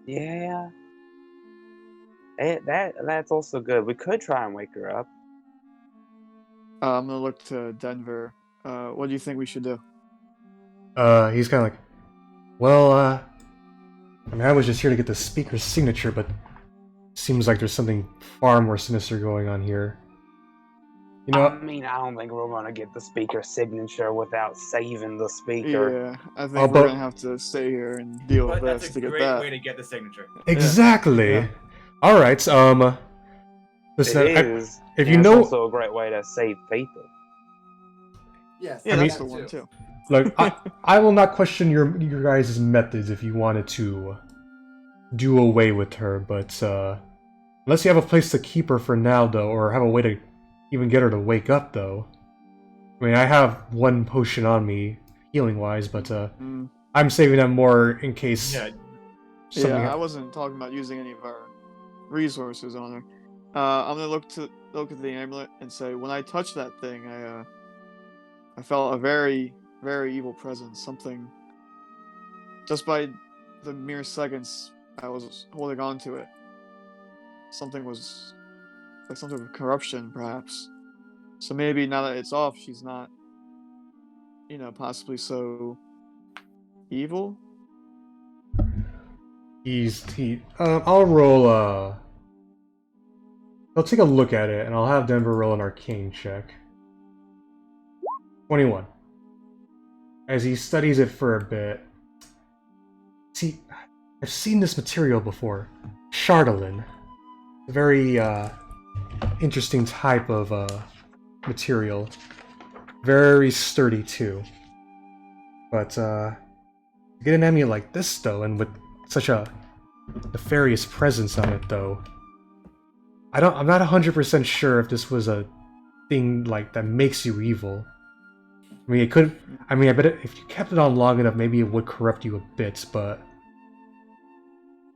Yeah. That's also good. We could try and wake her up. I'm gonna look to Denver. What do you think we should do? He's kind of like, well, I mean, I was just here to get the speaker's signature, but seems like there's something far more sinister going on here. You know, I mean, I don't think we're gonna get the speaker's signature without saving the speaker. Yeah, I think Oh, we're but- gonna have to stay here and deal with But that's this a to get great that. way to get the signature. exactly. Yeah. All right. Listen, It is. if and you it's know, also a great way to save people. Yes. Yeah, I mean- that's the one too. look, I will not question your guys' methods if you wanted to do away with her, but unless you have a place to keep her for now, though, or have a way to even get her to wake up, though. I mean, I have one potion on me, healing-wise, but Mm. I'm saving that more in case Yeah. something. Yeah, I wasn't talking about using any of our resources on her. I'm gonna look at the amulet and say, when I touched that thing, I felt a very, very evil presence. Something. Just by the mere seconds I was holding on to it, something was like some sort of corruption, perhaps. So maybe now that it's off, she's not, possibly so evil. I'll roll. I'll take a look at it, and I'll have Denver roll an arcane check. 21. As he studies it for a bit. See, I've seen this material before. Chardolin. A very interesting type of material. Very sturdy too. But to get an amulet like this though, and with such a nefarious presence on it though, I'm not 100% sure if this was a thing like that makes you evil. I mean, I bet if you kept it on long enough, maybe it would corrupt you a bit, but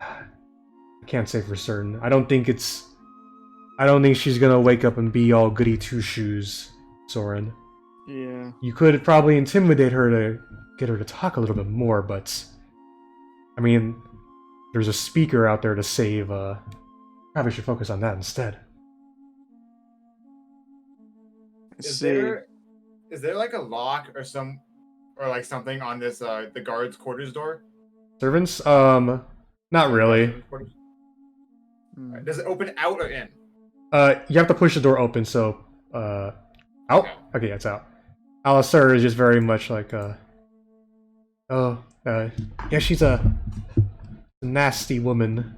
I can't say for certain. I don't think she's gonna wake up and be all goody two shoes, Soren. Yeah. You could probably intimidate her to get her to talk a little bit more, but I mean, there's a speaker out there to save. Probably should focus on that instead. Is there like a lock or like something on this the guards' quarters door? Servants? Not really. Does it open out or in? You have to push the door open, so out? Okay, yeah, it's out. Alistair is just very much like yeah, she's a nasty woman.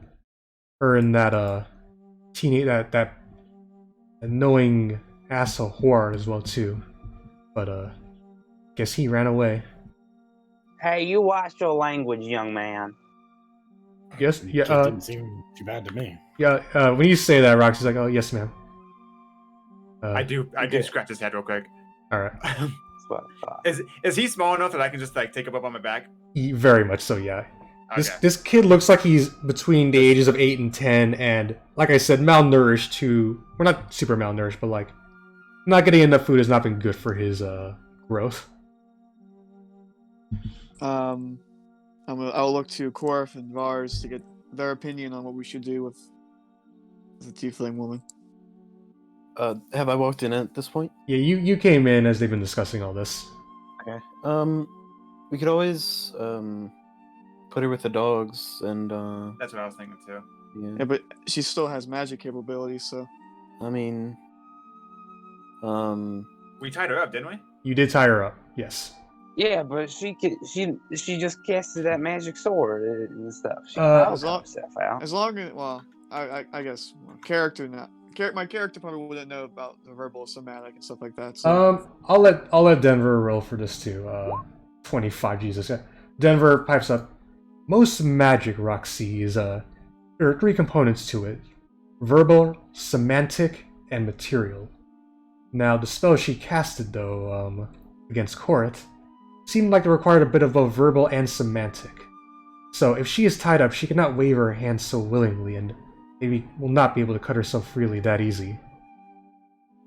Her and that that annoying asshole whore as well too. But guess he ran away. Hey, you watch your language, young man. Yes, It yeah, didn't seem too bad to me. yeah. When you say that, Roxy's like, "Oh, yes, ma'am." I do okay. scratch his head real quick. All right. That's what I thought. Is he small enough that I can just like take him up on my back? Very much so, yeah. Okay. This kid looks like he's between the ages of 8 and 10, and like I said, malnourished too. We're not super malnourished, but like not getting enough food has not been good for his growth. I'll look to Korf and Vars to get their opinion on what we should do with the tiefling woman. Have I walked in at this point? Yeah, you came in as they've been discussing all this. Okay. We could always put her with the dogs and That's what I was thinking too. Yeah, but she still has magic capabilities, so I mean, We tied her up, didn't we? You did tie her up, yes. Yeah, but she just casted that magic sword and stuff. She Uh, can as long- help herself out. as long as I guess my character probably wouldn't know about the verbal somatic and stuff like that. So I'll let Denver roll for this too. 25, Jesus. Denver pipes up. Most magic, Roxy, is there are 3 components to it: verbal, semantic, and material. Now, the spell she casted, though, against Korath, seemed like it required a bit of both verbal and semantic. So if she is tied up, she cannot wave her hands so willingly, and maybe will not be able to cut herself freely that easy.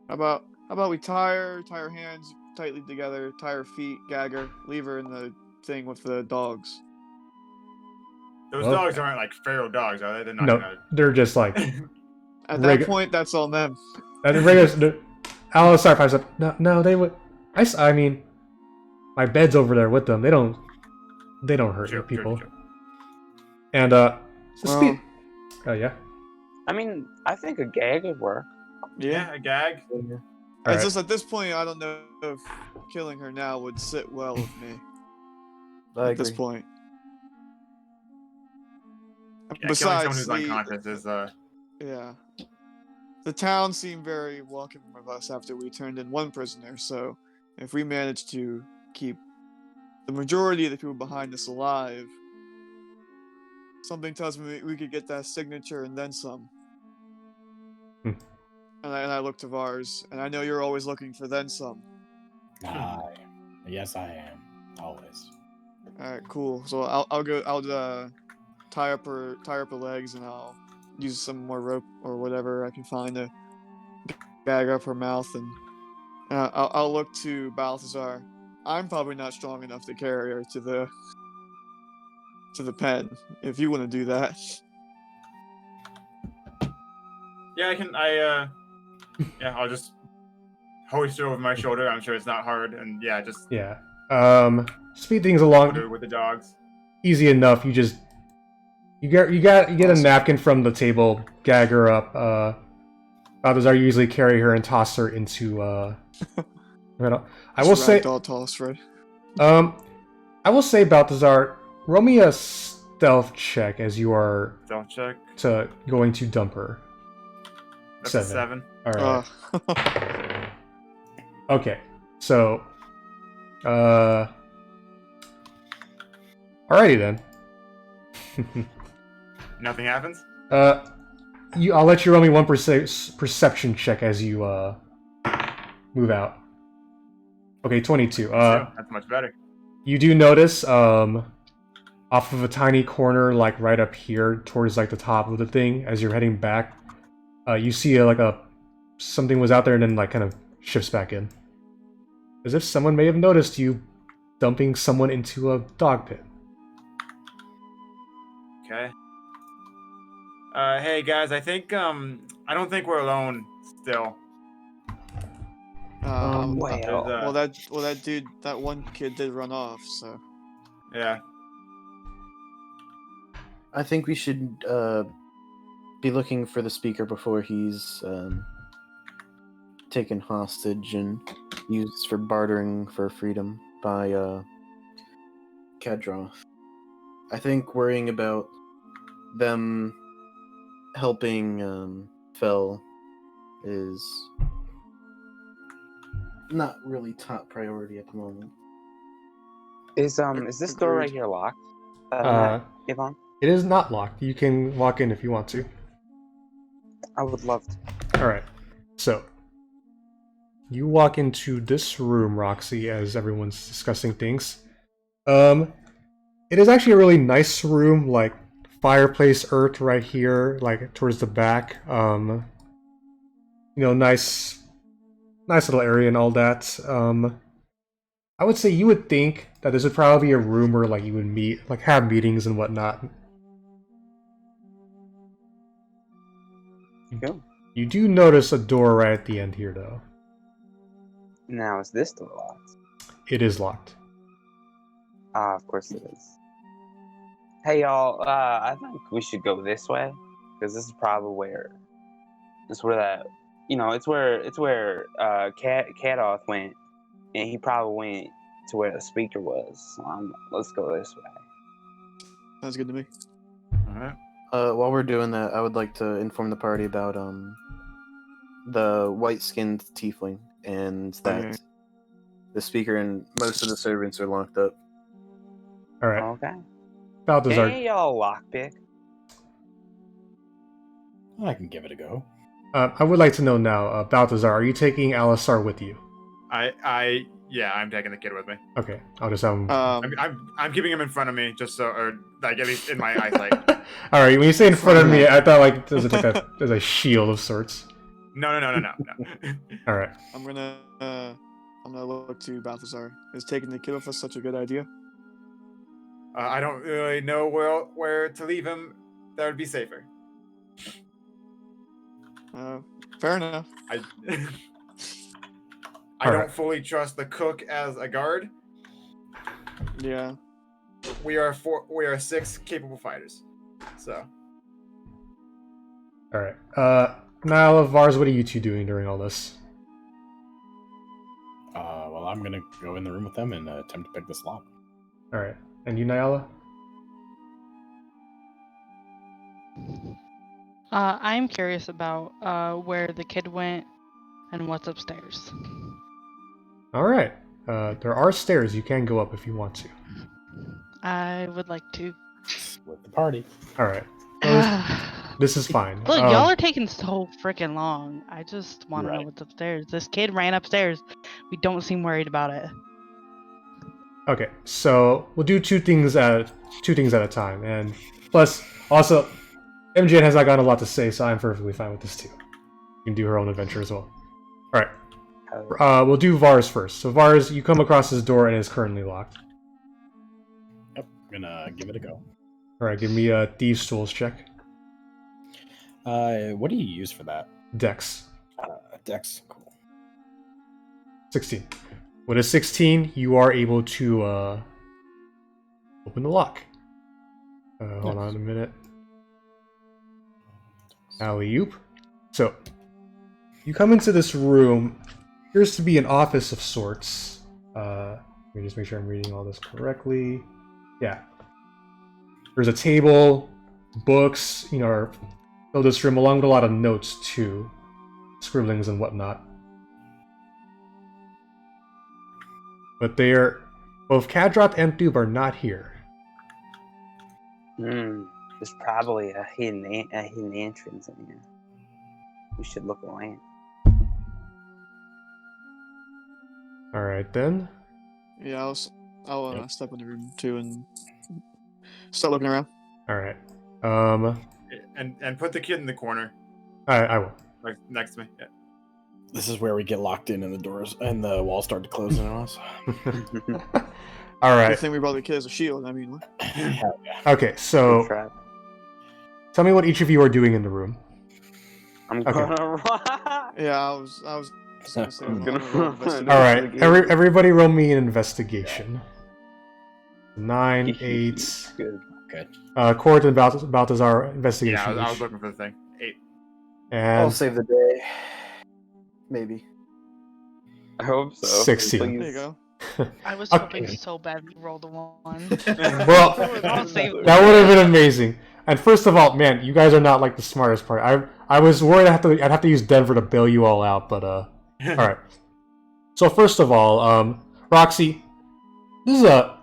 How about we tie her hands tightly together, tie her feet, gag her, leave her in the thing with the dogs. Those Well, dogs aren't like feral dogs, are they? They're not No, gonna. they're just like At Reg- that point, that's on them. regular. Alice pipes up. No, they would. I mean, my bed's over there with them. They don't hurt you people. Sure. And Well, oh yeah. I mean, I think a gag would work. Yeah, a gag. It's Alright. just at this point, I don't know if killing her now would sit well with me. I At this agree. point. Yeah, Besides, killing someone who's unconscious is yeah, the town seemed very welcoming of us after we turned in one prisoner. So, if we manage to keep the majority of the people behind us alive, something tells me we could get that signature and then some. Hmm. And I look to Vars, and I know you're always looking for then some. Yes, I am. Always. All right, cool. So I'll tie up her legs, and I'll use some more rope or whatever I can find to gag up her mouth, and I'll look to Balthazar. I'm probably not strong enough to carry her to the pen. If you want to do that, yeah. I'll just hoist her over my shoulder. I'm sure it's not hard, and yeah, just Yeah. Speed things along. put her with the dogs. Easy enough. You get a napkin from the table, gag her up. Balthazar usually carry her and toss her into I will say ragdoll toss, right? I will say, Balthazar, roll me a stealth check as you are Don't check. going to dump her. That's a 7. All right. Uh, Okay. So, alrighty then. Nothing happens. I'll let you roll me one perception check as you move out. Okay, 22. That's much better. You do notice off of a tiny corner, like right up here towards like the top of the thing, as you're heading back, you see something was out there and then like kind of shifts back in, as if someone may have noticed you dumping someone into a dog pit. Okay. Hey guys, I think I don't think we're alone still. Well, that dude, that one kid did run off. So Yeah. I think we should be looking for the speaker before he's taken hostage and used for bartering for freedom by Kadroth. I think worrying about them helping Fel is not really top priority at the moment. is this door right here locked? Yvonne? It is not locked. You can walk in if you want to. I would love to. Alright, so you walk into this room, Roxy, as everyone's discussing things. It is actually a really nice room, like fireplace earth right here, like towards the back. Nice little area and all that. I would say you would think that this would probably be a room where like you would meet, like have meetings and whatnot. Cool. You do notice a door right at the end here, though. Now, is this door locked? It is locked. Of course it is. Hey, y'all. I think we should go this way because this is probably where it's where Kadroth went, and he probably went to where the speaker was. So let's go this way. sounds good to me. All right. While we're doing that, I would like to inform the party about the white-skinned tiefling and that Okay. the speaker and most of the servants are locked up. Alright. Okay. Balthazar. Hey, y'all, lockpick. I can give it a go. I would like to know now, Balthazar, are you taking Alisar with you? Yeah, I'm taking the kid with me. Okay, I'll just have him. I'm keeping him in front of me, just so, or like at least in my eyesight. All right, when you say in front of me, I thought like there's a shield of sorts. No. All right. I'm gonna look to Balthazar. Is taking the kid with us such a good idea? I don't really know where to leave him. That would be safer. Fair enough. I All don't right. fully trust the cook as a guard. Yeah. We are 6 capable fighters. So. All right. Nyla, Vars, what are you two doing during all this? Well, I'm gonna go in the room with them and attempt to pick this lock. All right. And you, Nyla? I'm curious about where the kid went and what's upstairs. All right. There are stairs. You can go up if you want to. I would like to. With the party. All right. Look, This is fine. y'all are taking so freaking long. I just want to know Right. what's upstairs. This kid ran upstairs. We don't seem worried about it. Okay, so we'll do two things at a time, and plus, also, MJ has not got a lot to say, so I'm perfectly fine with this too. You can do her own adventure as well. All right. We'll do Vars first. So Vars, you come across this door and it's currently locked. Yep, I'm gonna give it a go. All right, give me a Thieves' Tools check. What do you use for that? Dex. Dex. Cool. 16. With a 16, you are able to open the lock. Hold on a minute. Alley-oop. So, you come into this room. Appears to be an office of sorts. Let me just make sure I'm reading all this correctly. Yeah. There's a table, books, fill this room along with a lot of notes too. Scribblings and whatnot. But both Kadrop and Thub are not here. There's probably a hidden entrance in here. We should look around. Alright then. Yeah, I'll step in the room too and start looking around. Alright. And put the kid in the corner, I will. like next to me. Yeah. This is where we get locked in and the doors and the walls start to close in on us. Good Alright. thing we brought the kid as a shield. I mean, what? Hell yeah. Okay, so Trap. tell me what each of you are doing in the room. I'm Okay. gonna run. Yeah, I was just gonna say. I'm gonna gonna roll run. investigation. Alright, everybody roll me an investigation. 9, 8. Good. Good. Court and Balthazar investigation. Yeah, I was each. looking for the thing. 8. I'll And save the day. Maybe. I hope so. 16. There you Please. go. I was Okay. hoping so bad we rolled a 1. Well, I'll save it. that would have been amazing. And first of all, man, you guys are not like the smartest part. I was worried I'd have to use Denver to bail you all out, but all right. So first of all, Roxy, this is a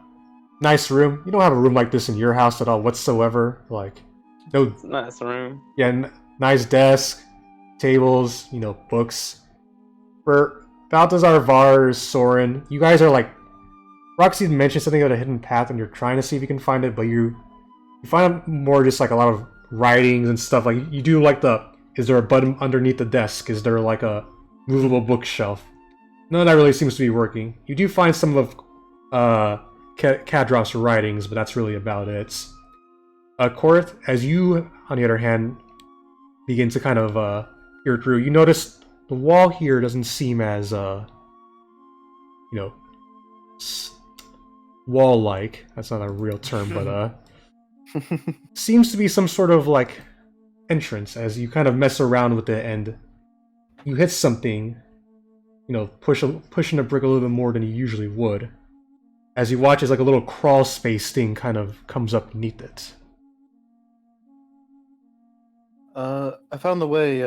nice room. You don't have a room like this in your house at all whatsoever. Like, no, It's a nice room. yeah, nice desk, tables, books. For Balthazar, Vars, Soren, you guys are like, Roxy mentioned something about a hidden path, and you're trying to see if you can find it, but you find more just like a lot of writings and stuff. Like you do like is there a button underneath the desk? Is there like a movable bookshelf? None of that really seems to be working. You do find some of Kadrop's writings, but that's really about it. Korth, as you, on the other hand, begin to kind of peer through, you notice the wall here doesn't seem as, wall-like. That's not a real term, but seems to be some sort of like entrance. As you kind of mess around with it and you hit something, pushing a brick a little bit more than you usually would. As you watch as like a little crawl space thing kind of comes up beneath it. I found the way.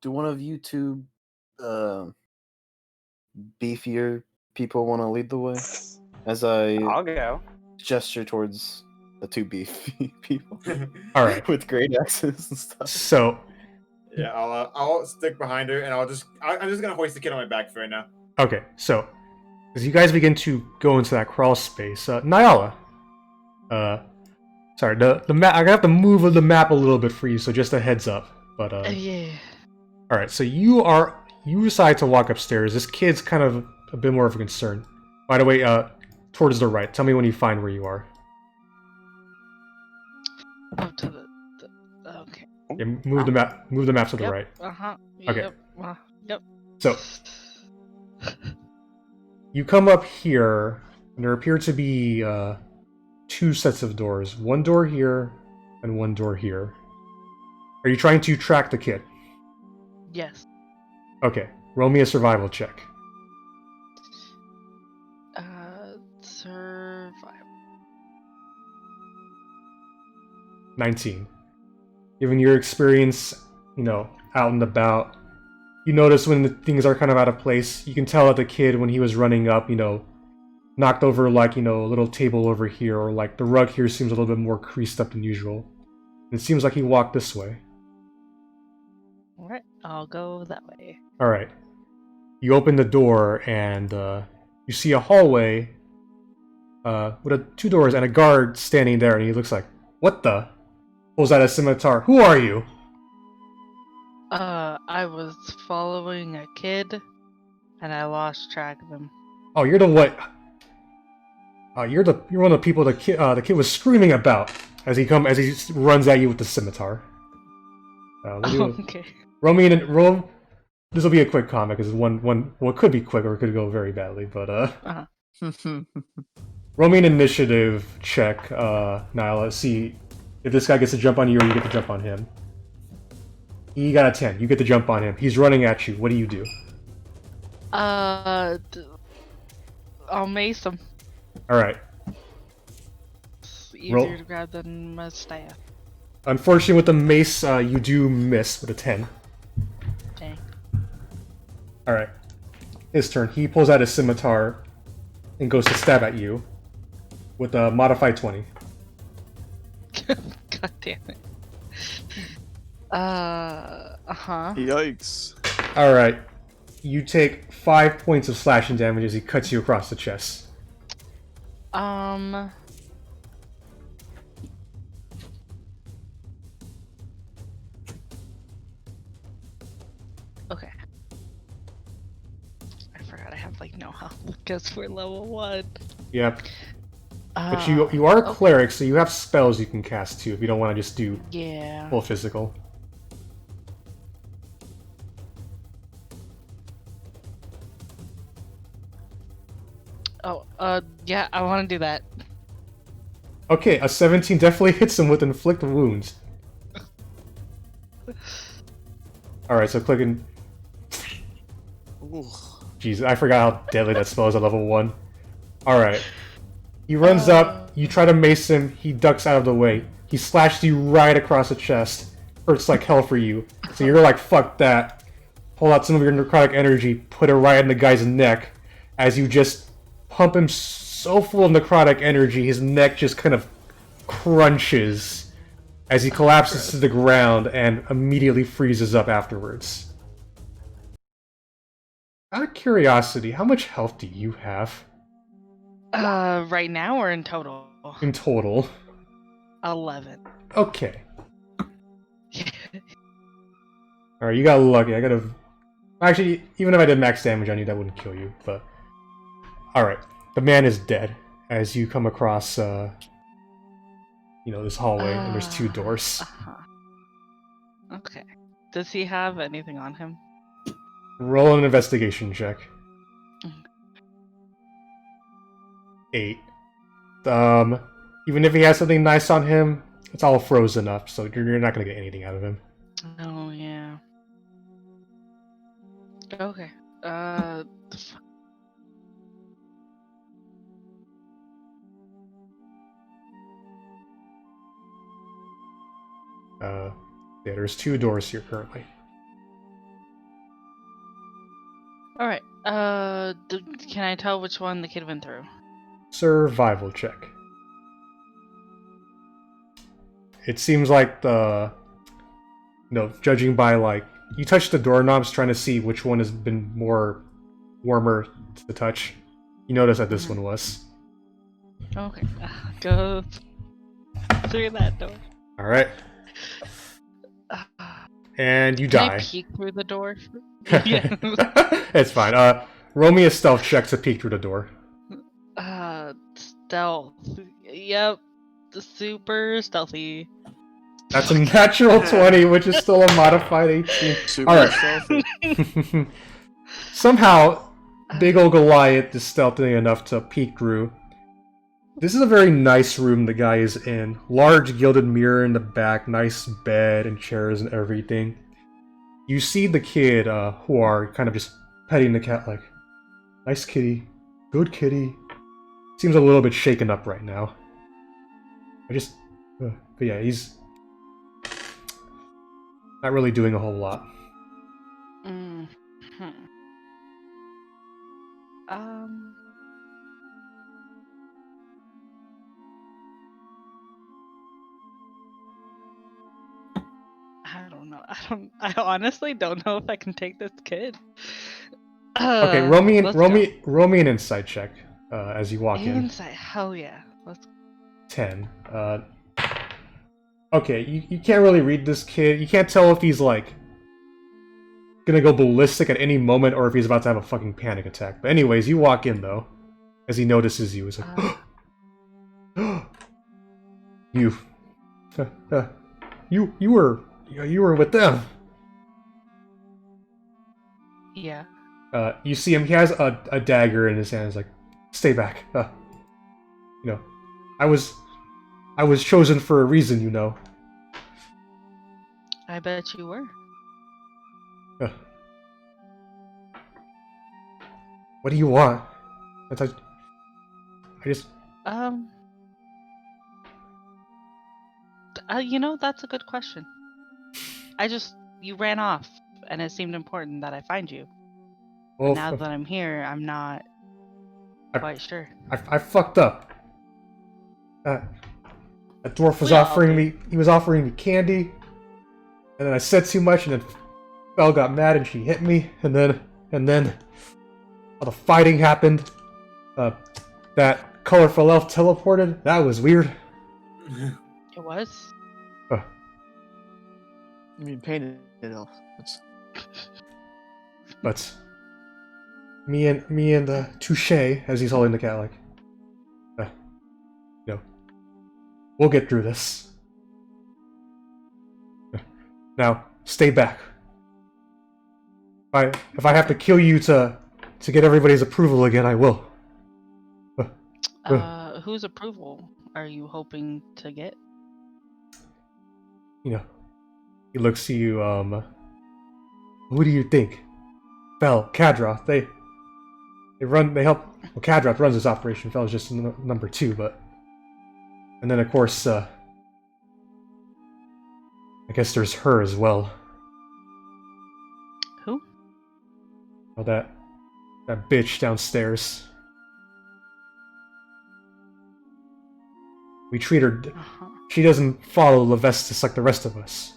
Do one of you two beefier people want to lead the way? As I I'll go. gesture towards the 2 beefy people All right. with great axes and stuff. So, Yeah, I'll stick behind her, and I'm just gonna hoist the kid on my back for right now. Okay, so as you guys begin to go into that crawl space, Nyala. Sorry, the map. I have to move the map a little bit for you, so just a heads up. But Yeah. all right, so you decide to walk upstairs. This kid's kind of a bit more of a concern. By the way, towards the right. Tell me when you find where you are. Up to the okay. Yeah, move the map. Move the map to the Yep. right. Okay. Okay. Yep. So you come up here, and there appear to be 2 sets of doors. One door here, and one door here. Are you trying to track the kid? Yes. Okay. Roll me a survival check. Survival. 19. Given your experience, out and about, you notice when the things are kind of out of place. You can tell that the kid, when he was running up, knocked over, like, a little table over here, or like the rug here seems a little bit more creased up than usual. It seems like he walked this way. Alright, I'll go that way. Alright. You open the door, and you see a hallway with 2 doors and a guard standing there, and he looks like, what the? Pulls out a scimitar. Who are you? I was following a kid, and I lost track of him. Oh, you're the what? You're one of the people the kid was screaming about as he runs at you with the scimitar. Okay. Roll me in. Roll. This will be a quick comment because it could be quick or it could go very badly. But roll me an initiative check, Nyla. See if this guy gets to jump on you or you get to jump on him. He got a 10. You get to jump on him. He's running at you. What do you do? I'll mace him. Alright. It's easier to grab than my staff. Unfortunately, with the mace, you do miss with a 10. Dang. Alright. His turn. He pulls out his scimitar and goes to stab at you with a modified 20. God damn it. Yikes. Alright. You take 5 points of slashing damage as he cuts you across the chest. Okay. I forgot I have like no health because we're level 1. Yep. But you are a cleric, so you have spells you can cast too if you don't want to just do full physical. Oh, yeah, I want to do that. Okay, a 17 definitely hits him with inflict wounds. Alright, so clicking. Ooh. Jeez, I forgot how deadly that spell is at level 1. Alright. He runs up, you try to mace him, he ducks out of the way. He slashes you right across the chest. Hurts like hell for you. So you're like, fuck that. Pull out some of your necrotic energy, put it right in the guy's neck, as you just pump him so full of necrotic energy, his neck just kind of crunches as he collapses to the ground and immediately freezes up afterwards. Out of curiosity, how much health do you have? Right now or in total? In total. 11. Okay. Alright, you got lucky. I could've... Actually, even if I did max damage on you, that wouldn't kill you, but... Alright. The man is dead as you come across, this hallway, and there's 2 doors. Okay. Does he have anything on him? Roll an investigation check. 8. Even if he has something nice on him, it's all frozen up, so you're not gonna get anything out of him. Oh, yeah. Okay. Yeah, there's 2 doors here currently. Alright. Can I tell which one the kid went through? Survival check. It seems like judging by, like, you touch the doorknobs trying to see which one has been more warmer to the touch. You notice that this one was. Okay. Go through that door. Alright. And you Can die. I peek through the door? Yeah. It's fine. Roll me a stealth check to peek through the door. Stealth. Yep. Super stealthy. That's a natural 20, which is still a modified 18. Super Alright. stealthy. Somehow, big ol' Goliath is stealthy enough to peek through. This is a very nice room the guy is in. Large gilded mirror in the back, nice bed and chairs and everything. You see the kid, who are kind of just petting the cat like, nice kitty, good kitty. Seems a little bit shaken up right now. But yeah, he's not really doing a whole lot. Mm-hmm. I don't know. I honestly don't know if I can take this kid. Okay, roll me let's go. an insight check as you walk in. Insight. Hell yeah. Let's 10. Okay, you can't really read this kid. You can't tell if he's like gonna go ballistic at any moment or if he's about to have a fucking panic attack. But anyways, you walk in though, as he notices you. He's like, you were with them. Yeah. You see him. He has a dagger in his hand. He's like, stay back. I was chosen for a reason, you know. I bet you were. What do you want? I just... That's a good question. You ran off, and it seemed important that I find you. Well, Now that I'm here, I'm not quite sure. I fucked up. That dwarf was We all offering do. me... He was offering me candy. And then I said too much, and then Belle got mad and she hit me. And then... all the fighting happened. That colorful elf teleported. That was weird. It was? I mean, painted elf. That's... But me and Touche, as he's holding the cat, like, we'll get through this. Now, stay back. If I have to kill you to get everybody's approval again, I will. Whose approval are you hoping to get? He looks at you, who do you think? Bell, Kadroth, they help, well, Kadroth runs this operation, Fell's just number 2, but... And then, of course, I guess there's her as well. Who? Oh, that bitch downstairs. We treat her... Uh-huh. She doesn't follow Levestus like the rest of us.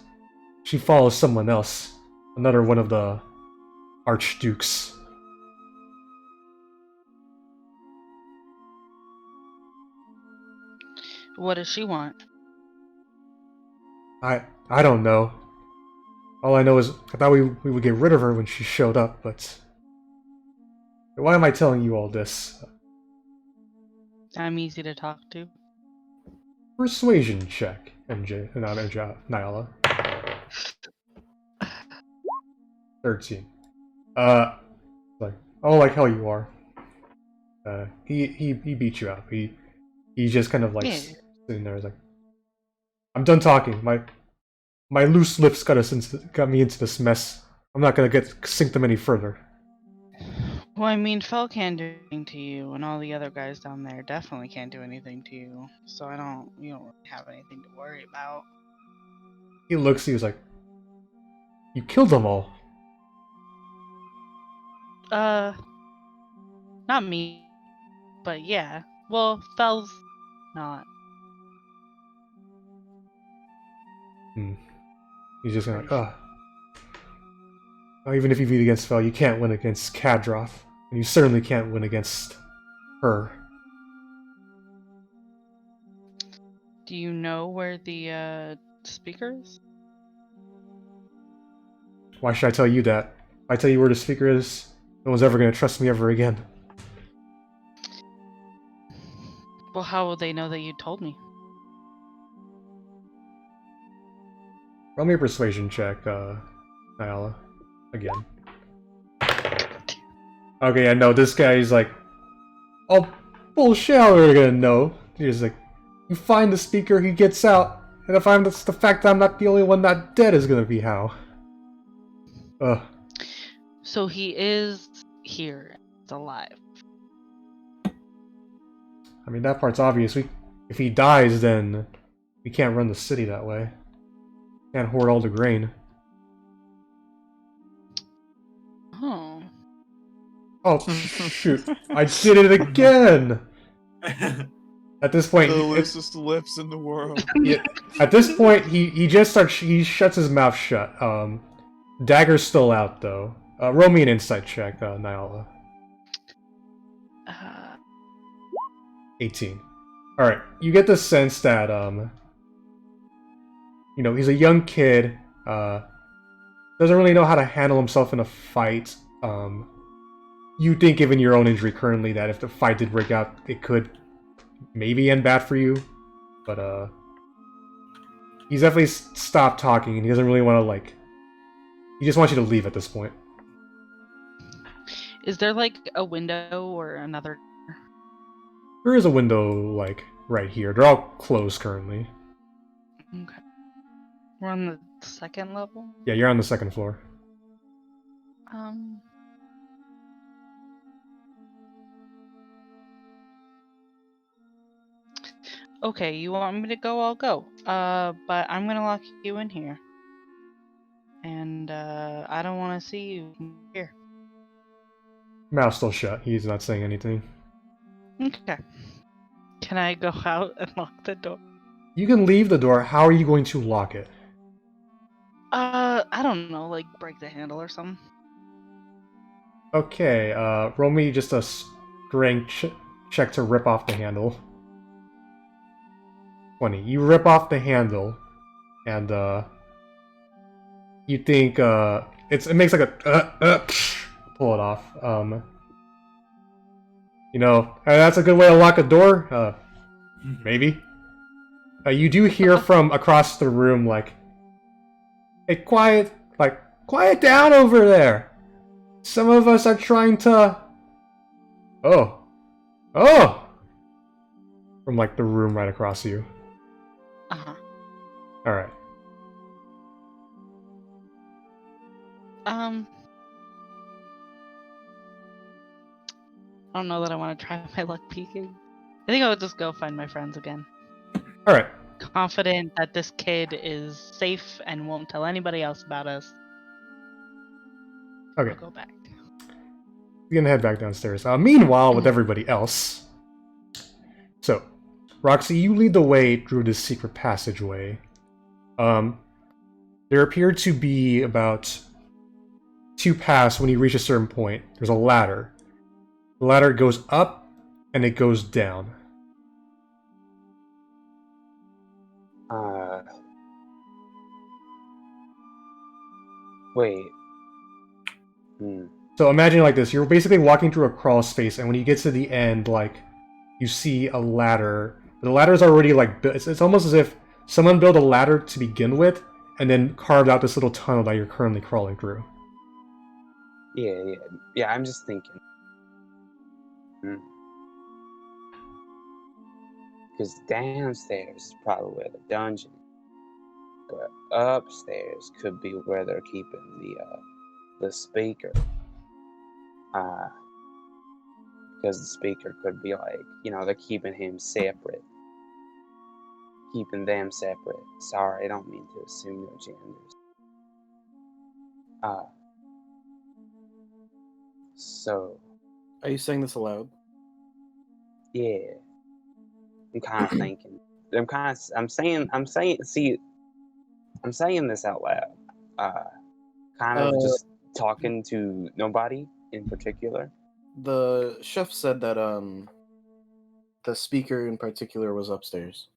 She follows someone else. Another one of the archdukes. What does she want? I don't know. All I know is I thought we would get rid of her when she showed up, but... Why am I telling you all this? I'm easy to talk to. Persuasion check, MJ, not MJ, Nyala. 13. Like, oh, like hell you are. He beat you up. He just kind of like Yeah. sitting there, like, I'm done talking. My loose lips got me into this mess. I'm not gonna sink them any further. Well, I mean, Fel can't do anything to you, and all the other guys down there definitely can't do anything to you. So you don't really have anything to worry about. He looks at you, he's like, you killed them all. Not me, but yeah. Well, Fel's not. He's just gonna like, oh, even if you beat against Fel, you can't win against Kadroth. And you certainly can't win against her. Do you know where the speaker is? Why should I tell you that? If I tell you where the speaker is, no one's ever going to trust me ever again. Well, how will they know that you told me? Roll me a persuasion check, Nyala. Again. Okay, I know, this guy's like, oh, bullshit, how are they gonna know? He's like, you find the speaker, he gets out, and if I'm the fact that I'm not the only one not dead is gonna be how. Ugh. So he is here. He's alive. I mean, that part's obvious. If he dies, then we can't run the city that way. Can't hoard all the grain. Oh. Oh, shoot. I did it again! At this point, The loosest lips in the world. at this point, he just starts. He shuts his mouth shut. Dagger's still out though. Roll me an insight check, Nyala. 18. All right, you get the sense that you know, he's a young kid. Doesn't really know how to handle himself in a fight. You think, given your own injury currently, that if the fight did break out, it could maybe end bad for you. But he's definitely stopped talking, and he doesn't really want to like. He just wants you to leave at this point. Is there like a window or another? There is a window like right here. They're all closed currently. Okay. We're on the second level? Yeah, you're on the second floor. Okay, you want me to go, I'll go. But I'm gonna lock you in here. And, I don't want to see you here. Mouth's still shut. He's not saying anything. Okay. Can I go out and lock the door? You can leave the door. How are you going to lock it? I don't know, like break the handle or something. Okay, roll me just a strength check to rip off the handle. 20. You rip off the handle, and you think it makes like a pull it off. You know, that's a good way to lock a door. Maybe. You do hear from across the room like, "Hey, quiet down over there. Some of us are trying to." Oh, from like the room right across you. Uh-huh. All right. I don't know that I want to try my luck peeking. I think I'll just go find my friends again. All right. Confident that this kid is safe and won't tell anybody else about us. Okay. I'll go back. We're gonna head back downstairs. Meanwhile, with everybody else. So, Roxy, you lead the way through this secret passageway. There appear to be about 2 paths when you reach a certain point. There's a ladder. The ladder goes up and it goes down. Wait. So imagine like this. You're basically walking through a crawl space, and when you get to the end, like, you see a ladder. The ladder's already like built. It's almost as if someone built a ladder to begin with, and then carved out this little tunnel that you're currently crawling through. Yeah, I'm just thinking. Because downstairs is probably where the dungeon is. But upstairs could be where they're keeping the speaker. Because the speaker could be like, you know, they're keeping him separate. Keeping them separate. Sorry, I don't mean to assume their genders. So, Are you saying this aloud? yeah. I'm kind of thinking. I'm saying this out loud. Kind of just talking to nobody in particular. The chef said that the speaker in particular was upstairs.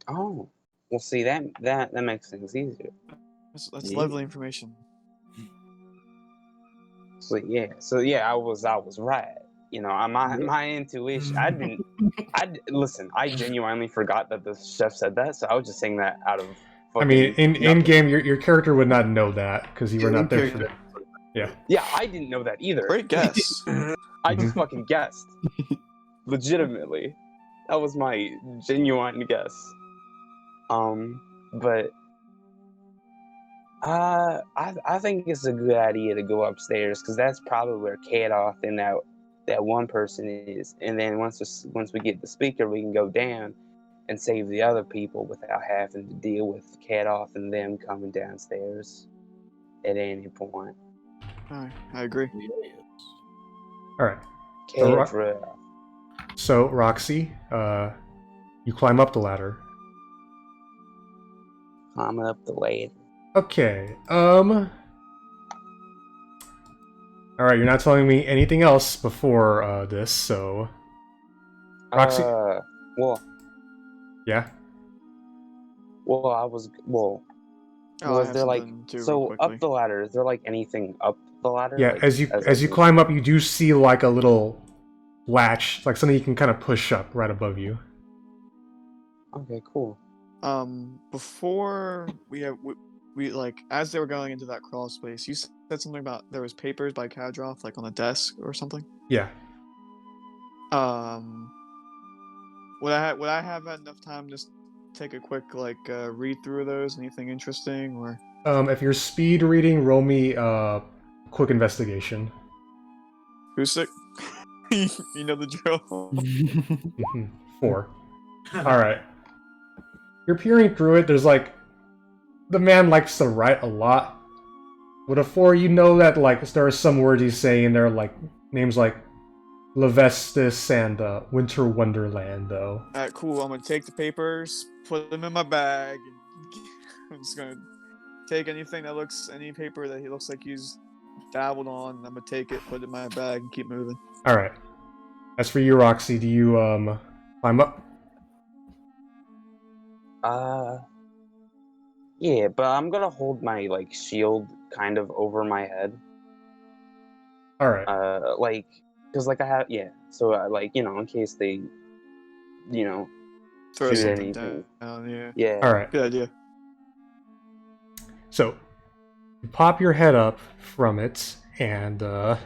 Oh, well, see that makes things easier. That's Yeah. lovely information. So yeah, I was right. You know, my intuition. Listen. I genuinely forgot that the chef said that, so I was just saying that out of. I mean, fucking in nothing. game, your character would not know that because you were Yeah, not there in for. character. Yeah. Yeah, I didn't know that either. Great guess. I just fucking guessed. Legitimately, that was my genuine guess. But I think it's a good idea to go upstairs because that's probably where Kadoth and that one person is. And then once we get the speaker, we can go down and save the other people without having to deal with Kadoth and them coming downstairs at any point. I agree. All right. So, Kadoth. So Roxy, you climb up the ladder. Climbing up the ladder. Okay. All right. You're not telling me anything else before this, so. Roxy. Well, Yeah. I was Oh, I was have there like something too, real so quickly. up the ladder? Is there like anything up the ladder? Yeah. Like, As you climb up, you do see like a little latch, like something you can kind of push up right above you. Okay, cool. Before we like as they were going into that crawl space, you said something about there was papers by Kadroth like on the desk or something. Yeah. Would I have had enough time to just take a quick like read through those? Anything interesting or? If you're speed reading, roll me quick investigation. Who's sick? You know the drill. 4. All right. You're peering through it. There's like, the man likes to write a lot. With a 4, you know that like there are some words he's saying. There are like names like Levestis and Winter Wonderland, though. Alright, cool. I'm gonna take the papers, put them in my bag, and I'm just gonna take any paper that he looks like he's dabbled on. I'm gonna take it, put it in my bag, and keep moving. All right. As for you, Roxy, do you climb up? Yeah, but I'm gonna hold my like shield kind of over my head. All right. Like, cause like I have so like in case they, Throw shoot something anything. down. Yeah. Yeah. All right. Good idea. So, you pop your head up from it, and you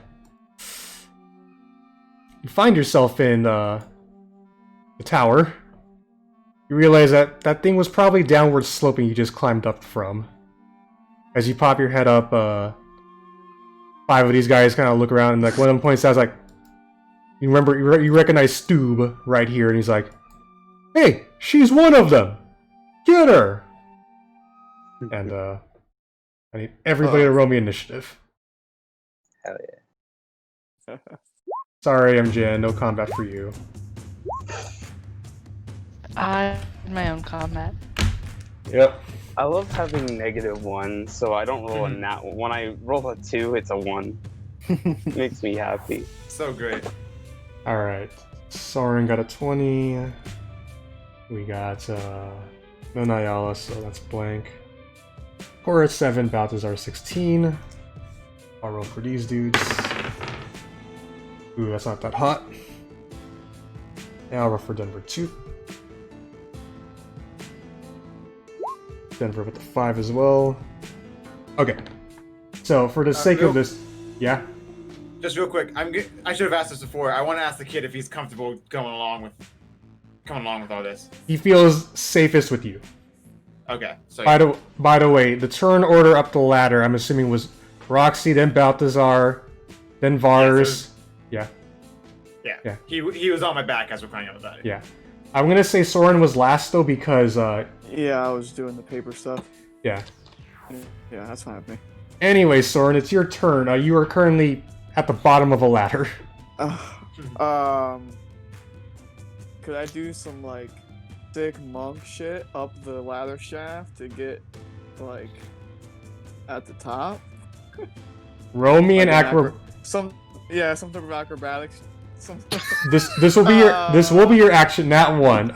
find yourself in the tower. You realize that that thing was probably downward sloping you just climbed up from. As you pop your head up, 5 of these guys kind of look around, and like one of them points out, like, you recognize Stoob right here, and he's like, "Hey, she's one of them! Get her!" And I need everybody to roll me initiative. Hell yeah. Sorry, MJ, no combat for you. I had my own combat. Yep. I love having -1, so I don't roll a nat. When I roll a 2, it's a 1. Makes me happy. So great. Alright. Soren got a 20. We got no Nyala, so that's blank. Cora at 7, Balthazar 16. I'll roll for these dudes. Ooh, that's not that hot. And I'll roll for Denver 2. Denver with the 5 as well. Okay. So for the sake of this, yeah. Just real quick, I should have asked this before. I want to ask the kid if he's comfortable coming along with all this. He feels safest with you. Okay. So By the way, the turn order up the ladder, I'm assuming, was Roxy, then Balthazar, then Vars. Yeah. He was on my back as we're crying out loud. Yeah. I'm gonna say Soren was last though because Yeah, I was doing the paper stuff. yeah. Yeah, that's fine with me. Anyway, Soren, it's your turn. You are currently at the bottom of a ladder. Could I do some like sick monk shit up the ladder shaft to get like at the top? Roll me an Like acro. Yeah, some type of acrobatics. Some. This will be your action, not one.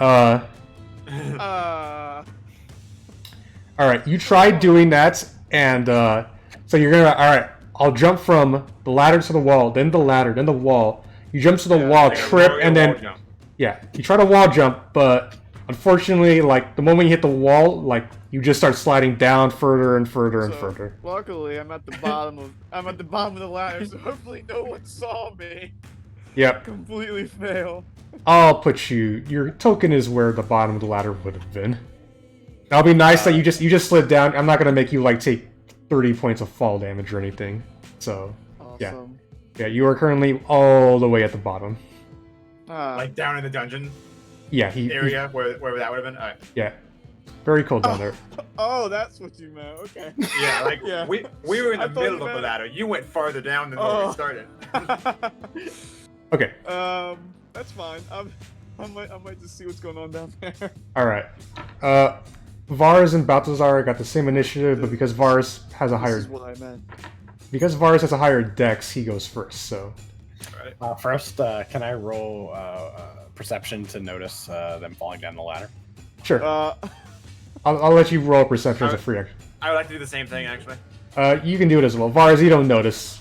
All right, you tried doing that, and so you're gonna. All right, I'll jump from the ladder to the wall, then the ladder, then the wall. You jump to the wall, like a trip, warrior and wall then jump. yeah, you try to wall jump, but unfortunately, like the moment you hit the wall, like you just start sliding down further and further and So, further. Luckily, I'm at the bottom of the ladder, so hopefully no one saw me Yep, completely fail. I'll put you. Your token is where the bottom of the ladder would have been. That'll be nice that you just slid down. I'm not gonna make you like take 30 points of fall damage or anything. So Awesome. yeah, you are currently all the way at the bottom. Like down in the dungeon Yeah, he area where that would have been. Alright. yeah, very cold down there. Oh, that's what you meant. Okay. Yeah, like Yeah. we were in I the thought middle you of the meant- ladder. You went farther down than where we started. Okay, That's fine. I might just see what's going on down there. all right. Vars and Balthazar got the same initiative, but because Vars has a This higher is what I meant. dex, he goes first. So First, can I roll perception to notice them falling down the ladder? sure, Uh, I'll let you roll perception as a free action. I would like to do the same thing actually. You can do it as well. Vars, you don't notice.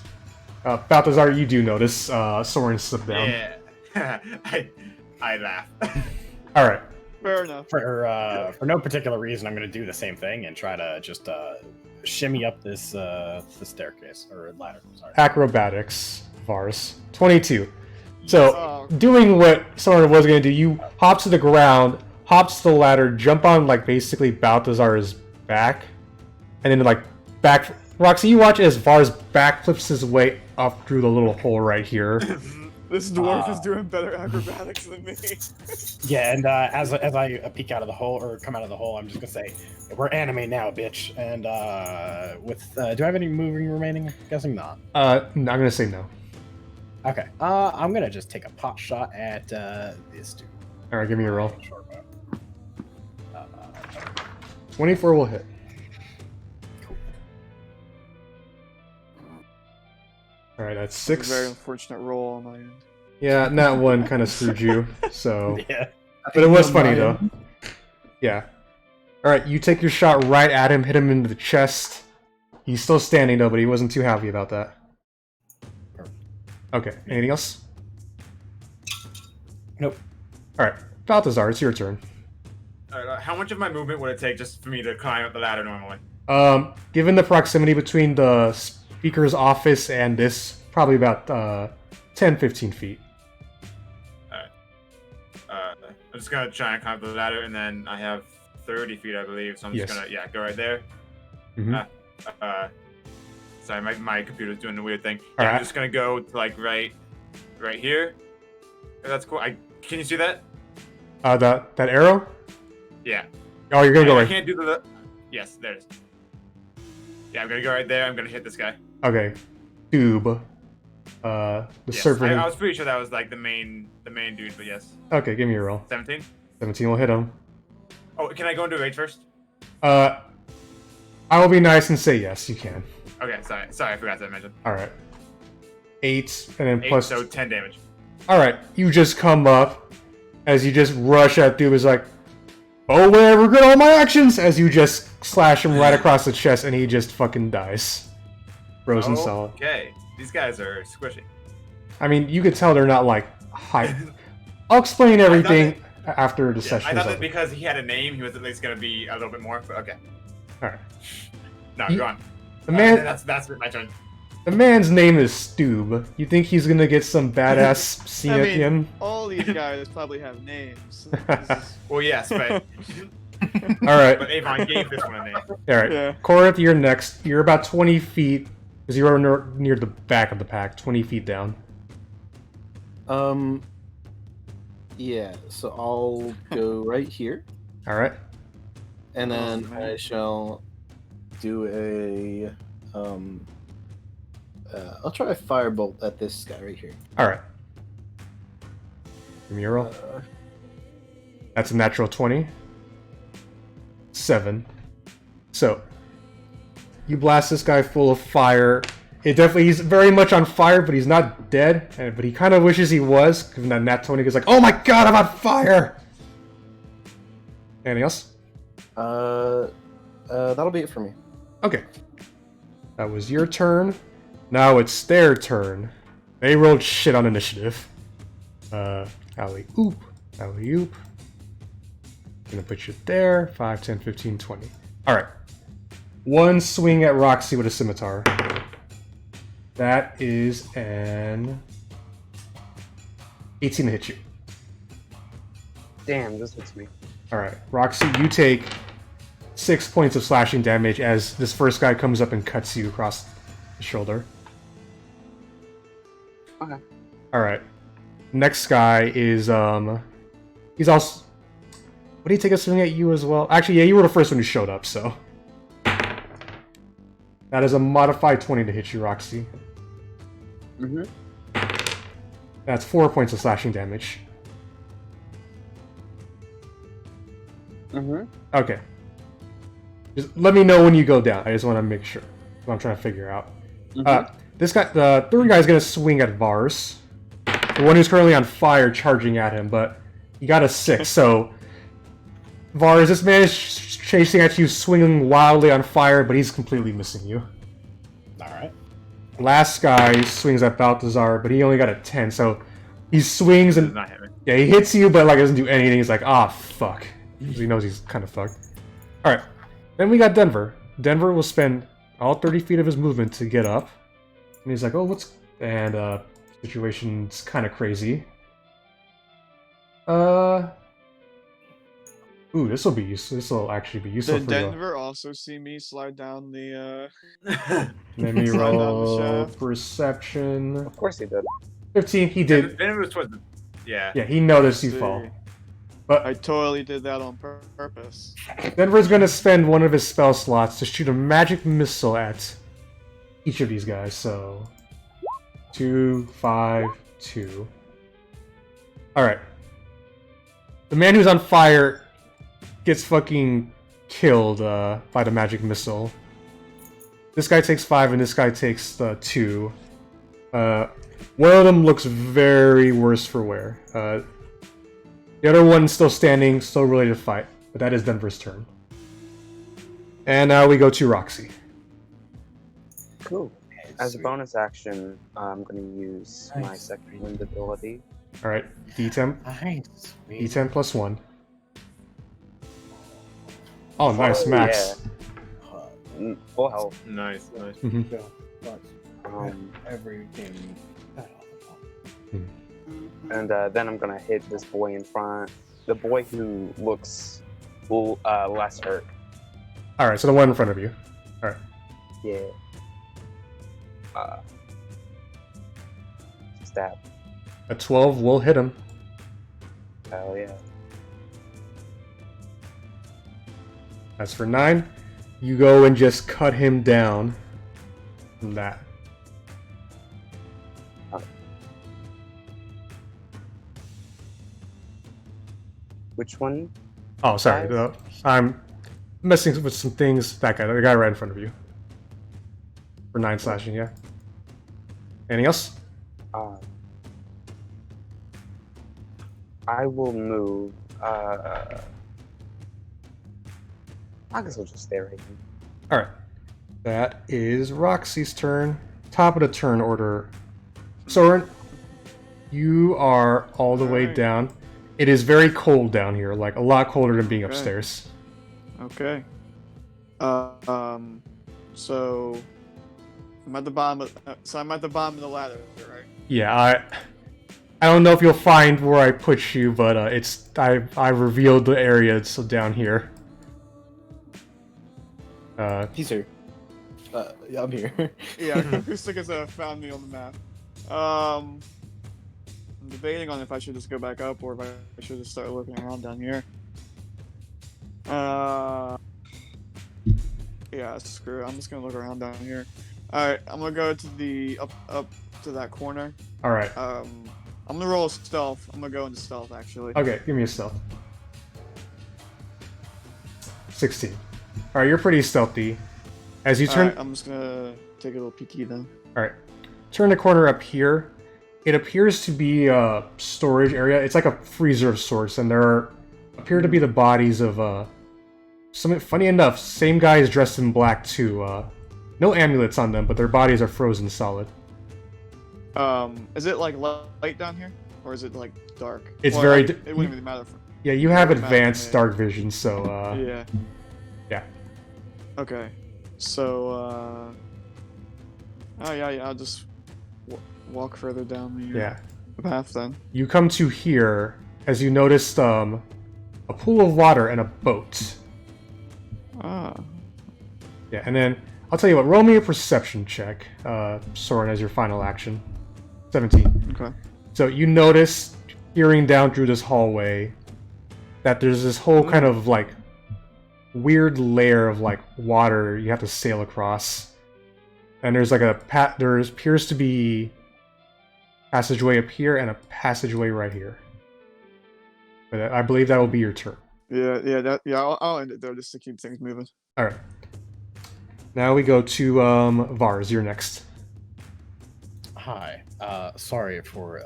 Balthazar, you do notice. Soren slip down. Yeah. I laugh. All right. fair enough. For no particular reason, I'm going to do the same thing and try to just shimmy up this staircase or ladder. Sorry. Acrobatics, Vars. 22. So, Oh. doing what Soren was going to do, you hop to the ground, hop to the ladder, jump on, like, basically Balthazar's back, and then, like, back... Roxy, you watch as Vars backflips his way up through the little hole right here. This dwarf is doing better acrobatics than me. Yeah, and as I peek out of the hole or come out of the hole, I'm just gonna say, "We're anime now, bitch." And do I have any moving remaining? I'm guessing not. I'm going to say no. Okay. I'm gonna just take a pot shot at this dude. All right, give me a roll. Short bow. 24 will hit. Cool. All right, that's It's a very 6. unfortunate roll on my end. Yeah, that one kind of screwed you, so... Yeah. But it was funny, though. Yeah. Alright, you take your shot right at him, hit him into the chest. He's still standing, though, but he wasn't too happy about that. Okay, anything else? Nope. Alright, Balthazar, it's your turn. Alright, how much of my movement would it take just for me to climb up the ladder normally? Given the proximity between the speaker's office and this, probably about 10-15 feet. I'm just gonna try and climb up the ladder, and then I have 30 feet, I believe. So I'm just Yes. gonna go right there. Mhm. Sorry, my computer's doing a weird thing. All right. I'm just gonna go to like right here. Oh, that's cool. Can you see that? That arrow? Yeah. Oh, you're gonna go I right. can't do the. Yes, there it is. Yeah, I'm gonna go right there. I'm gonna hit this guy. Okay. Doob. The Yes. server. I was pretty sure that was like the main dude, but yes. Okay, give me a roll. 17. 17 will hit him. Oh, can I go into rage first? I will be nice and say yes, you can. Okay, sorry, I forgot to mention. Alright. 8, and then 8, plus... so 10 damage. Alright, you just come up, as you just rush at Doob, is like, oh, wait, I regret all my actions! As you just slash him right across the chest, and he just fucking dies. Frozen solid. Okay, these guys are squishy. I mean, you could tell they're not, like, high... I'll explain everything after the Yeah, session I is thought that over. because he had a name, he was at least gonna be a little bit more. But okay, Alright. no, You- go on. The man... That's my turn. The man's name is Stoob. You think he's gonna get some badass scene I at mean, the end? all these guys probably have names. Well, yes, but Alright, but Avon gave this one a name. alright. Yeah. Korath, you're next. You're about 20 feet, because you're near the back of the pack, 20 feet down. Yeah, so I'll go right here, Alright? and then man. I shall do a I'll try a firebolt at this guy right here. Alright. Give me a roll. That's a natural 20. 7. So, you blast this guy full of fire, it definitely, he's very much on fire, but he's not dead. But he kind of wishes he was, because that Nat 20 is like, oh my god, I'm on fire! Anything else? That'll be it for me. Okay. That was your turn. Now it's their turn. They rolled shit on initiative. Alley-oop. Alley-oop. Gonna put you there. 5, 10, 15, 20. Alright. One swing at Roxy with a scimitar. That is an 18 to hit you. Damn, this hits me. Alright, Roxy, you take 6 points of slashing damage as this first guy comes up and cuts you across the shoulder. Okay. Alright. Next guy is, he's also... What did he take a swing at you as well? Actually, yeah, you were the first one who showed up, so... That is a modified 20 to hit you, Roxy. Mm-hmm. That's 4 points of slashing damage. Mm-hmm. Okay. Just let me know when you go down. I just want to make sure. That's what I'm trying to figure out. Mm-hmm. This guy, the third guy is going to swing at Vars. The one who's currently on fire charging at him, but he got a 6, so... Vars, this man is chasing at you, swinging wildly on fire, but he's completely missing you. Alright. Last guy swings at Balthazar, but he only got a 10, so he swings Does and... not hit me. Yeah, he hits you, but like doesn't do anything. He's like, ah, fuck. Because he knows he's kind of fucked. Alright. Then we got Denver. Denver will spend all 30 feet of his movement to get up. And he's like, oh, what's... And, situation's kind of crazy. Ooh, this will be useful. This will actually be useful Did for you. Denver also see me slide down the, Let me Slide down the roll shaft. perception. Of course he did. 15, he did. Then it was towards the... Yeah. Yeah, he noticed you See. fall. But I totally did that on purpose. Denver's going to spend one of his spell slots to shoot a magic missile at each of these guys. So, 2, 5, 2. Alright. The man who's on fire gets fucking killed by the magic missile. This guy takes 5 and this guy takes 2. One of them looks very worse for wear. The other one's still standing, still ready to fight. But that is Denver's turn. And now we go to Roxy. Cool. As a bonus action, I'm going to use my second wind ability. Alright, D10. Nice. D10 plus 1. Oh, nice, Max. Full health. Nice, nice. Mhm. Everything. And then I'm going to hit this boy in front. The boy who looks less hurt. Alright, so the one in front of you. Yeah. Stab. A 12 will hit him. Hell yeah. As for 9, you go and just cut him down from that. Which one? Oh, sorry. I'm messing with some things. That guy, the guy right in front of you. For 9 slashing, yeah. Anything else? I will move. I guess I'll just stay right here. Alright. That is Roxy's turn. Top of the turn order. Soren, you are all the way Alright. down. It is very cold down here, like a lot colder than being Okay. upstairs. Okay. So I'm at the bottom of the ladder, right? Yeah, I don't know if you'll find where I put you, but I revealed the area so down here. He's here. Yeah, I'm here. Yeah, Acoustic has found me on the map. I'm debating on if I should just go back up or if I should just start looking around down here. Yeah, screw it. I'm just gonna look around down here. Alright, I'm gonna go to the up to that corner. Alright. I'm gonna roll a stealth. I'm gonna go into stealth actually. Okay, give me a stealth. 16. Alright, you're pretty stealthy. As you turn... Alright, I'm just gonna take a little peeky then. Alright. Turn the corner up here. It appears to be a storage area. It's like a freezer of sorts, and there appear to be the bodies of some. Funny enough, same guys dressed in black too. No amulets on them, but their bodies are frozen solid. Is it like light down here, or is it like dark? It's Well, very. like, it wouldn't really matter. Yeah, you have wouldn't matter advanced to me. dark vision, so Yeah. yeah. Okay. So oh yeah, I'll just walk further down the Yeah. path then. You come to here as you noticed a pool of water and a boat. Ah. Yeah, and then I'll tell you what. Roll me a perception check, Soren, as your final action. 17. Okay. So you notice, peering down through this hallway, that there's this whole kind of like weird layer of like water you have to sail across, and there's like there appears to be passageway up here and a passageway right here. But I believe that will be your turn. Yeah. I'll end it there just to keep things moving. All right. Now we go to Vars. You're next. Hi. Sorry for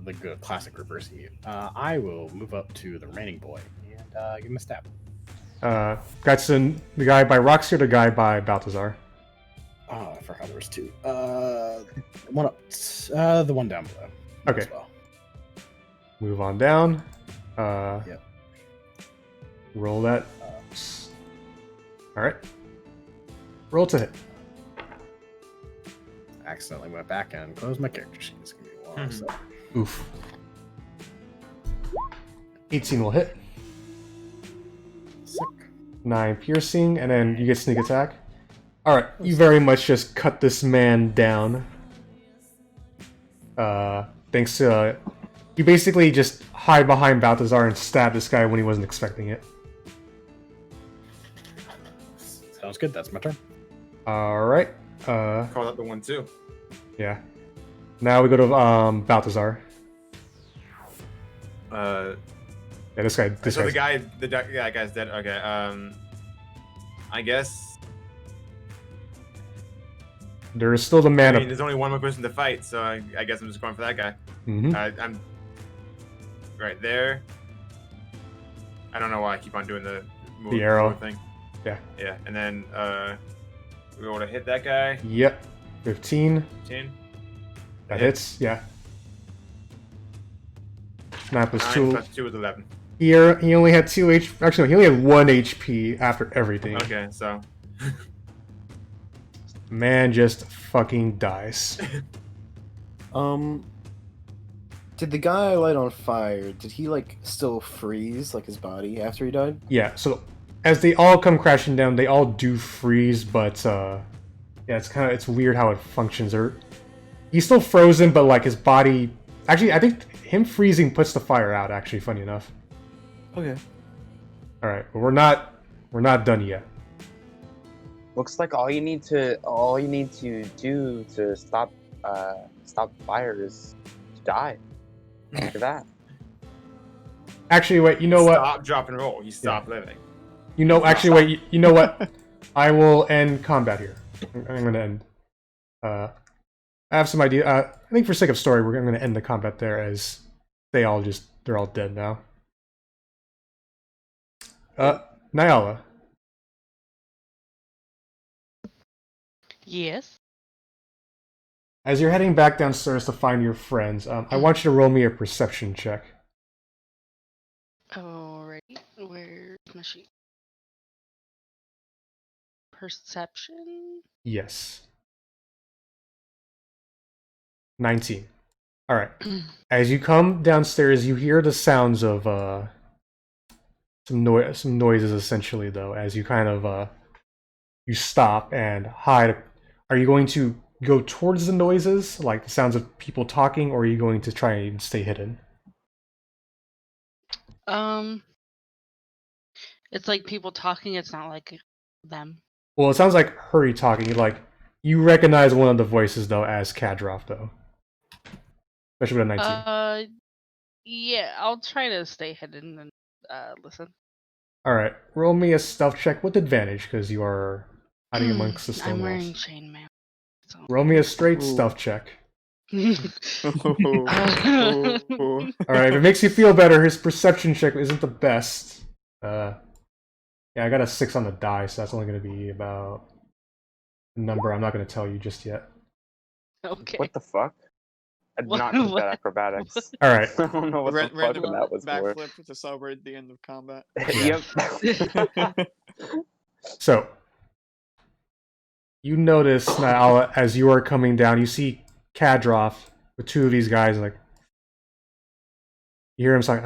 the good classic reversing you. I will move up to the remaining boy and give him a stab. That's the guy by Roxy or the guy by Balthazar? Oh, I forgot there was two. One up. The one down below. Okay. As well. Move on down. Yep. Roll that. All right. Roll to hit. Accidentally went back and closed my character sheet. It's gonna be a while. So. Oof. 18 will hit. Sick. 9 piercing, and then you get sneak attack. Alright, you very much just cut this man down. Thanks to... you basically just hide behind Balthazar and stab this guy when he wasn't expecting it. Sounds good. That's my turn. Alright. Call that the one too. Yeah. Now we go to Balthazar. Yeah, this guy. This So guy's- the guy's dead. Okay. I guess. there is still the man I mean, up. there's only one more person to fight, so I guess I'm just going for that guy. Mhm. I'm right there. I don't know why I keep on doing the arrow. thing. Yeah. Yeah, and then we want to hit that guy. Yep. 15. 10. That Hit. hits. Yeah. 9 plus 9 2. plus 2 is 11. He only had 2 HP. Actually, no, he only had 1 HP after everything. Okay, so Man just fucking dies. Did the guy I light on fire? Did he like still freeze like his body after he died? Yeah, so as they all come crashing down, they all do freeze, but yeah, it's weird how it functions. He's still frozen, but like his body. Actually, I think him freezing puts the fire out. Actually, funny enough. Okay. All right, but we're not done yet. Looks like all you need to do to stop the fire is to die. After that. Actually, wait. You know what? stop, drop, and roll. He stopped living. You know. Actually, wait. You know what? I will end combat here. I'm going to end. I have some idea. I think for sake of story, I'm going to end the combat there as they're all dead now. Nyala. Yes. As you're heading back downstairs to find your friends, I want you to roll me a perception check. Alright. Where's my sheet? Perception? Yes. 19. Alright. As you come downstairs, you hear the sounds of some noises essentially though, as you kind of you stop and hide. Are you going to go towards the noises, like the sounds of people talking, or are you going to try and stay hidden? It's like people talking, it's not like them. Well, it sounds like Hurry talking. Like, you recognize one of the voices though as Kadroff though. Especially with a 19. Yeah, I'll try to stay hidden and listen. Alright, roll me a stealth check with advantage, because you are hiding amongst the stone I'm walls. wearing chainmail. So. Roll me a straight Ooh. stealth check. Ooh. Alright, if it makes you feel better, his perception check isn't the best. Yeah, I got a 6 on the die, so that's only going to be about a number I'm not going to tell you just yet. Okay. What the fuck? I'm What- not good what- at acrobatics. Alright, I don't know what the fuck Random that was for. backflip to celebrate the end of combat. Yep. so you notice now as you are coming down, you see Kadroff with 2 of these guys, like, you hear him saying,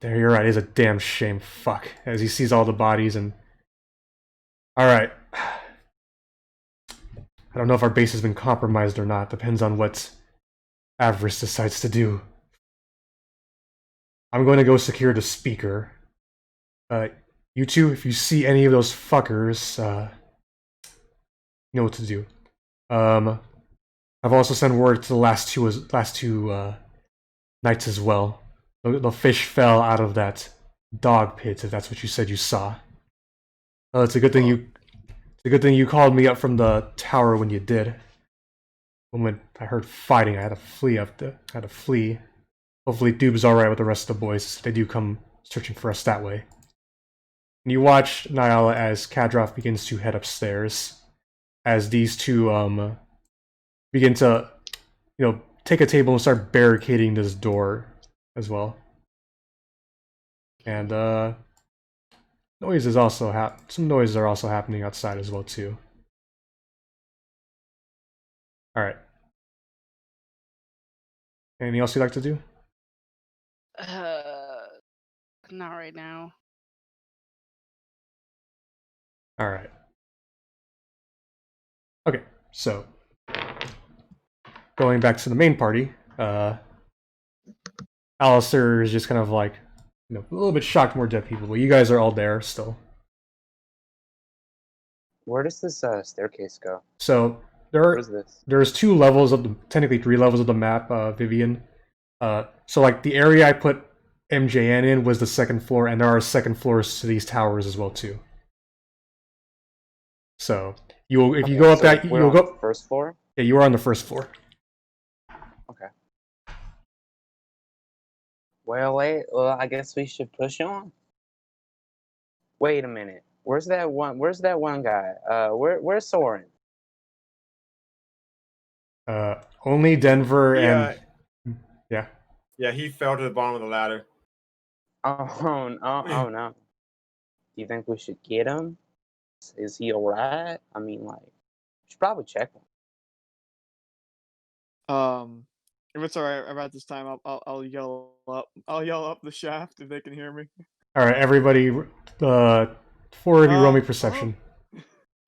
there, you're right, it's a damn shame, fuck, as he sees all the bodies and... Alright. I don't know if our base has been compromised or not, depends on what Avarice decides to do. I'm going to go secure the speaker. You two, if you see any of those fuckers, you know what to do. I've also sent word to the last two knights as well. The fish fell out of that dog pit, if that's what you said you saw. It's a good thing you called me up from the tower when you did. When I heard fighting, I had to flee. Hopefully Dube's alright with the rest of the boys. They do come searching for us that way. And you watch Nyala as Kadroff begins to head upstairs. As these two begin to, take a table and start barricading this door as well. And some noises are also happening outside as well too. Alright. Anything else you'd like to do? Not right now. Alright. Okay, so going back to the main party, Alistair is just kind of like, a little bit shocked more dead people, but you guys are all there still. Where does this staircase go? So What is this? there's 2 levels technically 3 levels of the map, Vivian. So like the area I put MJN in was the 2nd floor, and there are 2nd floors to these towers as well too. So if you go up that, we're you'll on go the first floor. Yeah, you are on the 1st floor. Okay. Well, I guess we should push on. Wait a minute. Where's that one guy? Where's Soren? Only Denver Yeah. and yeah. Yeah, he fell to the bottom of the ladder. Oh no. Do you think we should get him? Is he alright? I mean, like, we should probably check him. If it's alright about this time, I'll yell up. I'll yell up the shaft if they can hear me. All right, everybody. 4 of you roll me perception.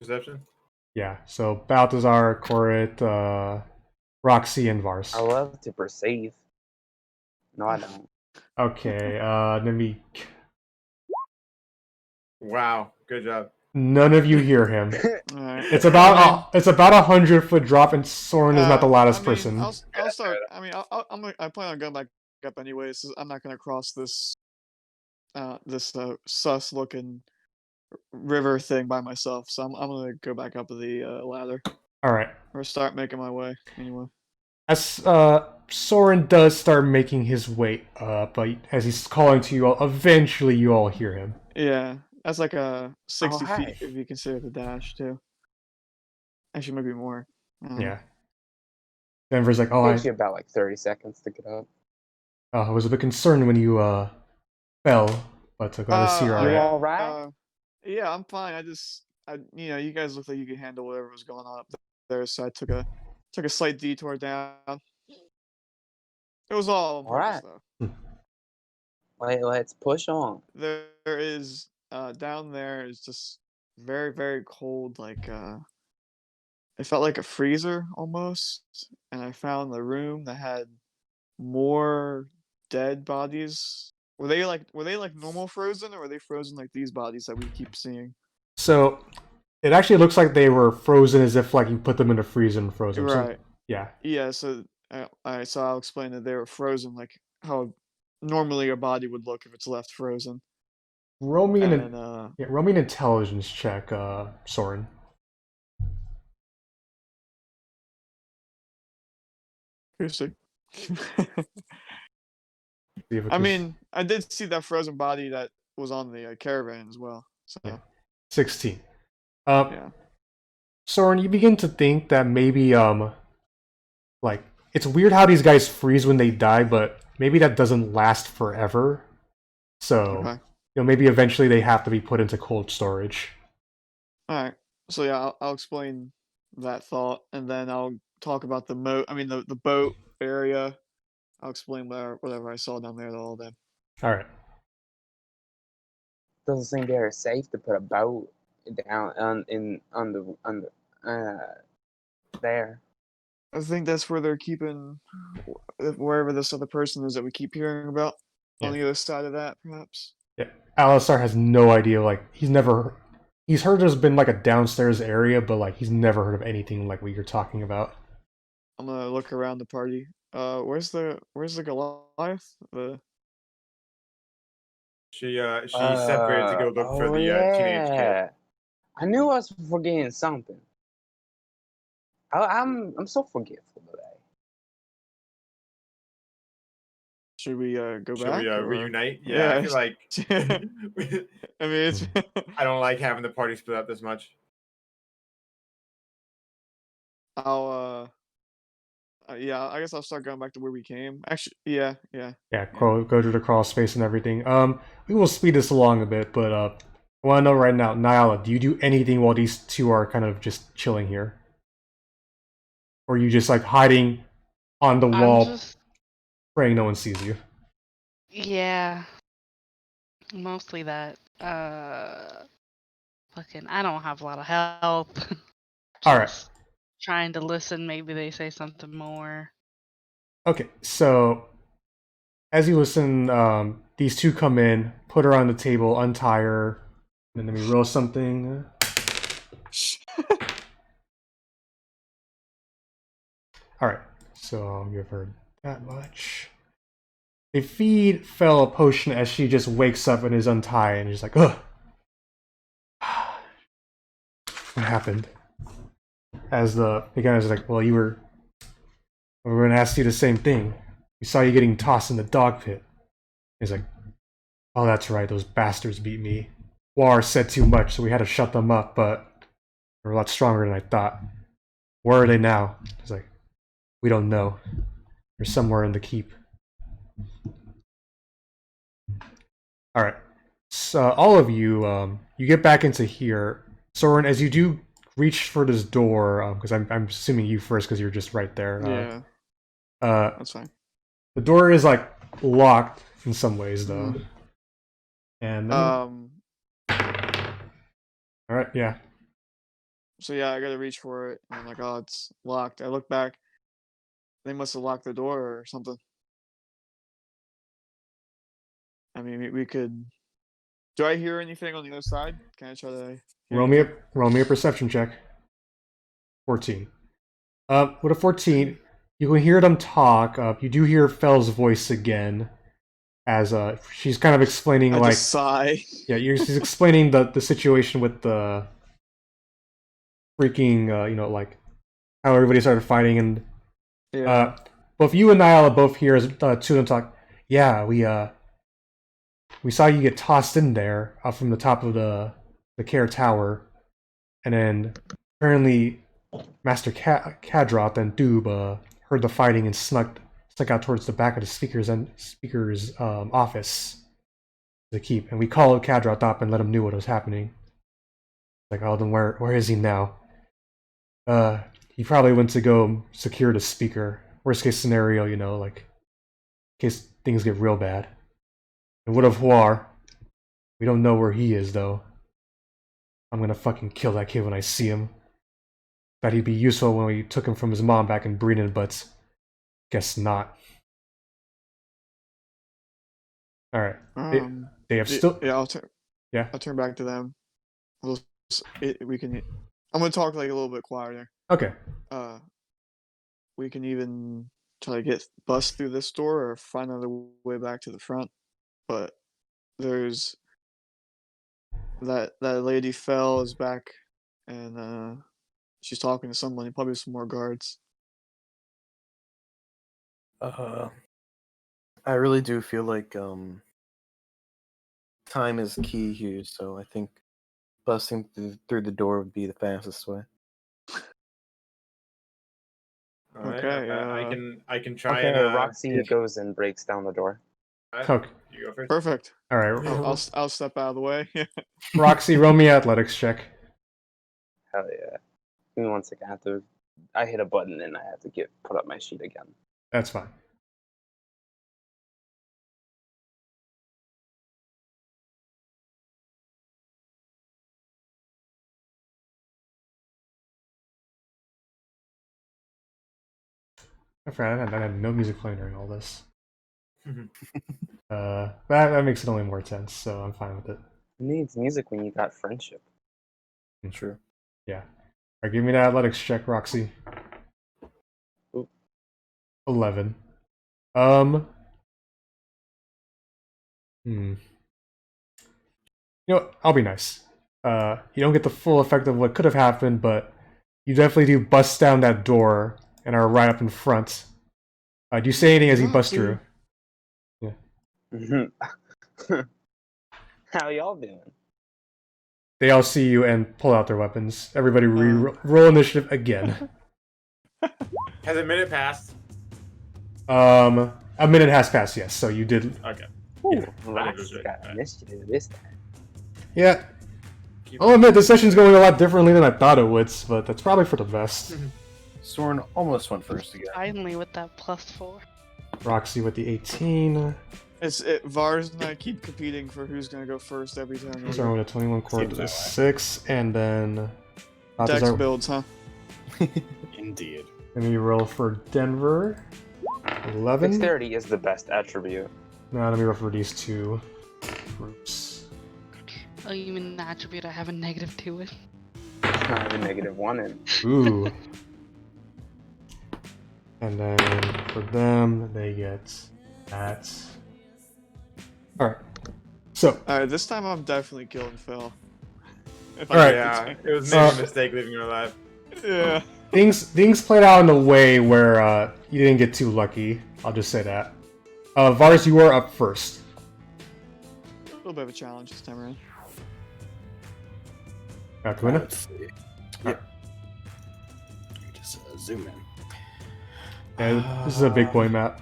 Perception? Yeah. So Balthazar, Korit, Roxy, and Vars. I love to perceive. No, I don't. Okay. Let me. Wow, good job. None of you hear him. Alright. It's about a 100-foot drop, and Soren is not the loudest person. I'll start. I plan on going back up anyways. So I'm not gonna cross this sus looking river thing by myself. So I'm gonna go back up the ladder. All right. Or start making my way anyway. As Soren does start making his way up, but as he's calling to you all, eventually you all hear him. Yeah, that's like a 60 hi. feet if you consider the dash too. Actually, maybe more. Yeah. Denver's like, It takes you about like 30 seconds to get up. I was a bit concerned when you fell, but glad to see you're You alright. all right? Yeah, I'm fine. You guys look like you could handle whatever was going on up there, so I took a slight detour down. It was all on purpose, though. Wait, let's push on. There is down there is just very, very cold. Like it felt like a freezer almost, and I found the room that had more dead bodies. Were they like normal frozen, or were they frozen like these bodies that we keep seeing? So it actually looks like they were frozen as if like you put them in a freezer and frozen. Right. So, yeah. Yeah. So so I'll explain that they were frozen like how normally a body would look if it's left frozen. Roll me an And intelligence check, Soren. Acoustic. See if I acoustic- mean, I did see that frozen body that was on the caravan as well. So Yeah. 16. yeah. Soren, you begin to think that maybe like it's weird how these guys freeze when they die, but maybe that doesn't last forever. So Okay. maybe eventually they have to be put into cold storage. All right. So yeah, I'll explain that thought, and then I'll talk about the moat. I mean, the boat area. I'll explain whatever I saw down there all day. All right. Doesn't seem very safe to put a boat down on the there. I think that's where they're keeping wherever this other person is that we keep hearing about on Yeah. the other side of that, perhaps. Yeah. Alistar has no idea. Like he's heard there's been like a downstairs area, but like he's never heard of anything like what you're talking about. I'm gonna look around the party. Where's the Goliath? She separated to go look for the teenage kid. Yeah. I knew I was forgetting something. I'm so forgetful today. Should we go Should back? we or- reunite? Yeah, I feel like I mean, it's. I don't like having the party split up this much. I'll yeah, I guess I'll start going back to where we came. Actually, yeah. Yeah, go to the crawl space and everything. We will speed this along a bit, but I want to know right now, Nyala, do you do anything while these two are kind of just chilling here, or are you just like hiding on the wall, praying no one sees you? Yeah. Mostly that. Fucking, I don't have a lot of help. All right. Just trying to listen. Maybe they say something more. Okay, so as you listen, these two come in, put her on the table, untie her, and then we roll something. All right, so I'll give her that much. They feed Fel a potion as she just wakes up and is untied, and she's like, ugh. What happened? As the guy is like, well, we were going to ask you the same thing. We saw you getting tossed in the dog pit. He's like, oh, that's right, those bastards beat me. War said too much, so we had to shut them up, but they're a lot stronger than I thought. Where are they now? He's like, we don't know. They're somewhere in the keep. Alright. So all of you, you get back into here. Soren, as you do reach for this door, because I'm assuming you first because you're just right there. Yeah, that's fine. The door is like locked in some ways though. And Um. alright, yeah. So yeah, I gotta reach for it. And I'm like, oh, it's locked. I look back. They must have locked the door or something. I mean, we could. Do I hear anything on the other side? Can I try to? hear Roll me anything? a perception check. 14. With a 14, you can hear them talk. You do hear Fel's voice again, as she's kind of explaining I like just sigh. yeah, she's explaining the situation with the freaking like how everybody started fighting and Yeah. both you and Nyala both hear as two of them talk. Yeah, we saw you get tossed in there from the top of the Caer Tower, and then apparently Master Kadroth and Doob heard the fighting and snuck out towards the back of the speaker's office to keep. And we called Kadroth up and let him know what was happening. Like, oh, then where is he now? He probably went to go secure the speaker. Worst case scenario, like in case things get real bad. And what of War? We don't know where he is though. I'm gonna fucking kill that kid when I see him. Thought he'd be useful when we took him from his mom back in Breeden, but guess not. Alright. They have still... Yeah, I'll turn back to them. We can... I'm gonna talk like a little bit quieter. Okay. We can even try to bust through this door or find another way back to the front. But there's... That lady Fel is back, and she's talking to somebody, probably some more guards. I really do feel like time is key here, so I think busting through the door would be the fastest way. All right, Okay, I can try Okay, and Roxy goes and breaks down the door. Okay. You go first. perfect. All right. I'll step out of the way. Roxy, roll me athletics check. Hell yeah. Give me 1 second. I hit a button and I have to put up my sheet again. That's fine. I forgot I had no music playing during all this. That makes it only more tense, so I'm fine with it. Who needs music when you got friendship? True. Yeah. Alright, give me that athletics check, Roxy. Oop. 11. You know what? I'll be nice. You don't get the full effect of what could have happened, but you definitely do bust down that door and are right up in front. Do you say anything as you bust through? How y'all doing? They all see you and pull out their weapons. Everybody roll initiative again. Has a minute passed? A minute has passed, yes. So you did. Okay. Ooh, I Roxy got initiative this time. Yeah. I'll admit this session's going a lot differently than I thought it would, but that's probably for the best. Soren almost went first again. Finally, with that +4. Roxy with the 18. Vars and I keep competing for who's gonna go first every time. Soren with a 21, Court Seems with that a way. 6, and then Dex builds, huh? Indeed. Let me roll for Denver. 11. Dexterity is the best attribute. Now let me roll for these two groups. Oh, you mean the attribute I have a -2 with? I have a -1 in. Ooh. And then for them, they get that. Alright. So, Alright, this time I'm definitely killing Phil. If Alright. Yeah, it was maybe a mistake leaving her alive. Yeah. things played out in a way where you didn't get too lucky. I'll just say that. Vars, you are up first. A little bit of a challenge this time around. Kakuna? Let's see. Yep. Just zoom in. Yeah, this is a big boy map.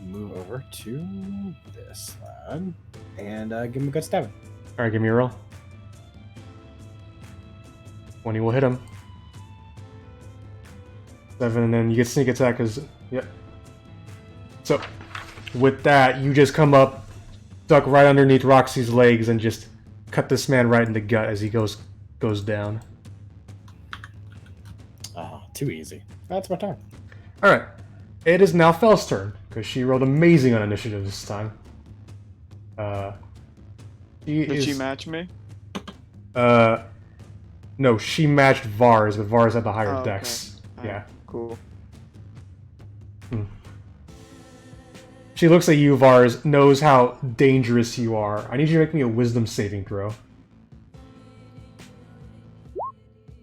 Move over to this lad and give him a good stab. Alright, give me a roll. 20 will hit him. 7, and then you get sneak attack as. Yep. So, with that, you just come up, duck right underneath Roxy's legs, and just cut this man right in the gut as he goes down. Oh, too easy. That's my turn. Alright. It is now Fel's turn, because she rolled amazing on initiative this time. Did she match me? No, she matched Vars, but Vars had the higher Oh, okay. dex. Yeah. Cool. She looks at you, Vars, knows how dangerous you are. I need you to make me a wisdom saving throw.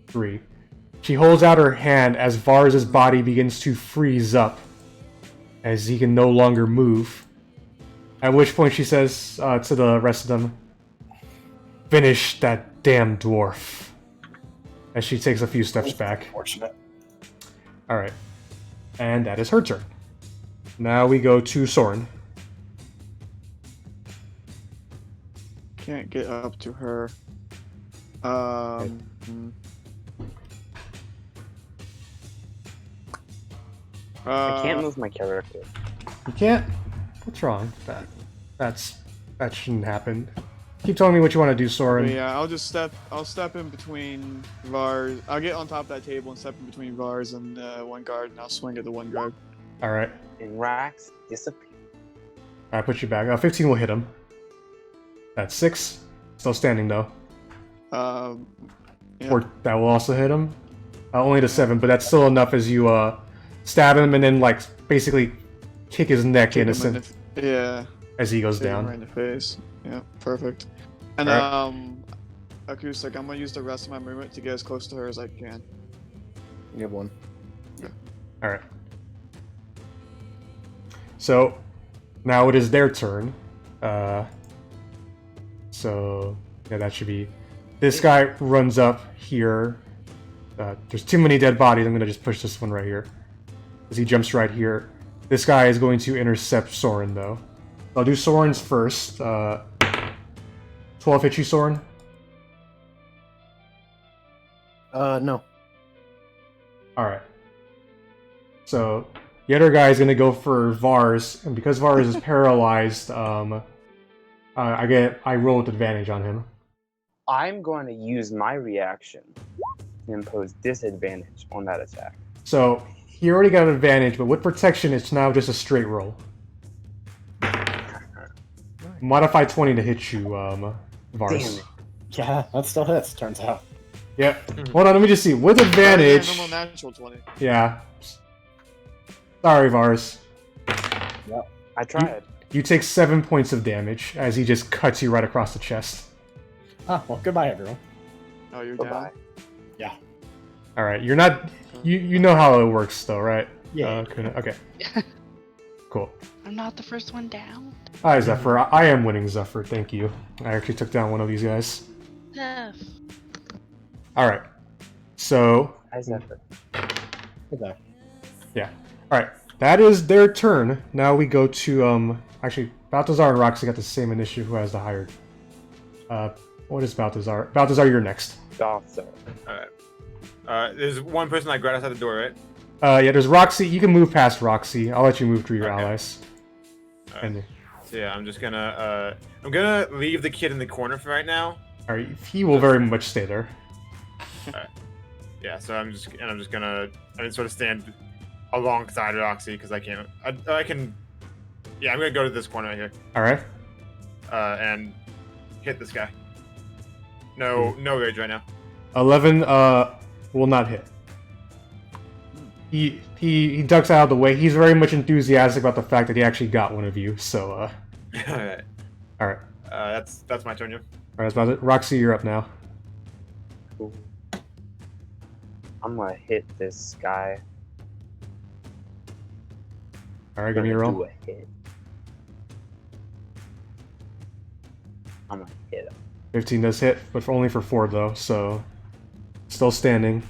3. She holds out her hand as Vars' body begins to freeze up, as he can no longer move. At which point she says to the rest of them, "Finish that damn dwarf." As she takes a few steps back. Fortunate. Alright. And that is her turn. Now we go to Soren. Can't get up to her. I can't move my character. You can't? What's wrong? That shouldn't happen. Keep telling me what you want to do, Soren. Yeah, I'll step in between Vars. I'll get on top of that table and step in between Vars and one guard, and I'll swing at the one guard. Alright. And Rax disappears. I put you back. 15 will hit him. That's 6. Still standing though. Yeah. Or that will also hit him. Only to 7, but that's still enough as you stab him and then like basically kick his neck Kick in a him in sense yeah. as he goes Hit him down. right in the face. Yeah, perfect. And acoustic. I'm gonna use the rest of my movement to get as close to her as I can. You have one. Alright. So now it is their turn. So yeah, that should be. This guy runs up here. There's too many dead bodies. I'm gonna just push this one right here. As he jumps right here. This guy is going to intercept Soren though. I'll do Soren's first. 12 hit you, Soren? No. Alright. So the other guy is gonna go for Vars, and because Vars is paralyzed, I roll with advantage on him. I'm going to use my reaction to impose disadvantage on that attack. So he already got an advantage, but with protection, it's now just a straight roll. Modify 20 to hit you, Vars. Damn it. Yeah, that still hits, turns out. Yep. Hold on, let me just see. With advantage. Normal natural 20. Yeah. Sorry, Vars. I tried. You take 7 points of damage as he just cuts you right across the chest. Ah, well, goodbye, everyone. Oh, you're Bye-bye. down. Alright, you're not... You know how it works, though, right? Yeah. Kuna? Okay. Cool. I'm not the first one down. Hi, Zephyr. I am winning, Zephyr. Thank you. I actually took down one of these guys. Yes. Alright. So... Hi, Zephyr. Goodbye. Alright. That is their turn. Now we go to, Actually, Balthazar and Roxy got the same initiative. Who has the higher... What is Balthazar? Balthazar, you're next. Balthazar. Alright. There's one person like right outside the door, right? Yeah, there's Roxy. You can move past Roxy. I'll let you move through your Okay. allies. Alright. And So yeah, I'm just gonna leave the kid in the corner for right now. alright, he will very much stay there. Yeah, so I'm just gonna sort of stand alongside Roxy because I can. Yeah, I'm gonna go to this corner right here. Alright. And hit this guy. No rage right now. 11 will not hit. He ducks out of the way. He's very much enthusiastic about the fact that he actually got one of you. So Alright. alright. That's my turn, yeah. Alright, that's about it. Roxy, you're up now. Cool. I'm gonna hit this guy. Alright, give me a Gonna roll. do a hit. I'm gonna hit him. 15 does hit, but only for 4 though, so still standing.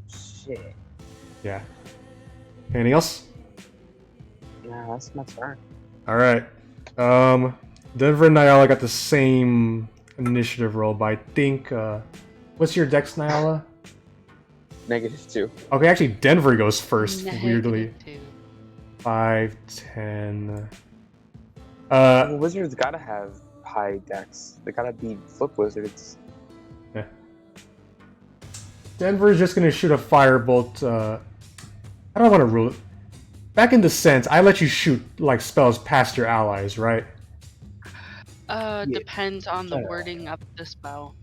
Shit. Yeah. Anything else? Nah, that's my turn. Alright. Denver and Nyala got the same initiative roll, but I think what's your dex, Nyala? -2. Okay, actually Denver goes first, weirdly. -2. 5, 10. Well, wizards gotta have high dex. They gotta be flip wizards. Denver's just gonna shoot a firebolt. I don't want to rule it. Back in Descent, I let you shoot like spells past your allies, right? Depends on the wording of the spell.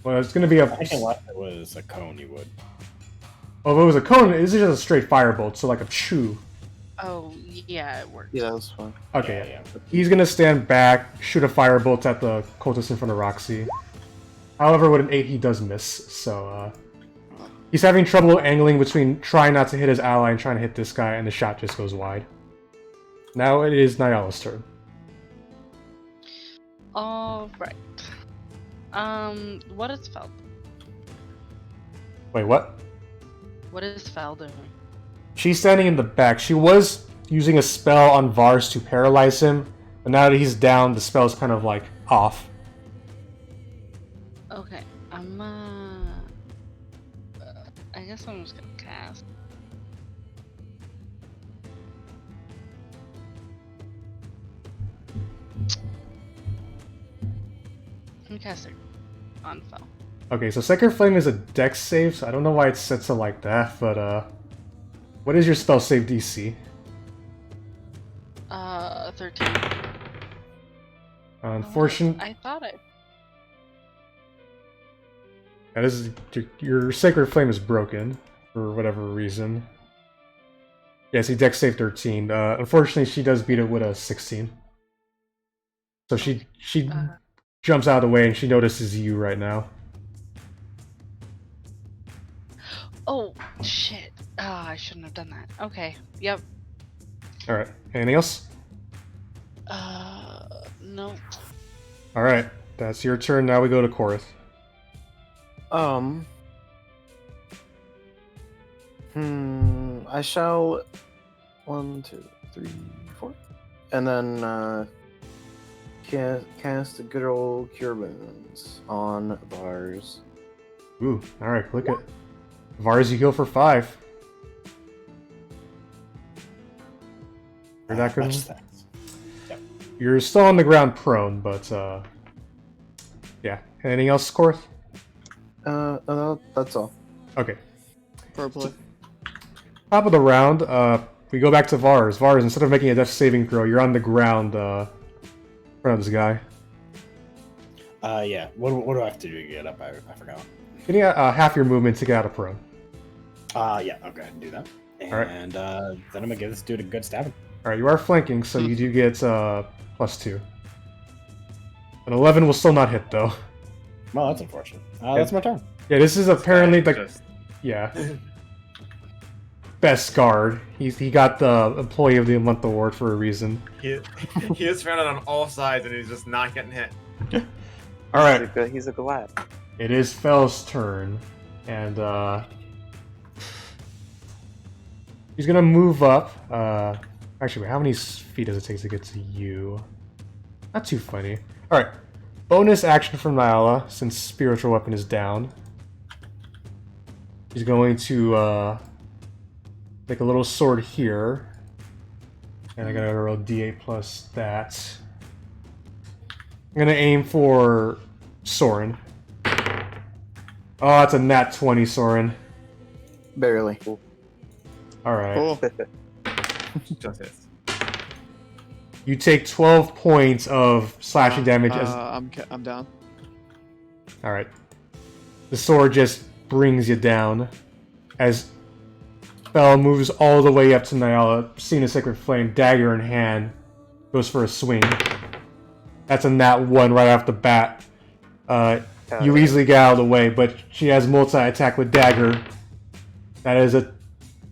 Well, it's gonna be a. I think unless it was a cone, you would. Oh, if it was a cone, this is just a straight firebolt, so like a chew. Oh, yeah, it works. Yeah, that was fun. Okay, Yeah. he's gonna stand back, shoot a firebolt at the cultist in front of Roxy. However, with an 8, he does miss, so he's having trouble angling between trying not to hit his ally and trying to hit this guy, and the shot just goes wide. Now it is Nyala's turn. Alright. What is Fel? Wait, what? What is Fel doing? She's standing in the back. She was using a spell on Vars to paralyze him, but now that he's down, the spell's kind of like off. Okay, I guess I'm just gonna cast. I'm casting on Fel. Okay, so Sacred Flame is a dex save, so I don't know why it sets it like that, but what is your spell save DC? 13. Unfortunately, I thought I. yeah, this is your Sacred Flame is broken for whatever reason. Yeah, see, dex save 13. Unfortunately, she does beat it with a 16. So she jumps out of the way and she notices you right now. Oh shit! Ah, I shouldn't have done that. Okay. Yep. Alright, anything else? Nope. Alright, that's your turn. Now we go to Korth. I shall 1, 2, 3, 4, and then cast a good old Cure Wounds on Vars. Ooh, alright, click it. Vars, you heal for 5. You're not gonna... Much thanks. You're still on the ground prone, but yeah. Anything else, Korth? That's all. Okay. Per play. Top of the round, we go back to Vars. Vars, instead of making a death saving throw, you're on the ground in front of this guy. Yeah. What do I have to do to get up? I forgot. You need half your movement to get out of prone. Yeah, I'll go ahead and do that. Alright. And then I'm gonna give this dude a good stabbing. Alright, you are flanking, so you do get +2. An 11 will still not hit, though. Well, that's unfortunate. That's my turn. Yeah, this is apparently the... Just- Yeah. Best guard. He got the Employee of the Month award for a reason. he is surrounded on all sides and he's just not getting hit. Alright, He's a glad. it is Fell's turn, and he's gonna move up. Actually, wait, how many feet does it take to get to you? Not too funny. Alright, bonus action from Nyala, since Spiritual Weapon is down. He's going to make a little sword here. And I gotta roll D8 plus that. I'm gonna aim for Soren. Oh, that's a nat 20, Soren. Barely. Alright. Cool. Just hits. You take 12 points of slashing damage as... I'm down. Alright. The sword just brings you down as Bell moves all the way up to Nyala, seeing a sacred flame, dagger in hand, goes for a swing. That's a nat 1 right off the bat. You easily get out of the way, but she has multi-attack with dagger. That is a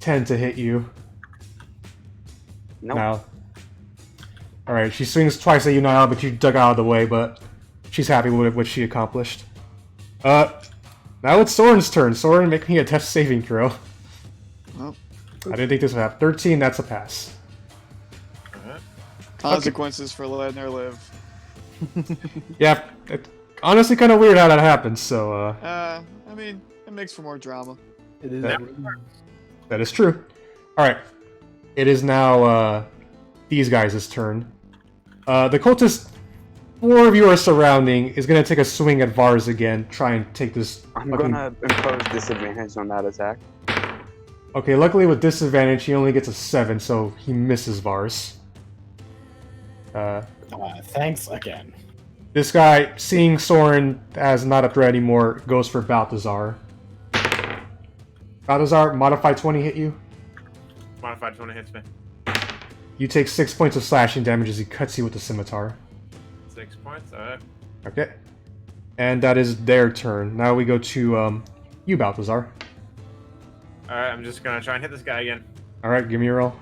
10 to hit you. Nope. Now. Alright, she swings twice at you, Nyala, but you dug out of the way, but she's happy with what she accomplished. Now it's Soren's turn. Soren, make me a death saving throw. Well, I didn't think this would happen. 13, that's a pass. Alright. consequences for letting her live. Yeah, it's honestly kind of weird how that happens, so, I mean, it makes for more drama. It is. that is true. Alright, it is now, these guys' turn. The cultist 4 of you are surrounding, is gonna take a swing at Vars again, try and take this I'm fucking... gonna impose disadvantage on that attack. Okay, luckily with disadvantage, he only gets a 7, so he misses Vars. Thanks again. This guy, seeing Soren as not a threat anymore, goes for Balthazar. Balthazar, modified 20 hit you. Modified 20 hits me. You take 6 points of slashing damage as he cuts you with the scimitar. 6 points, alright. Okay. And that is their turn. Now we go to, you, Balthazar. Alright, I'm just gonna try and hit this guy again. Alright, give me a roll.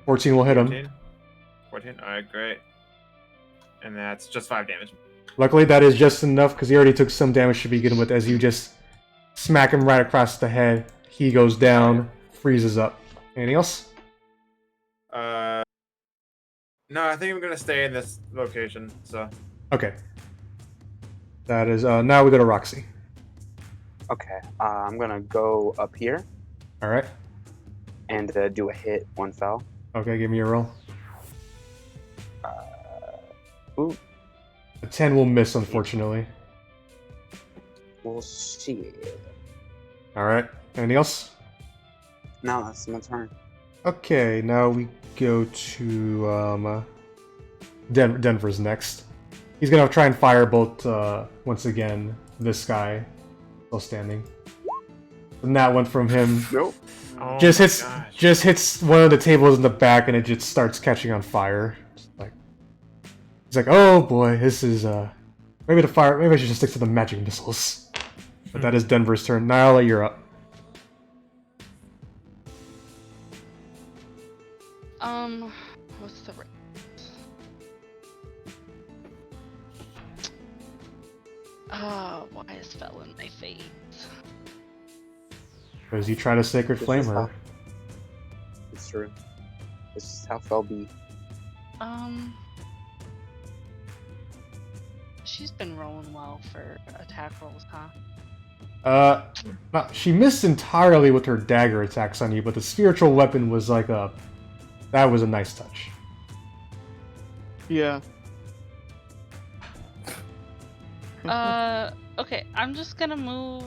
14 will hit him. 14. 14, alright, great. And that's just 5 damage. Luckily, that is just enough, because he already took some damage to begin with, as you just smack him right across the head. He goes down, freezes up. Anything else? No, I think I'm gonna stay in this location, so. Okay. That is, now we go to Roxy. Okay, I'm gonna go up here Alright. and do a hit, one fell. Okay, give me a roll. Ooh, A 10 will miss, unfortunately. well, shit. Alright. Anything else? No, that's my turn. Okay, now we go to Denver's next. He's gonna try and firebolt once again this guy still standing. And that one from him Nope. Oh just my hits gosh. one of the tables in the back and it just starts catching on fire. He's like, oh boy, this is maybe I should just stick to the magic missiles. But that is Denver's turn. Nyala, you're up. What's the rate? Why is fell in my face? Because you try to sacred This flame is her. how- It's true. This is how Fel be. She's been rolling well for attack rolls, huh? No, she missed entirely with her dagger attacks on you, but the spiritual weapon was like that was a nice touch. Yeah. Okay, I'm just gonna move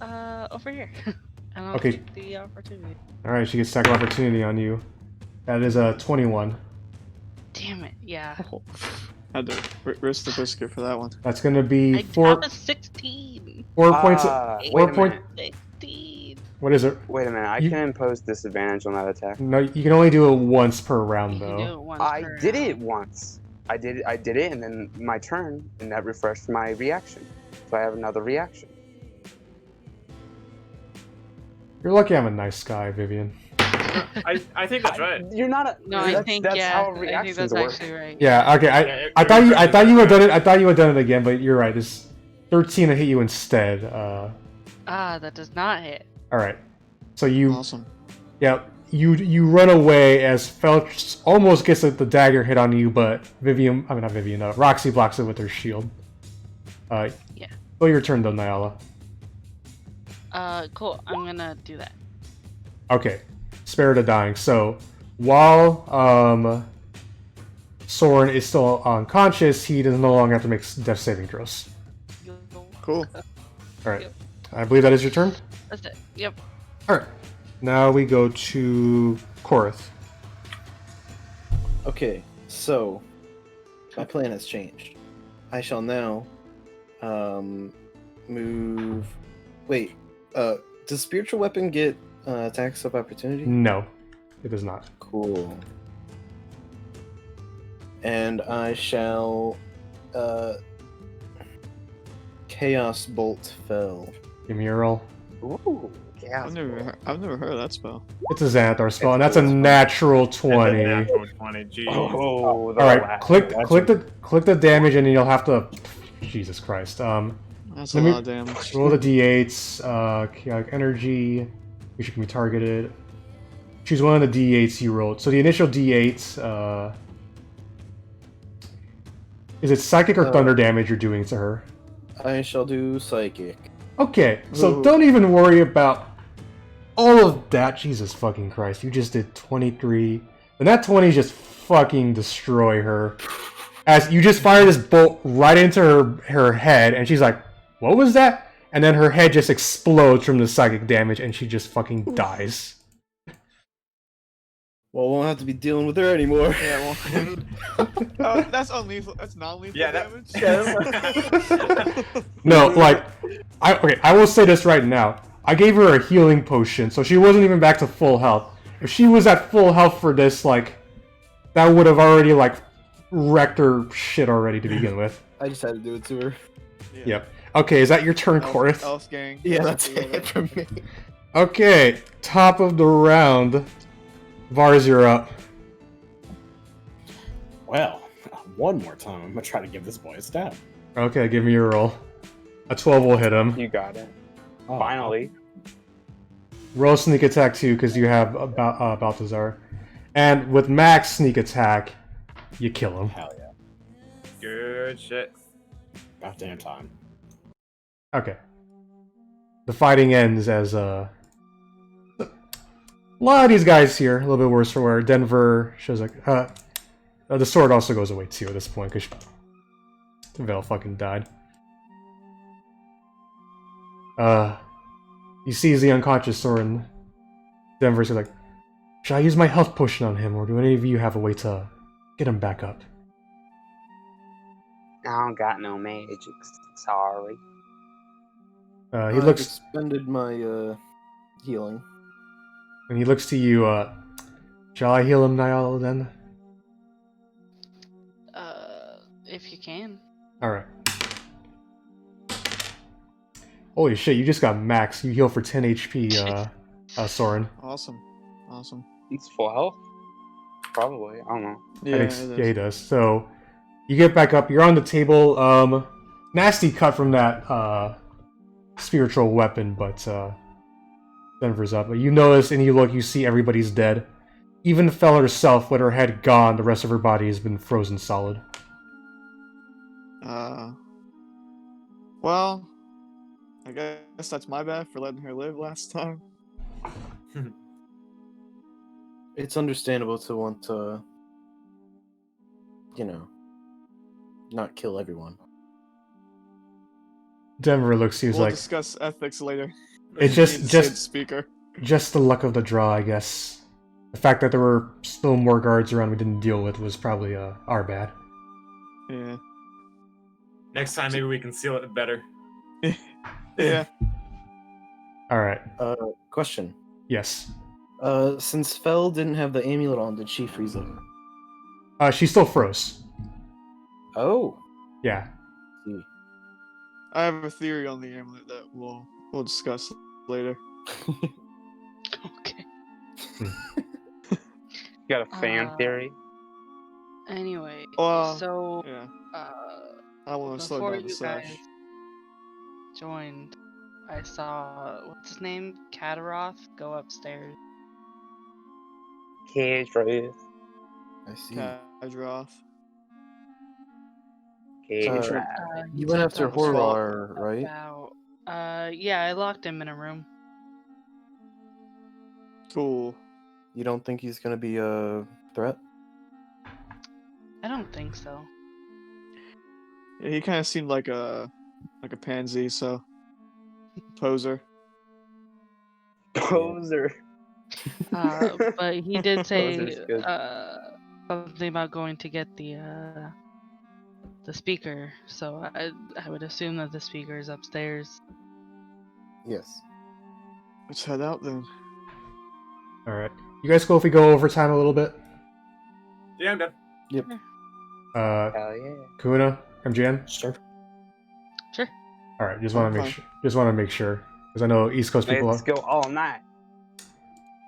over here. And I'll Okay. take the opportunity. Alright, she gets tackle opportunity on you. That is a 21. Damn it, yeah. Had to risk the biscuit for that one. That's gonna be I four got a 16. 4 points. Wait Four a point. minute. 16. What is it? Wait a minute. I You- can impose disadvantage on that attack. No, you can only do it once per You round, can do though. it once I per did it round. once. I did it, and then my turn, and that refreshed my reaction. So I have another reaction. You're lucky I'm a nice guy, Vivian. I think that's right. You're not a. No, I that's, think that's yeah. how I think reactions that's work. actually right. Yeah. Okay. Yeah, I thought you. I you're thought you had right. done it. I thought you had done it again, but you're right. It's 13 to hit you instead. That does not hit. All right. So you. Awesome. Yeah. You run away as Felch almost gets the dagger hit on you, but Vivian. I mean not Vivian. Roxy blocks it with her shield. Yeah. So your turn though, Nyala. Cool. I'm gonna do that. Okay. Spare the dying. So while Soren is still unconscious, he does no longer have to make death saving throws. Cool. All right. Yep. I believe that is your turn. That's it. Yep. All right. Now we go to Korath. Okay, so my plan has changed. I shall now move. Wait, does spiritual weapon get attacks of opportunity? No, it does not. Cool. And I shall Chaos Bolt Fell. Give me a roll. Ooh, yeah. I've never heard of that spell. It's a Xanathar spell, and that's a natural 20. Natural 20. Jeez. Oh, All right, click the damage, and you'll have to. Jesus Christ. That's a Let me- lot of damage. Roll the d8s. Chaotic energy, which can be targeted. Choose one of the d8s you rolled. So the initial d8s. Is it psychic or thunder damage you're doing to her? I shall do Psychic. Okay, so Ooh. don't even worry about all of that. Jesus fucking Christ, you just did 23. And that 20 just fucking destroy her. As you just fire this bolt right into her head, and she's like, what was that? And then her head just explodes from the psychic damage, and she just fucking dies. Well, we won't have to be dealing with her anymore. Yeah, well, that's unlethal. That's non-lethal Yeah, damage. No, like, I will say this right now. I gave her a healing potion, so she wasn't even back to full health. If she was at full health for this, like, that would have already, like, wrecked her shit already to begin with. I just had to do it to her. Yep. Okay, is that your turn, Korath? Elf gang. Yeah, that's it from me. Okay, top of the round. Vars, you're up. Well, one more time, I'm gonna try to give this boy a stab. Okay, give me your roll. A 12 will hit him. You got it. Oh, Finally. Roll sneak attack too, because you have Balthazar. And with max sneak attack, you kill him. Hell yeah. Good shit. About damn time. Okay. The fighting ends as a lot of these guys here, a little bit worse for wear. Denver shows like the sword also goes away too at this point because Vel fucking died. He sees the unconscious sword and Denver's like, should I use my health potion on him, or do any of you have a way to get him back up? I don't got no magic. Sorry. He I've looks expended my healing. and he looks to you. Shall I heal him, Niall? Then. If you can. All right. Holy shit! You just got max. You heal for 10 HP, Soren. Awesome. Awesome. He's full health. probably. I don't know. Yeah, I it think, is. yeah, he does. So you get back up. You're on the table. Nasty cut from that spiritual weapon, but Denver's up. But you notice and you look. You see everybody's dead. Even Fell herself, with her head gone, the rest of her body has been frozen solid. Well, I guess that's my bad for letting her live last time. It's understandable to want to, not kill everyone. Denver looks. He's We'll like, discuss ethics later. it's Me and just Sid speaker. just the luck of the draw, I guess. The fact that there were still more guards around we didn't deal with was probably our bad. Yeah. Next time, maybe we can seal it better. Yeah. All right. Question. Yes. Since Fell didn't have the amulet on, did she freeze up? She still froze. Oh. Yeah. See. I have a theory on the amulet that we'll discuss later. Okay. You got a fan theory? Anyway, Well, so Yeah. I want to slow before down the you sesh. guys joined, I saw what's his name, Cataroth, go upstairs. Caer-Dineval. I see. Kadroth. Caer-Dineval. You He went took after up Horror, right? about, yeah, I locked him in a room. Cool. You don't think he's gonna be a threat? I don't think so. Yeah, he kind of seemed like a pansy, so poser. Poser. But he did say Poser's good. something about going to get the speaker. So I would assume that the speaker is upstairs. Yes. Let's head out then. All right. You guys cool if we go over time a little bit? Yeah, I'm done. Yep. Hell yeah. Kuna, MGN. Sure. Sure. All right. Just want to Okay. make sure. Just want to make sure because I know East Coast people Let's go all night.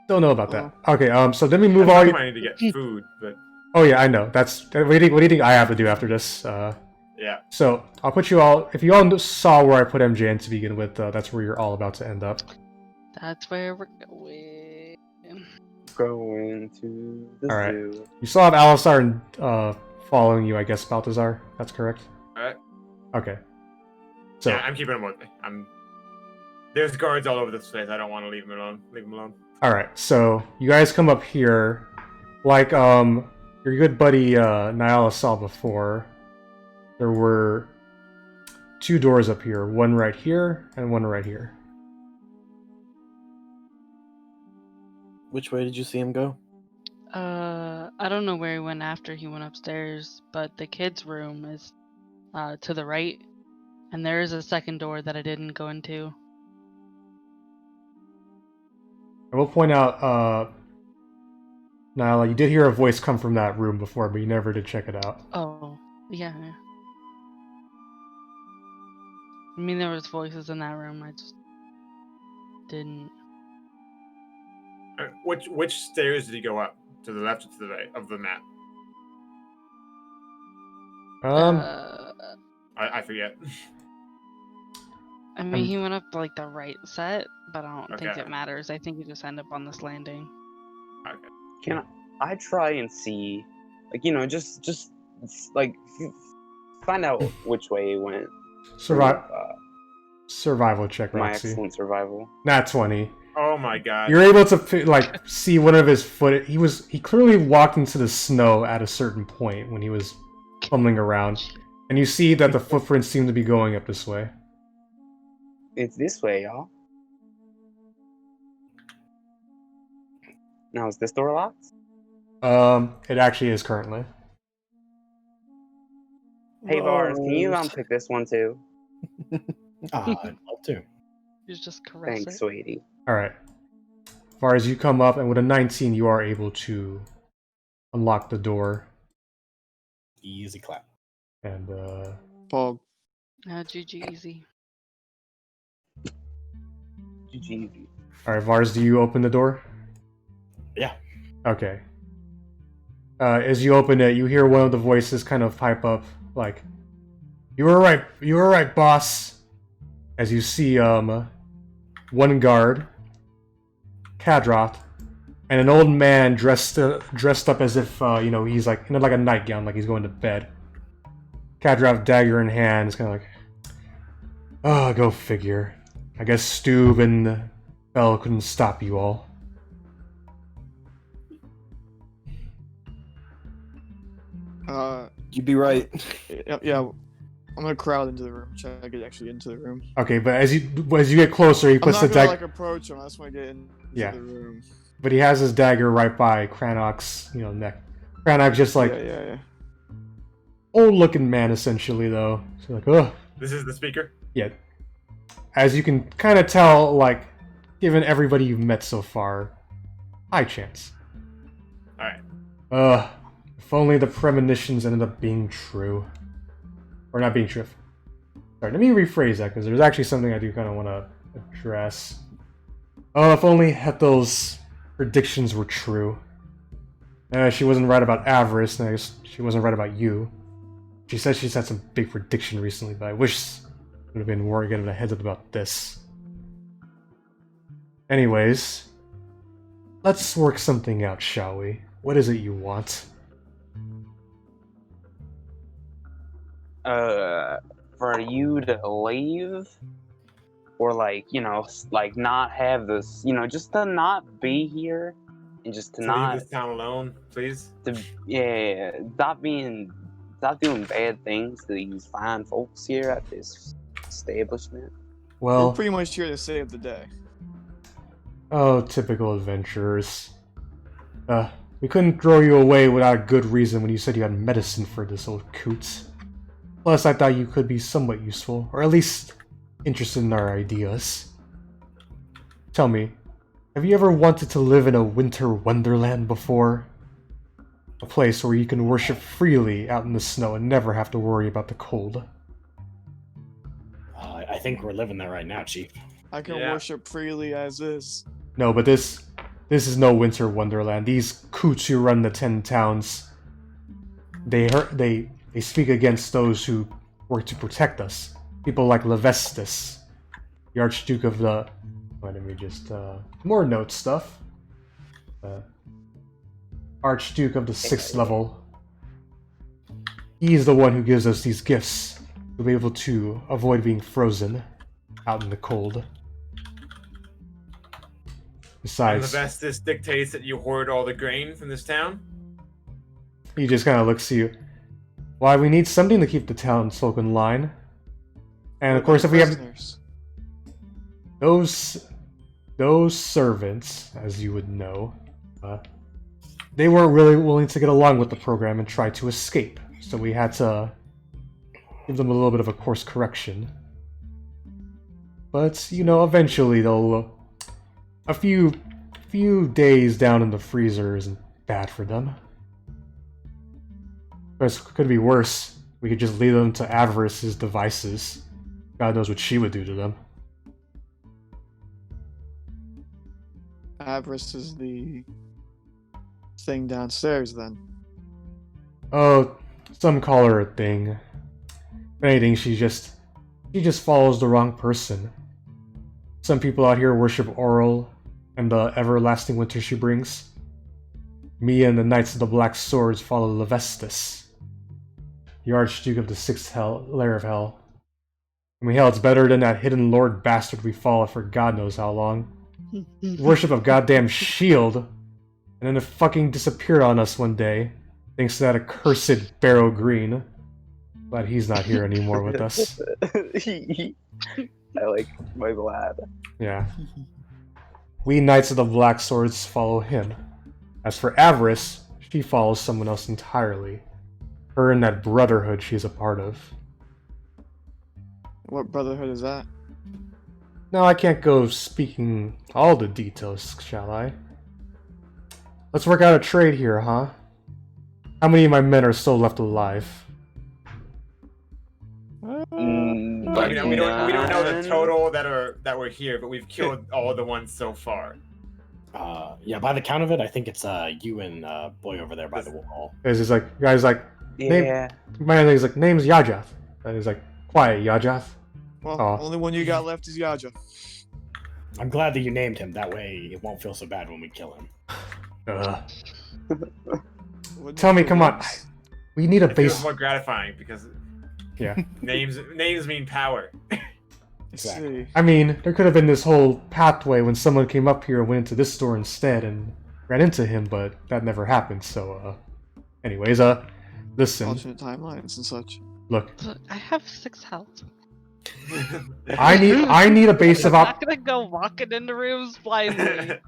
don't know about that. Okay. So then we move I all. might need to get food, but Oh yeah, I know. That's what do you think I have to do after this? yeah. So I'll put you all. If you all saw where I put MJN to begin with, that's where you're all about to end up. That's where we're going. Going to the All right. zoo. You still have Alisar following you, I guess, Balthazar. That's correct. All right. Okay. So Yeah, I'm keeping him with me. There's guards all over this place. I don't want to leave him alone. Leave him alone. all right. So you guys come up here, like your good buddy Nyala saw before. There were two doors up here, one right here and one right here. Which way did you see him go? I don't know where he went after he went upstairs, but the kids' room is to the right, and there is a second door that I didn't go into. I will point out, Nyla, you did hear a voice come from that room before, but you never did check it out. Oh, yeah. I mean, there was voices in that room. I just didn't. Which stairs did he go up? To the left or to the right of the map? I forget. I mean, he went up like the right set, but I don't think Okay. it matters. I think he just ended up on this landing. Okay. Can I try and see, like, just like find out which way it went? Survival check, My Roxy. excellent survival. Nat 20. Oh my god. You're able to see one of his foot. He clearly walked into the snow at a certain point when he was fumbling around, and you see that the footprints seem to be going up this way. It's this way, y'all. Now, is this door locked? It actually is currently. Hey, Vars, can you pick this one too? I'd love to. You just caress Thanks, it. sweetie. All right. As far as you come up, and with a 19, you are able to unlock the door. Easy clap. And Pog. GG easy. GG. all right, Vars, do you open the door? Yeah. Okay. As you open it, you hear one of the voices kind of pipe up, like, you were right, boss. As you see, one guard, Kadroth, and an old man dressed up as if, he's like, in like a nightgown, like he's going to bed. Kadroth, dagger in hand, is kind of like, oh, go figure. I guess Stube and Bell couldn't stop you all. You'd be right. Yeah. I'm gonna crowd into the room, try to get actually into the room. Okay, but as you get closer, he puts I'm the not gonna dagger. approach him. I just want to get into the room. But he has his dagger right by Crannock's, neck. Crannock just like Yeah. old-looking man, essentially, though. So like, ugh. This is the speaker. Yeah. As you can kind of tell, like, given everybody you've met so far, high chance. All right. If only the premonitions ended up being true. Or not being true. Sorry, let me rephrase that, because there's actually something I do kind of want to address. Oh, if only Hethel's predictions were true. She wasn't right about avarice, and I guess she wasn't right about you. She said she's had some big prediction recently, but I wish I would have been more getting ahead about this. Anyways, let's work something out, shall we? What is it you want? For you to leave, or like not have this, just to not be here, and just to not leave this town alone, please. Stop doing bad things to these fine folks here at this establishment. Well, We're pretty much here to save the day. Oh, typical adventurers. We couldn't throw you away without a good reason when you said you had medicine for this old coot. Plus, I thought you could be somewhat useful, or at least interested in our ideas. Tell me, have you ever wanted to live in a winter wonderland before? A place where you can worship freely out in the snow and never have to worry about the cold. I think we're living there right now, Chief. I can worship freely as is. No, but this is no winter wonderland. These coots who run the 10 towns, they speak against those who work to protect us. People like Levestus, the Archduke of the... Let me just... more note stuff. Archduke of the 6th level. He's the one who gives us these gifts to be able to avoid being frozen out in the cold. Besides... And Levestus dictates that you hoard all the grain from this town? He just kind of looks at you. Why, we need something to keep the townsfolk in line. And of course, if we have... Those servants, as you would know, they weren't really willing to get along with the program and tried to escape. So we had to give them a little bit of a course correction. But, eventually they'll... A few days down in the freezer isn't bad for them. But it could be worse. We could just leave them to Avarice's devices. God knows what she would do to them. Avarice is the thing downstairs, then. Oh, some call her a thing. If anything, she just follows the wrong person. Some people out here worship Oral and the everlasting winter she brings. Me and the Knights of the Black Swords follow Levestus, the Archduke of the 6th layer of hell. I mean, hell, it's better than that hidden lord bastard we followed for God knows how long. Worship of goddamn shield, and then it fucking disappeared on us one day, thanks to that accursed Barrow Green. Glad he's not here anymore with us. I like my lad. Yeah. We Knights of the Black Swords follow him. As for Avarice, she follows someone else entirely. Her and that brotherhood she's a part of. What brotherhood is that? Now I can't go speaking all the details, shall I? Let's work out a trade here, huh? How many of my men are still left alive? We don't know the total that were here, but we've killed all the ones so far. Yeah, by the count of it, I think it's you and boy over there by the wall. Guys like, Yeah. my name's like, name's Yajath. And he's like, quiet, Yajath. Well, Aw. only one you got left is Yaja. I'm glad that you named him. That way, it won't feel so bad when we kill him. What Tell me, do come on. names? We need a It feels base. more gratifying because Yeah. names mean power. Exactly. See. I mean, there could have been this whole pathway when someone came up here and went into this store instead and ran into him, but that never happened. So, anyways, listen, Alternate timelines and such. look, Look, I have 6 health. I need a base of I'm op. not gonna go walking into rooms blindly.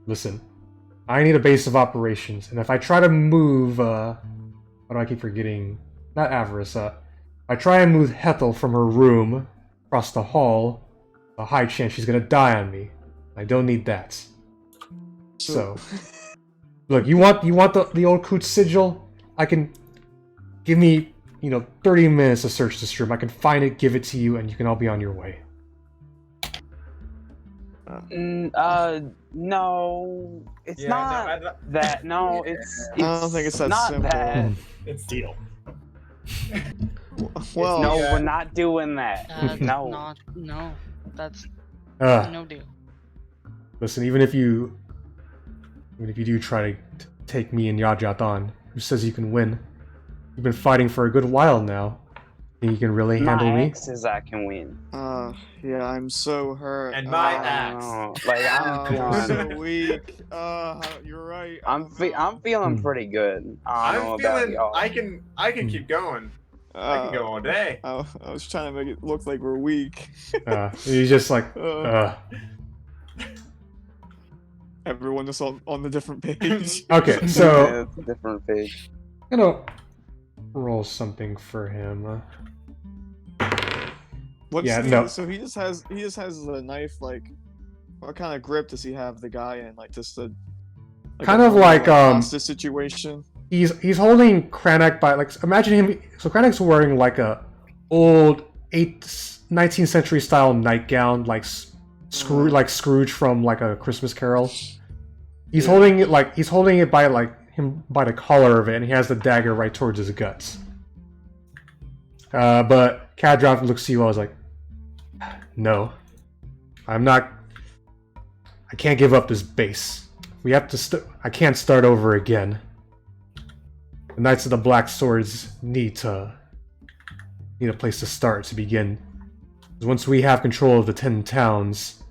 Listen, I need a base of operations, and if I try to move, what do I keep forgetting? Not Avarice. I try and move Hethel from her room across the hall. A high chance she's gonna die on me. I don't need that. So, look, you want the old Coot sigil? I can give me 30 minutes to search this room. I can find it, give it to you, and you can all be on your way. No, it's not that. No, it's. I don't think it's that not simple. that. It's Deal. Well, No, yeah. we're not doing that. That's No. no. That's Uh, no deal. listen, even if you do try to take me and Yajat on, who says you can win? You've been fighting for a good while now. Think you can really handle My me? ex says I can win. yeah, I'm so hurt. And my Ah, axe. Like I'm we're done. so weak. You're right. I'm feeling Hmm. pretty good. I don't know I'm about feeling y'all. I can keep going. I can go all day. I was trying to make it look like we're weak. He's just like, Everyone is on the different page. okay, Yeah, so it's a different page. I'm gonna roll something for him. What's Yeah, the, no. So he just has a knife. Like, what kind of grip does he have the guy in? Like just a Kind of like, hostage situation. He's holding Kranach by, like, imagine him. So Kranach's wearing like a old 19th century style nightgown, like Scrooge from like A Christmas Carol. He's holding it by by the collar of it, and he has the dagger right towards his guts. But Kadrov looks at you all as like, no, I'm not. I can't give up this base. We have to. I can't start over again. The Knights of the Black Swords need a place to start to begin. 'Cause once we have control of the 10 towns,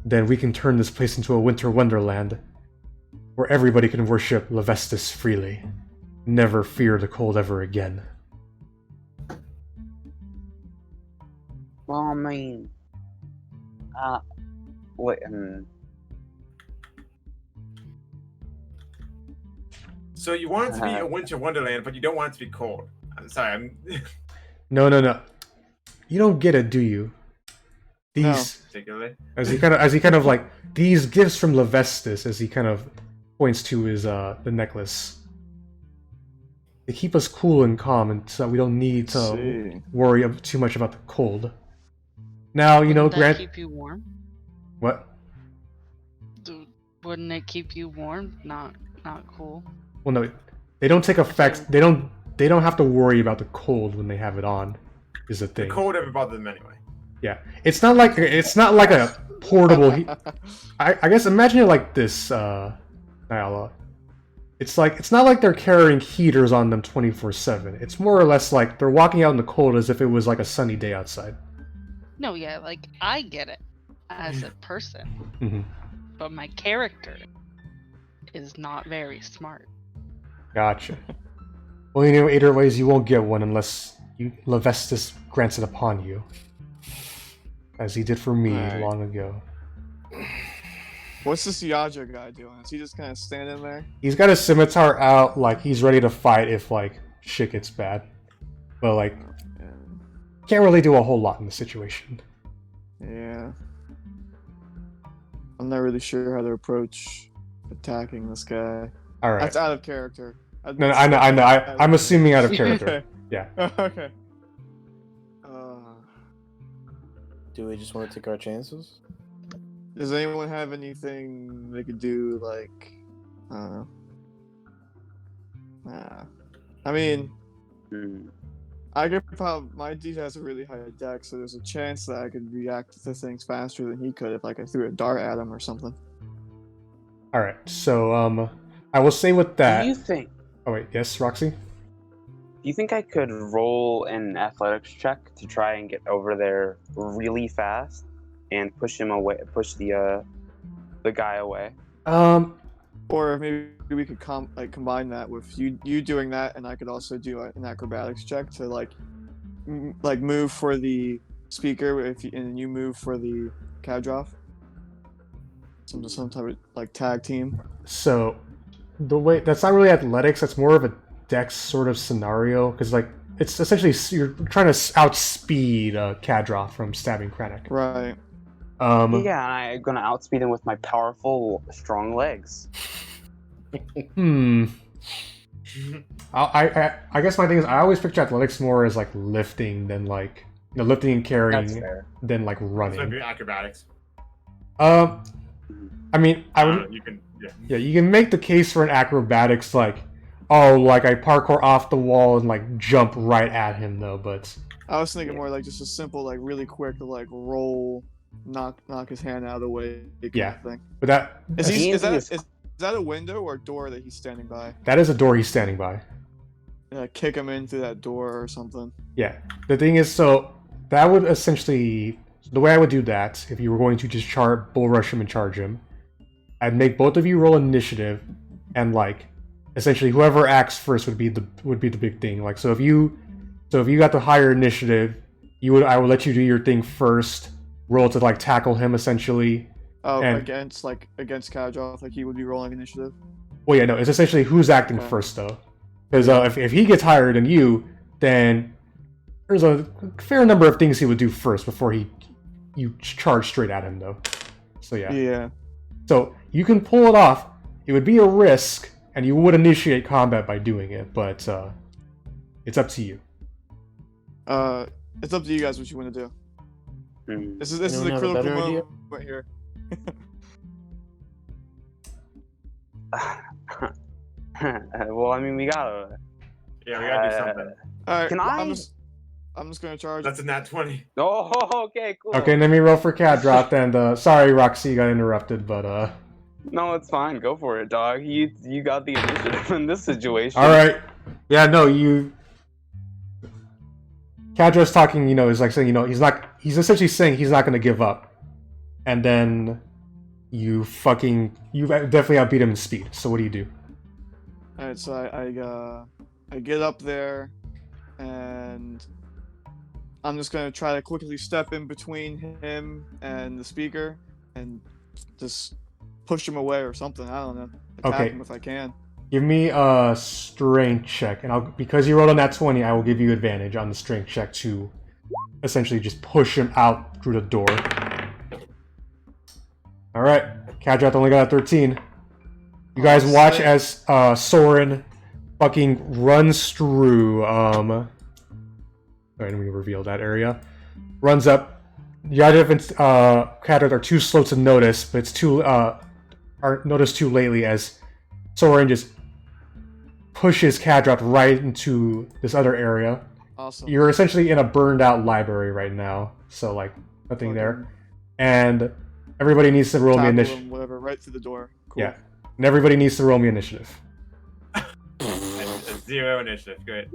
then we can turn this place into a winter wonderland where everybody can worship Levestus freely. Never fear the cold ever again. Well, I mean, wait. So you want it to be a winter wonderland, but you don't want it to be cold. I'm sorry. No. You don't get it, do you? These, Particularly. as he kind of like, these gifts from Levestus, as he kind of points to his the necklace. They keep us cool and calm, and so we don't need to worry too much about the cold. Now, Wouldn't that Grant. keep you warm? What? Wouldn't it keep you warm? Not cool. Well, no, they don't take effect. They don't have to worry about the cold when they have it on. Is the thing. The cold ever bothered them anyway. Yeah, it's not like a portable. I guess imagine it like this, Nyala. It's not like they're carrying heaters on them 24/7. It's more or less like they're walking out in the cold as if it was like a sunny day outside. No, yeah, like I get it as a person, Mm-hmm. but my character is not very smart. Gotcha. Well, either ways, you won't get one unless Levestus grants it upon you, as he did for me long ago. What's this Yaja guy doing? Is he just kind of standing there? He's got his scimitar out, like he's ready to fight if like shit gets bad, but like can't really do a whole lot in the situation. Yeah. I'm not really sure how to approach attacking this guy. All right. That's out of character. No, I know. I'm assuming out of character. Okay. Yeah. Okay. Do we just want to take our chances? Does anyone have anything they could do? Like, I don't know. I mean, Hmm. I could probably. My dude has a really high deck, so there's a chance that I could react to things faster than he could if like I threw a dart at him or something. All right. So I will say with Do that. you think? Oh wait, yes, Roxy. Do you think I could roll an athletics check to try and get over there really fast and push him away, push the guy away? Or maybe we could combine that with you doing that, and I could also do an acrobatics check to like move for the speaker and you move for the Kadroff. Some type of like tag team. So the way that's not really athletics. That's more of a dex sort of scenario because like it's essentially you're trying to outspeed Kadroff from stabbing Krennic. Right. Yeah, and I'm gonna outspeed him with my powerful, strong legs. I guess my thing is I always picture athletics more as like lifting than like lifting and That's carrying fair. than like This might running. be acrobatics. I mean, I would. You can. Yeah. Yeah, you can make the case for an acrobatics like, oh, like I parkour off the wall and like jump right at him though, but I was thinking more like just a simple, like really quick, like roll, knock his hand out of the way. Yeah. Kind of thing. but that Is that a window or a door that he's standing by? that is a door he's standing by. Kick him in through that door or something. Yeah. The thing is, so that would essentially the way I would do that if you were going to just bull rush him and charge him, I'd make both of you roll initiative, and like essentially whoever acts first would be the big thing. Like so if you got the higher initiative, I would let you do your thing first, roll to like tackle him essentially. Oh, And- against Kadroff, like he would be rolling initiative. Well, yeah, no, it's essentially who's acting Okay. first though, because if he gets higher than you, then there's a fair number of things he would do first before you charge straight at him though. So yeah. Yeah. So you can pull it off. It would be a risk, and you would initiate combat by doing it, but it's up to you. It's up to you guys what you want to do. Hmm. This is Anyone a have a critical better idea? moment here. Well, I mean, we gotta. Yeah, we gotta do something. All right. Can I- I'm just gonna charge. That's a nat 20. Oh, okay, cool. Okay, let me roll for Kadroth, and sorry, Roxy, you got interrupted, but No, it's fine. Go for it, dog. You got the initiative in this situation. all right. Yeah, no, you. Kadroth's talking, is like saying, he's essentially saying he's not going to give up. And then you definitely outbeat him in speed. So what do you do? All right. So I get up there, and I'm just gonna try to quickly step in between him and the speaker, and just push him away or something. I don't know. Attack Okay. him if I can. Give me a strength check, and because you rolled on that 20, I will give you advantage on the strength check to essentially just push him out through the door. All right, Kadroth only got a 13. You guys watch as Soren fucking runs through. Alright, let me reveal that area. Runs up. Yadav and Kadroth are too slow to notice, but it's are noticed too lately as Soren just pushes Kadroth right into this other area. Awesome. You're essentially in a burned out library right now, so like nothing there. And everybody needs to roll me Tackle initiative. him, whatever, right through the door. Cool. Yeah. And everybody needs to roll me initiative. It's 0 initiative. Good.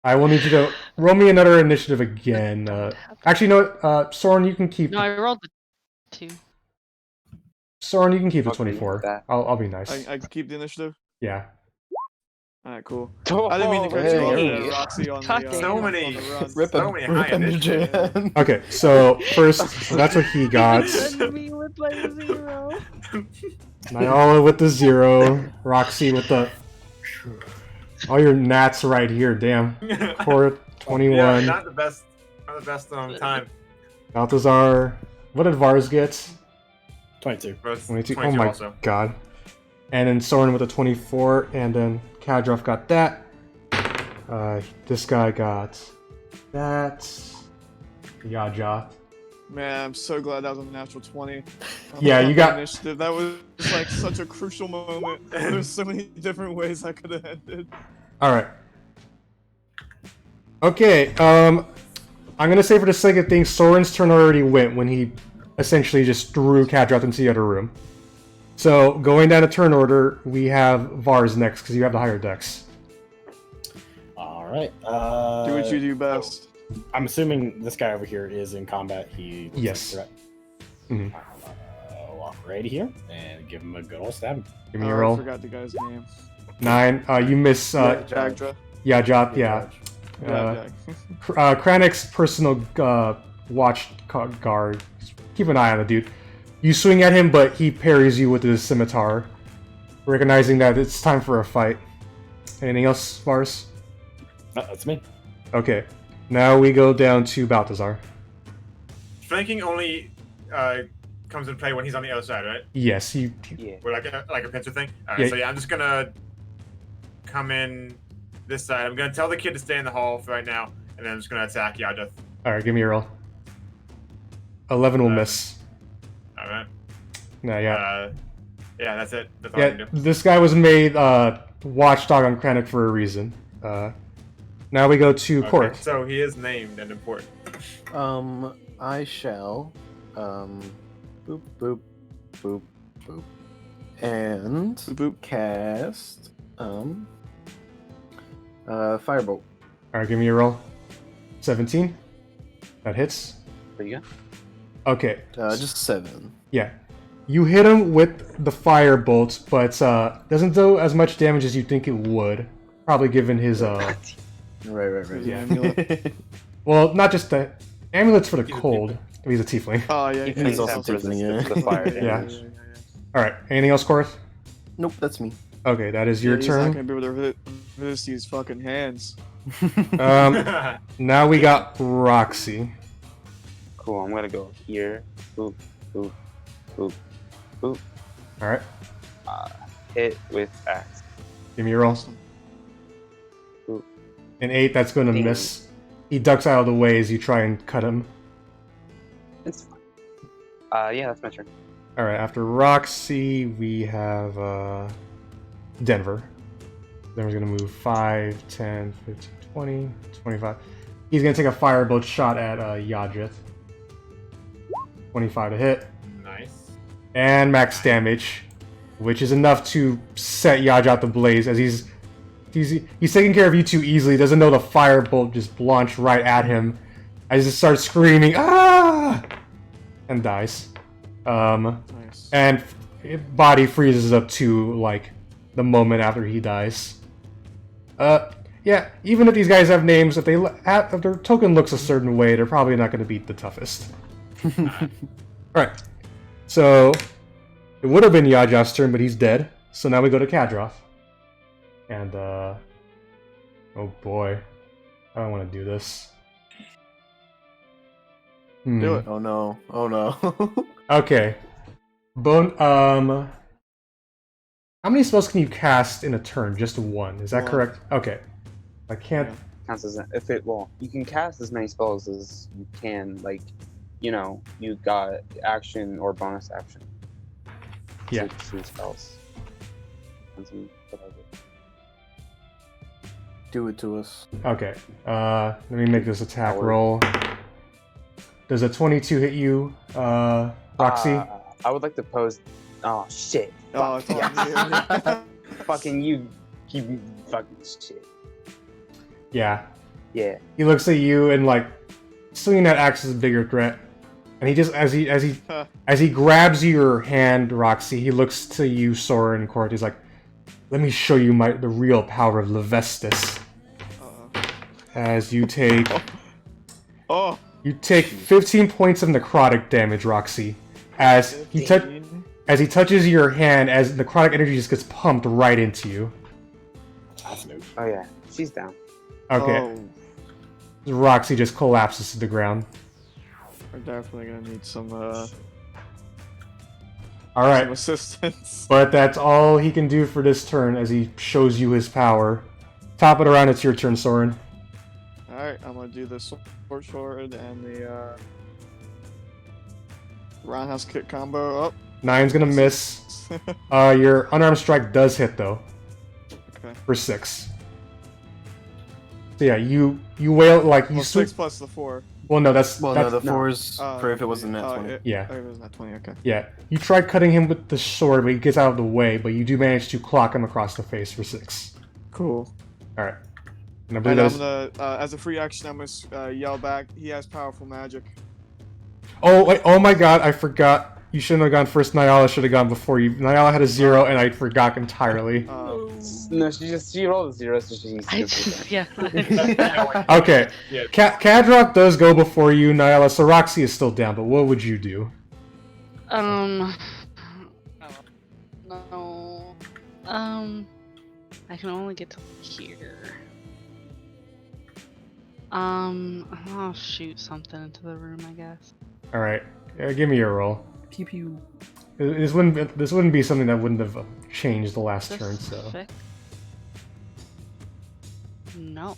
I will need you to roll me another initiative again. Actually, no, Soren, you can keep. No, I rolled the 2. Soren, you can keep the Okay, 24. that. I'll be nice. I can keep the initiative. Yeah. All right, cool. Oh, I didn't mean to cut you off there, hey. Roxy, on God the, damn. So on many. the run. So many high initiative. Okay, so first, so that's what he got. Send me with my 0. Nyola with the 0. Roxy with the. All your nats right here, damn. Core 21. Yeah, not the best time. Balthazar. What did Vars get? 22. Both 22. 22 Oh my also. god. And then Soren with a 24, and then Kadroth got that. This guy got that. Yaja. Man, I'm so glad that was a natural 20. Yeah, you got- initiative. That was like such a crucial moment. There's so many different ways that could have ended. Alright. Okay, I'm gonna say for the sake of things, Soren's turn already went when he essentially just threw Kadroth into the other room. So, going down a turn order, we have Vars next, because you have the higher dex. All right. Do what you do best. I'm assuming this guy over here is in combat. He looks Yes. like a threat. Mhm. Walk right here and give him a good old stab. Give me a I roll. forgot the guy's name. 9. You miss, Jagdra. yeah, Jot, yeah. Jag. Kranek's personal watch guard. Keep an eye on the dude. You swing at him, but he parries you with his scimitar, recognizing that it's time for a fight. Anything else, Vars? No, that's me. Okay. Now we go down to Balthazar. Flanking only comes into play when he's on the other side, right? Yes, he. Yeah. We're like a pincer thing. All right, Yeah. so yeah, I'm just gonna come in this side. I'm gonna tell the kid to stay in the hall for right now, and then I'm just gonna attack Yajeth. Alright, give me a roll. 11 will miss. All right. No, yeah. Yeah, that's it. That's all I Yeah, can do. this guy was made watchdog on Kranek for a reason. Now we go to Okay, Korth. so he is named and important. I shall, boop, boop, boop, boop, and Boop, boop. cast, firebolt. Alright, give me a roll. 17. That hits. There you go. Okay. Just 7. Yeah. You hit him with the fire bolt, but doesn't do as much damage as you think it would. Probably given his Right. Yeah, amulet. well, not just the amulets for the cold. He's a tiefling. Oh yeah, Even He's he's also also tiefling, resistant yeah. to the fire Yeah. damage. Alright, anything else, Korth? Nope, that's me. Okay, that is your He's not turn. gonna be able to resist these fucking hands. Now we got Roxy. Cool, I'm gonna go here. Boop, boop, boop, boop. Alright, Hit with axe. give me a roll. Boop. An 8, that's going to Damn. miss. He ducks out of the way as you try and cut him. It's fine. Yeah, that's my turn. Alright, after Roxy, we have Denver. Denver's going to move 5, 10, 15, 20, 25. He's going to take a firebolt shot at Yajith. 25 to hit. Nice. And max damage, which is enough to set Yaj out the blaze as he's taking care of you too easily. Doesn't know the firebolt just launched right at him. As he starts screaming, ah, and dies. Nice. And body freezes up too, like the moment after he dies. Yeah. Even if these guys have names, if their token looks a certain way, they're probably not going to beat the toughest. Alright, so it would have been Yajav's turn, but he's dead. So now we go to Kadroth. And, oh boy. I don't want to do this. Do it. Oh no. Oh no. Okay. How many spells can you cast in a turn? Just one, is that One. correct? Okay. I can't... Yeah. Counts as if it well, you can cast as many spells as you can. Like, you know, you got action or bonus action. Yeah. Two spells. And some whatever. Do it to us. Okay. Let me make this attack Howard. roll. Does a 22 hit you, Roxy? I would like to pose. Oh shit! Oh, Fuck. it's on you. Fucking you fucking shit. Yeah. Yeah. He looks at you and like swinging that axe is a bigger threat. And he just as he grabs your hand, Roxy, he looks to you, Sora and Court. He's like, "Let me show you the real power of Levestus." As you take Oh. 15 points of necrotic damage, Roxy. As he 15. as he touches your hand, as necrotic energy just gets pumped right into you. That's new. Oh yeah. She's down. Okay. Oh, Roxy just collapses to the ground. we're definitely gonna need some All some right. assistance. But that's all he can do for this turn as he shows you his power. Top it around, it's your turn, Soren. Alright, I'm gonna do the sword and the Roundhouse kick combo up. 9's gonna miss. Your unarmed strike does hit though. Okay. For 6. So yeah, you wail like you Well, sweep. 6 plus the 4. Well, no, that's Well, that's no, the no. 4's for if it wasn't net 20. yeah. Oh, it was not 20. Okay. Yeah. You try cutting him with the sword, but he gets out of the way. But you do manage to clock him across the face for 6. Cool. All right. And I believe And that I'm is... gonna, as a free action, I'm gonna yell back. He has powerful magic. Oh wait! Oh my God! I forgot. You shouldn't have gone first. Nyala should have gone before you. Nyala had a 0, and I forgot entirely. No, she rolled a 0, so she's I stupid. just, yeah. Okay. Yeah. Kadrock does go before you, Nyala. So Roxy is still down, but what would you do? No. I can only get to here. I'll shoot something into the room, I guess. All right. Give me your roll. Pew pew. This wouldn't be something that wouldn't have changed the last turn. So. Specific? No.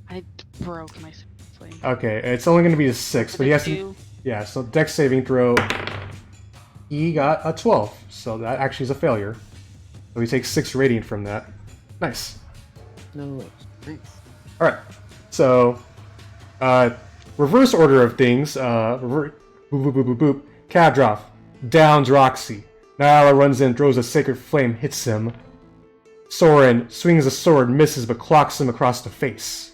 I broke my flame. Okay, it's only going to be a 6, but he has to. do? Yeah. So Dex saving throw. He got a 12, so that actually is a failure. So he takes 6 radiant from that. Nice. No. All right. So, reverse order of things. Boop boop boop boop boop. Kadroff downs Roxy. Nyala runs in, throws a sacred flame, hits him. Soren swings a sword, misses, but clocks him across the face.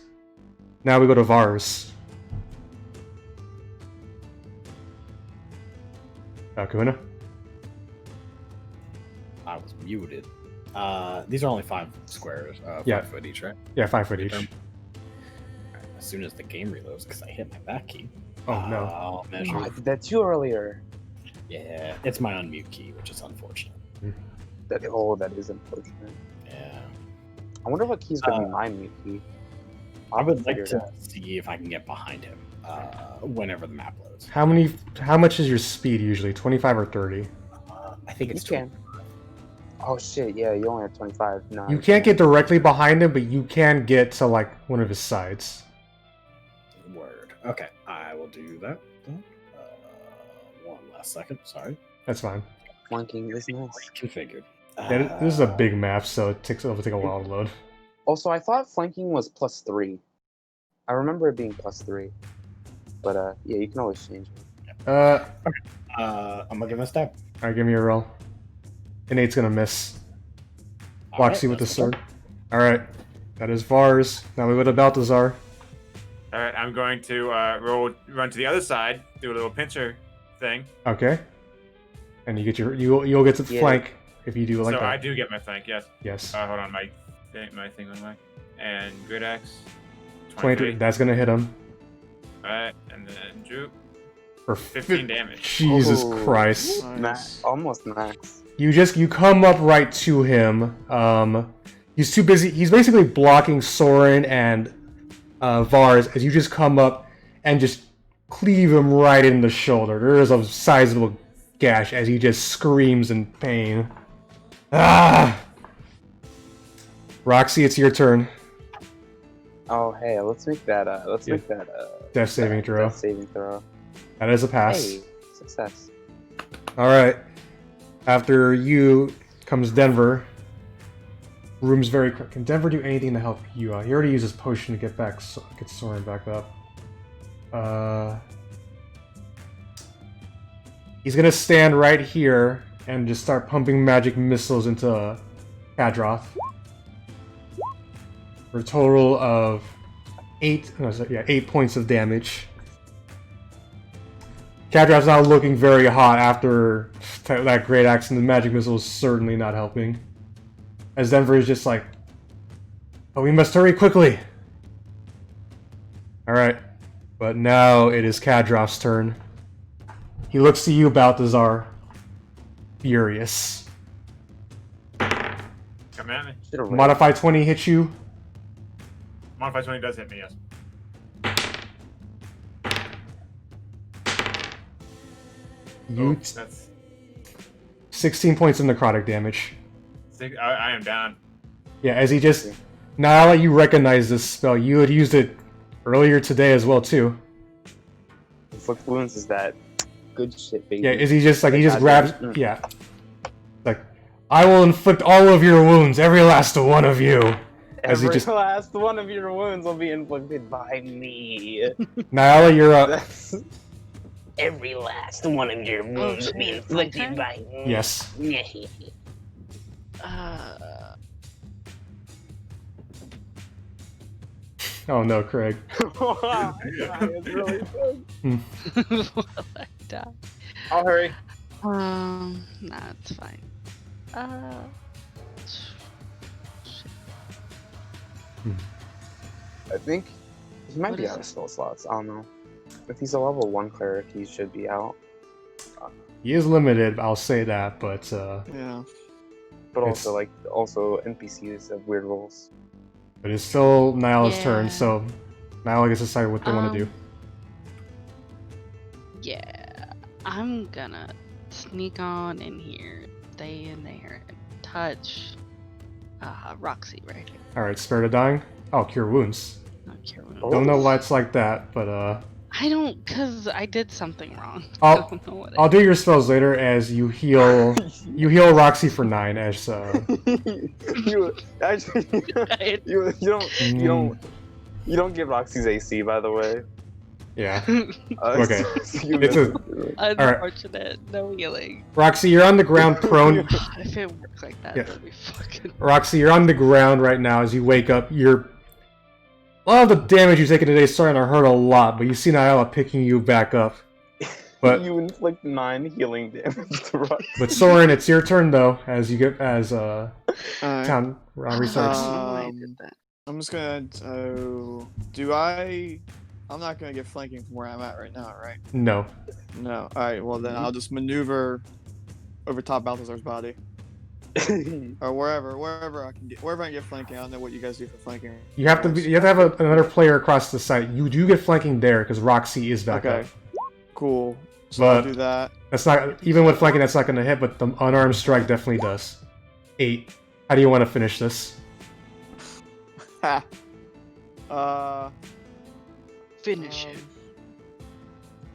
Now we go to Vars. Kahuna? I was muted. These are only 5 squares. 5 foot each, right? Yeah, 5 foot each. Alright, as soon as the game reloads, because I hit my back key. Oh no. I'll measure. Oh, I did that too earlier. Yeah, it's my unmute key, which is unfortunate. That is unfortunate. Yeah. I wonder what key's gonna be my mute key. I would like Figure it to out. see if I can get behind him whenever the map loads. How much is your speed usually? 25 or 30? I think You it's can. Oh shit! Yeah, you only have 25. No, You can't get directly behind him, but you can get to like one of his sides. Word. Okay, I will do that. One last second. Sorry. That's fine. flanking is nice. Configured. Yeah, this is a big map, so it'll take a while to load. Also, I thought flanking was +3. I remember it being +3. But yeah, you can always change it. I'm gonna give it a stab. Alright, give me a roll. Innate's gonna miss. Roxy with the sword. Alright. That is Vars. Now we go to Balthazar. All right, I'm going to run to the other side, do a little pincher thing. Okay. And you get you'll get to the Yeah. flank if you do it like So that. I do get my flank, yes. Yes. Hold on, my thing on my and good axe. 23. That's gonna hit him All right, and then droop for 15 damage. Jesus Oh, Christ. Nice. Almost max. You come up right to him. He's too busy. He's basically blocking Soren and Vars as you just come up and just cleave him right in the shoulder. There is a sizable gash as he just screams in pain. Ah! Roxy, it's your turn. Oh hey, let's make that Death saving throw. Death saving throw. That is a pass. Hey, success. All right. After you comes Denver. Room's very quick. Can Denver do anything to help you? He already used his potion to get Soren back up. He's gonna stand right here and just start pumping magic missiles into Kadroth. For a total of 8 points of damage. Kadroth's now looking very hot after that great axe, and the magic missile is certainly not helping. As Denver is just like, oh, we must hurry quickly. Alright, but now it is Kadroth's turn. He looks to you, Balthazar, furious. Come at me. Should've Modify 20 hits you. Modify 20 does hit me, yes. You Oops, that's 16 points of necrotic damage. I am down. Yeah, as he just Now that you recognize this spell, you had used it earlier today as well too. Inflict wounds is that good shit, baby. Yeah, is he just like he just Goddamn. grabs? Yeah, like I will inflict all of your wounds, every last one of you. As he Every just last one of your wounds will be inflicted by me. Nyala, you're up. That's- Every last one of your wounds will be shit, my inflicted turn? by me. Yes. Oh no, Craig. Wow, it's really good. Will I die? I'll hurry. Nah, it's fine. I think he might What be is out of it? spell slots. I don't know. If he's a level 1 cleric, he should be out. He is limited, I'll say that, but Yeah. But It's- also NPCs have weird rules. it's still Nyla's Yeah. turn, so Nyla gets to decide what they want to do. Yeah, I'm gonna sneak on in here, stay in there, and touch Roxy right here. All right, Spirit of Dying. Oh, Cure Wounds. Not cure wounds. Oh. Don't know why it's like that, but I don't, cause I did something wrong. I'll- I don't know what I'll do your spells later as you heal. You heal Roxy for 9 as you actually I you don't get Roxy's AC, by the way. yeah. Okay. It's a- Unfortunate, no healing. Roxy, you're on the ground prone. If it works like that, Yeah. that'd be fucking. Roxy, you're on the ground right now as you wake up. A lot of the damage you've taken today is starting to hurt a lot, but you see Nyala picking you back up. But you inflict 9 healing damage to Roxy. but Soren, it's your turn though, as you get as Alright. town round restarts. I did that. I'm just gonna. I'm not gonna get flanking from where I'm at right now, right? No. No. All right. Well, then I'll just maneuver over top Balthazar's body, or wherever I can get flanking. I don't know what you guys do for flanking. You have to have another player across the site. You do get flanking there because Roxy is back Okay. up. Cool. So I'll But do that. that's not even with flanking. That's not going to hit, but the unarmed strike definitely does. 8. How do you want to finish this? Ha. Finish it.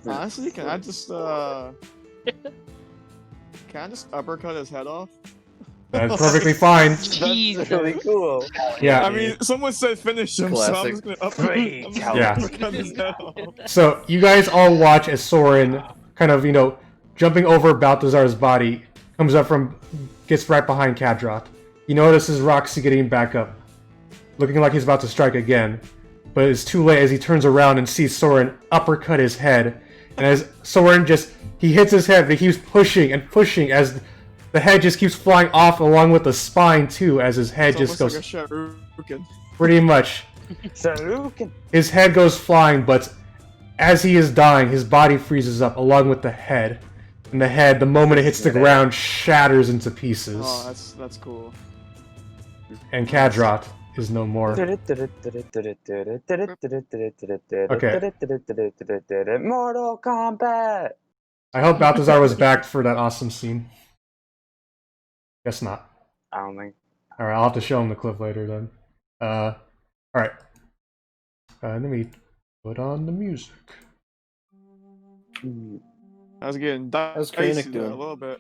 Honestly, can I just uppercut his head off? That's perfectly fine. Jesus. That's really cool. Yeah. I mean, someone said finish him, so I'm just gonna Great. uppercut his head off. So you guys all watch as Soren, kind of jumping over Balthazar's body, gets right behind Kadroth. He notices Roxy getting back up, looking like he's about to strike again, but it's too late as he turns around and sees Soren uppercut his head. And as Soren he hits his head, but he keeps pushing and pushing as the head just keeps flying off along with the spine too, as his head It's just almost goes like a Shoryuken. pretty much. Saruken. His head goes flying, but as he is dying, his body freezes up along with the head. And the head, the moment it hits the ground, shatters into pieces. Oh, that's cool. And Kadroth is no more. Mortal Kombat. I hope Balthazar was back for that awesome scene. Guess not. I don't think. Alright, I'll have to show him the clip later then. Alright. Let me put on the music. I was getting How's dicey Krennic there doing? a little bit.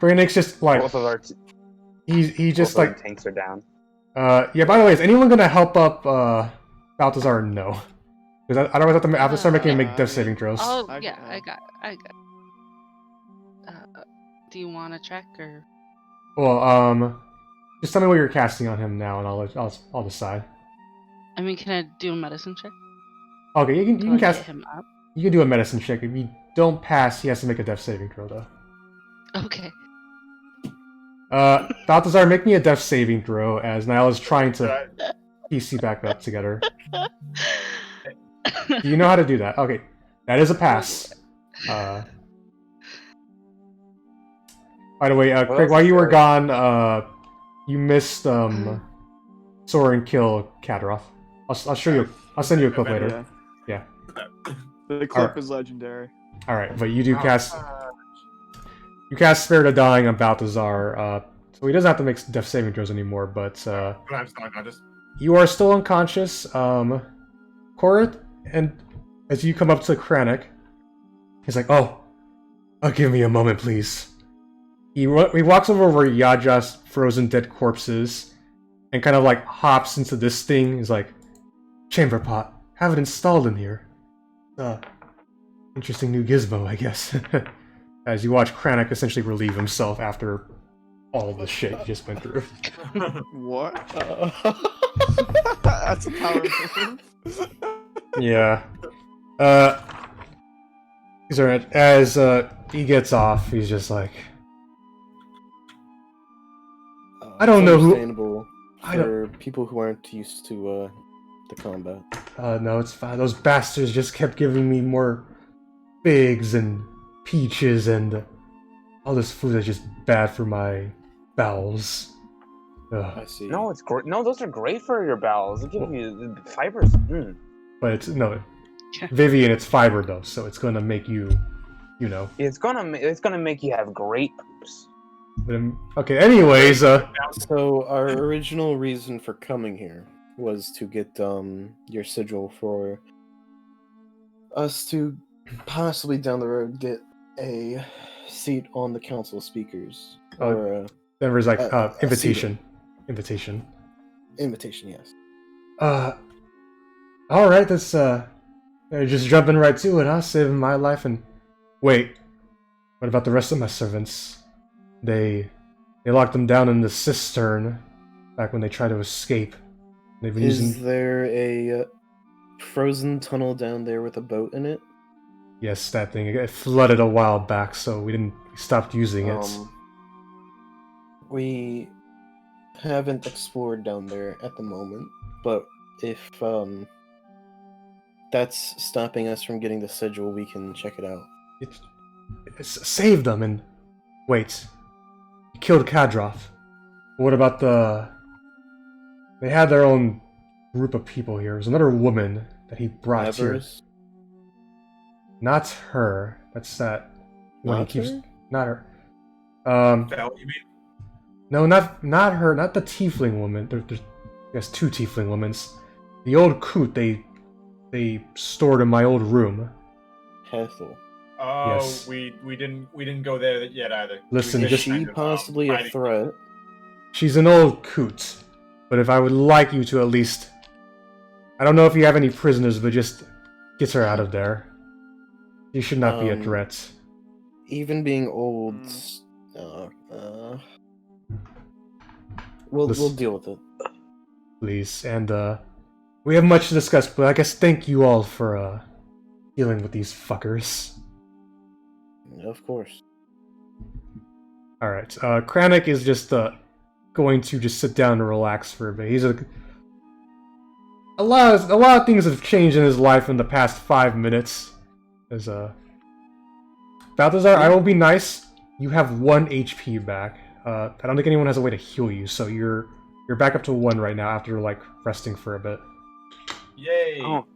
Krennic's just like Both of our he just both of our like tanks are down. yeah, by the way, is anyone gonna help up Balthazar? No. Because otherwise I have to start making him make death saving throws. Oh I yeah, got- I got. Do you want to check or? Well, just tell me what you're casting on him now, and I'll decide. I mean, can I do a medicine check? Okay, you to, can like, cast. get him up. You can do a medicine check. If you don't pass, he has to make a death saving throw, though. Okay. Balthazar, make me a death saving throw as Niall is trying to PC back up together. Do you know how to do that? Okay, that is a pass. By the way, Craig, while you were gone, you missed Soren kill Kadroth. I'll show you. I'll send you a clip later. Yeah. The clip is legendary. All right, but you do cast. You cast Spirit of Dying on Balthazar, so he doesn't have to make death saving throws anymore. But But I'm still unconscious. you are still unconscious, Korit, and as you come up to Kranich, he's like, "Oh, give me a moment, please." He walks over where Yaja's frozen dead corpse is, and kind of like hops into this thing. He's like, "Chamber pot, have it installed in here." Interesting new gizmo, I guess. As you watch Kranich essentially relieve himself after all the shit he just went through. What? That's a power move. Yeah. As he gets off, he's just like, I don't it's know who- understandable I don't- for people who aren't used to the combat. no, it's fine. Those bastards just kept giving me more figs and peaches and all this food that's just bad for my bowels. I see. No, it's great. No, those are great for your bowels. They give you the fibers. But it's no, Vivian, it's fiber though, so it's gonna make you, you know. It's gonna make you have great poops. Okay. Anyways, So our original reason for coming here was to get your sigil for us to possibly down the road get a seat on the council speakers or Denver's like a invitation. Invitation. invitation. Yes. All right. That's just jumping right to it, huh? Saving my life and wait. What about the rest of my servants? They locked them down in the cistern back when they tried to escape. They've been Is using. there a frozen tunnel down there with a boat in it? Yes, that thing. It flooded a while back, so we stopped using it. We haven't explored down there at the moment, but if that's stopping us from getting the sigil, we can check it out. It's saved them and wait. He killed Kadroth. What about the? They had their own group of people here. There's another woman that he brought here. Everest? Not her. That's that one Not he keeps. her? Not her. Belle, you mean? No, not her. Not the tiefling woman. There's I guess two tiefling womans. The old coot they stored in my old room. Hethel. Oh, Yes. we didn't go there yet either. Listen, We Is just she kind of, possibly a hiding- threat? She's an old coot. But if I would like you to at least, I don't know if you have any prisoners, but just get her out of there. You should not be a threat. Even being old, we'll Listen. deal with it. Please. And we have much to discuss, but I guess thank you all for dealing with these fuckers. Of course. Alright, Kranich is just going to just sit down and relax for a bit. He's a lot of things have changed in his life in the past 5 minutes. As Balthazar, I will be nice. You have 1 HP back. I don't think anyone has a way to heal you, so you're back up to 1 right now after like resting for a bit. Yay! Oh.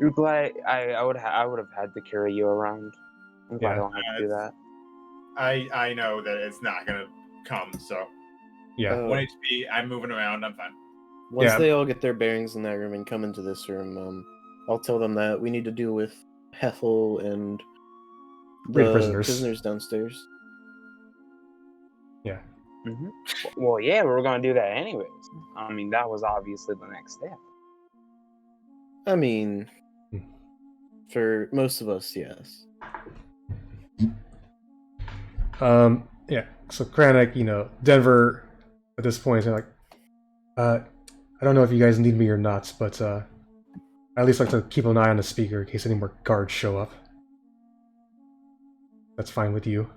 You're glad I would have had to carry you around. I'm glad I don't have to do that. I know that it's not gonna come, so Yeah. 1 HP. I'm moving around. I'm fine. Once Yeah. they all get their bearings in that room and come into this room, I'll tell them that we need to deal with Hethel and Three the prisoners. downstairs. Yeah. Well, yeah, we were gonna do that anyways. I mean, that was obviously the next step. I mean, for most of us, yes. Yeah. So Kranich, Denver, at this point, is like, I don't know if you guys need me or not, but I at least like to keep an eye on the speaker in case any more guards show up. That's fine with you.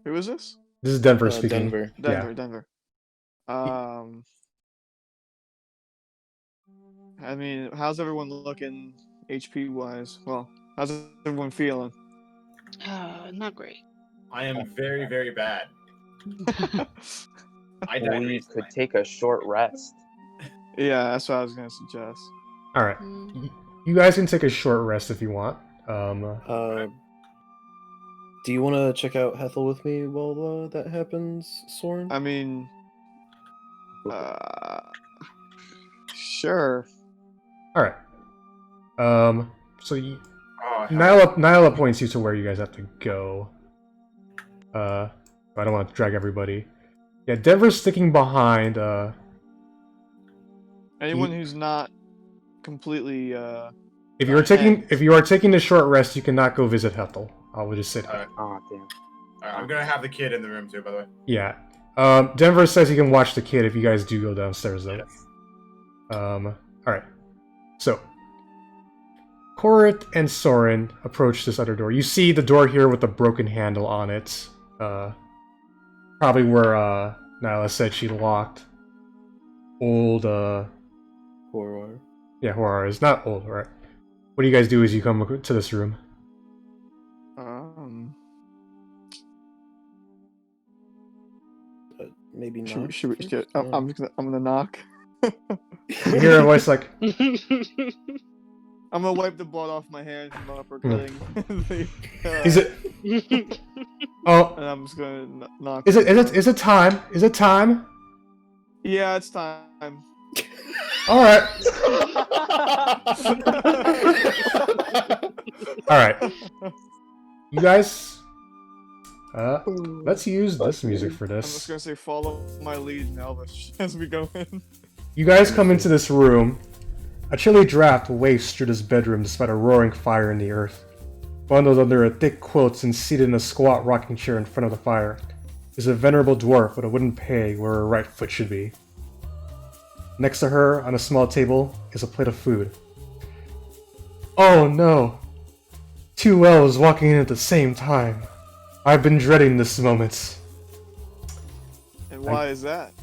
Who is this? This is Denver speaking. Denver. Denver. I mean, how's everyone looking HP wise? Well, how's everyone feeling? Not great. I am very, very bad. I died We recently. could take a short rest. Yeah, that's what I was gonna suggest. All right. Mm. You guys can take a short rest if you want. Do you want to check out Hethel with me while that happens, Soren? I mean, Sure. All right. So Oh, hell. Nyla points you to where you guys have to go. I don't want to drag everybody. Yeah, Denver's sticking behind. Anyone who's not completely If you are taking a short rest, you cannot go visit Hethel. I will just say that. Alright. Oh damn. I'm gonna have the kid in the room too, by the way. Yeah. Denver says he can watch the kid if you guys do go downstairs, though. Yes. Alright. So, Korit and Soren approach this other door. You see the door here with the broken handle on it. Probably where Nyla said she locked old Horror. yeah, horror is not old, right? What do you guys do as you come to this room? But maybe not. I'm gonna knock. You hear a voice like, I'm gonna wipe the blood off my hands from uppercutting. "Is it? Oh, And I'm just gonna knock. is it time? Is it time? Yeah, it's time. All right, all right. You guys, let's use this music for I'm just this. gonna say follow my lead in Elvish as we go in. You guys come into this room. A chilly draft wafts through this bedroom despite a roaring fire in the earth. Bundled under a thick quilt and seated in a squat rocking chair in front of the fire is a venerable dwarf with a wooden peg where her right foot should be. Next to her, on a small table, is a plate of food. Oh no! Two elves walking in at the same time. I've been dreading this moment. And why is that?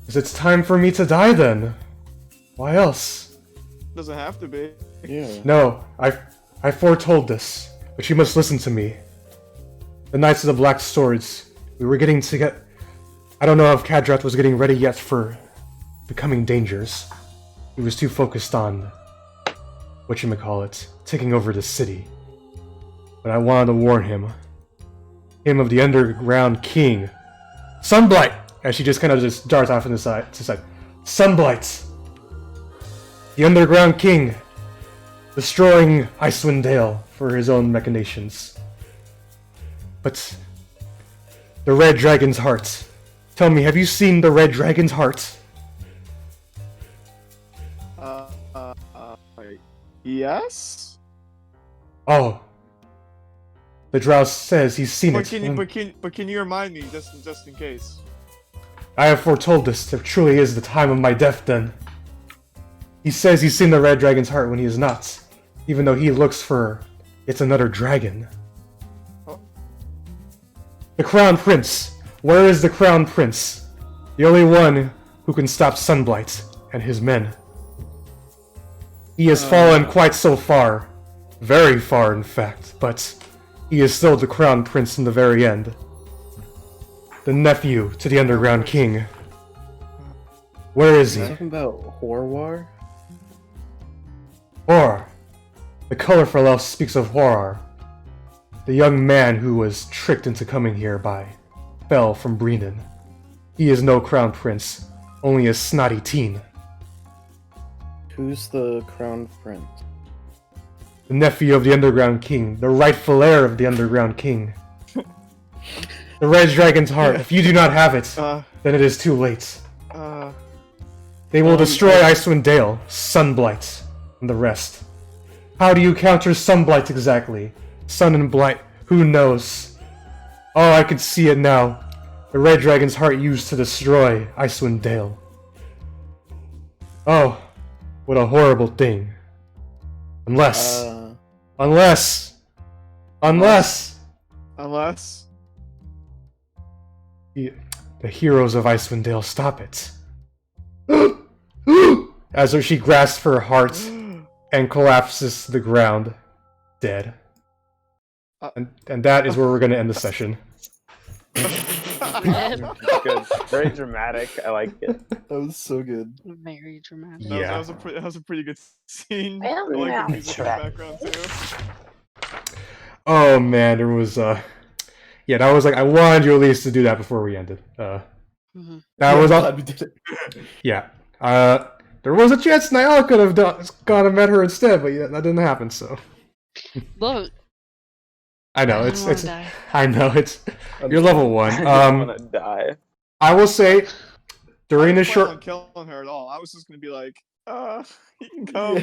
Is it's time for me to die then? Why else? Doesn't have to be. Yeah. No, I foretold this, but you must listen to me. The Knights of the Black Swords, we were getting to get... I don't know if Kadrat was getting ready yet for the coming dangers. He was too focused on, whatchamacallit, taking over the city. But I wanted to warn him. Him of the Underground King. Sunblight! And she just kind of just darts off to the side. Sunblight! The Underground King, destroying Icewind Dale for his own machinations. But the Red Dragon's Heart. Tell me, have you seen the Red Dragon's Heart? Yes. Oh, the Drow says he's seen But it. can you remind me just in case? I have foretold this. It truly is the time of my death. Then he says he's seen the Red Dragon's Heart when he is not, even though he looks for it's another dragon. Oh. The Crown Prince. Where is the Crown Prince? The only one who can stop Sunblight and his men. He has fallen quite so far. Very far, in fact, but he is still the Crown Prince in the very end. The nephew to the Underground King. Where is he? Talking about Horwar? Horror. The colorful elf speaks of Horror. The young man who was tricked into coming here by Bell from Breenan. He is no Crown Prince, only a snotty teen. Who's the Crown Prince? The nephew of the Underground King, the rightful heir of the Underground King. The Red Dragon's Heart. If you do not have it, then it is too late. They will destroy Icewind Dale, Sunblight, and the rest. How do you counter Sunblight exactly? Sun and Blight, who knows? Oh, I can see it now. The Red Dragon's Heart used to destroy Icewind Dale. Oh, what a horrible thing. Unless... the heroes of Icewind Dale stop it. As she grasps her heart and collapses to the ground, dead. And that is where we're going to end the session. Good. Very dramatic. I like it. That was so good. Very dramatic. Yeah. That was a pretty good scene. Well, I like yeah. the music in the background too. Oh man, there was yeah, that was like I wanted you at least to do that before we ended. That was all. Glad we did it. Yeah. there was a chance Niall could have gone and met her instead, but yeah, that didn't happen. So Look, I know I it's don't wanna it's die. I know it's you're level 1. I don't want to die. I will say during I the didn't plan on short killing her at all. I was just gonna be like, you can come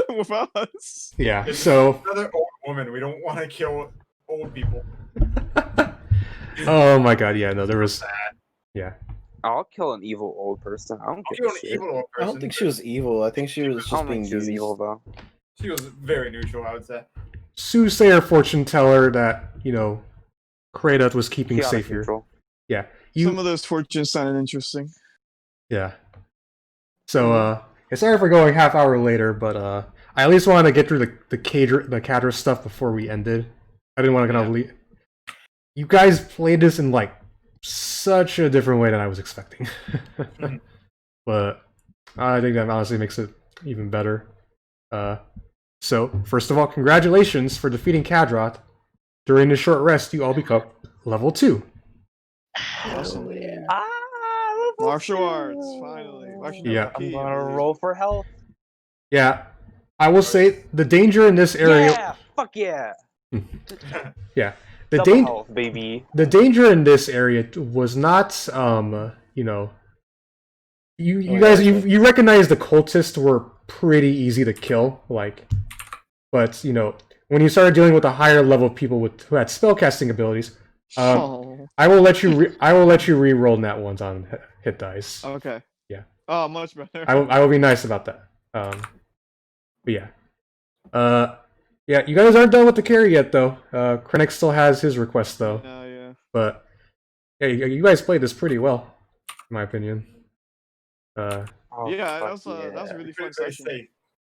with us. yeah. It's So another old woman. We don't want to kill old people. oh my god, yeah, no, there was yeah. I'll kill an evil old person. I don't I'll give kill a an shit. evil old I person. don't think she was evil. I think she was I just don't being think she was used. evil though. She was very neutral, I would say. Soothsayer fortune teller that, Kratos was keeping Chaotic safe here. neutral. Yeah. Some of those fortunes sounded interesting. Yeah. So, sorry for going half hour later, but I at least wanted to get through the Cadra stuff before we ended. I didn't want to kind of leave. You guys played this in like such a different way than I was expecting. But I think that honestly makes it even better. So, first of all, congratulations for defeating Kadroth. During the short rest, you all become level 2. Awesome. Martial arts, finally. Actually, no, Yeah. P, I'm I gonna believe. roll for health. Yeah. I will say the danger in this area. Yeah, fuck yeah. Yeah. The Double danger. health, baby. The danger in this area was not, you guys, you recognize the cultists were pretty easy to kill, but when you started dealing with the higher level people who had spellcasting abilities, I will let you re-roll nat ones on hit dice. Okay. Yeah. Oh, much better. I will be nice about that. But yeah. Yeah, you guys aren't done with the carry yet, though. Krennic still has his request, though. Yeah. But yeah, you guys played this pretty well, in my opinion. Yeah, that was a really fun Very session. safe,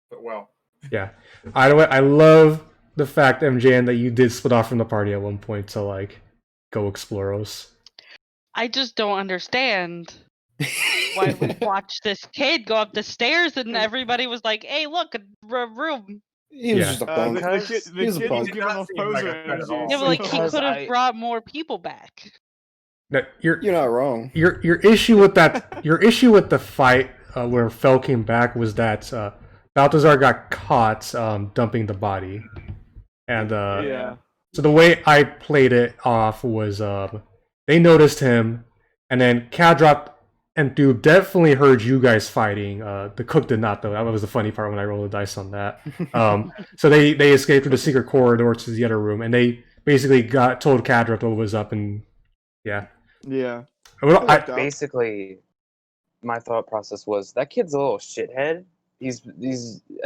but well. Yeah, I love the fact, MJN, that you did split off from the party at one point to go Exploros. I just don't understand why we watched this kid go up the stairs and everybody was like, "Hey, look, a room." He was Yeah. just a punk. The kid He's a was punk. giving off Did not seem like poser a threat at energy. all. Yeah, but like he Because could have I- brought more people back. No, You're not wrong. your issue with that, your issue with the fight where Fel came back was that Balthazar got caught dumping the body, and Yeah. so the way I played it off was they noticed him, and then Kadrop and Doob definitely heard you guys fighting. The cook did not, though. That was the funny part when I rolled the dice on that. So they escaped through the secret corridor to the other room, and they basically told Kadrop what was up, and yeah. Yeah. Basically, my thought process was that kid's a little shithead. He's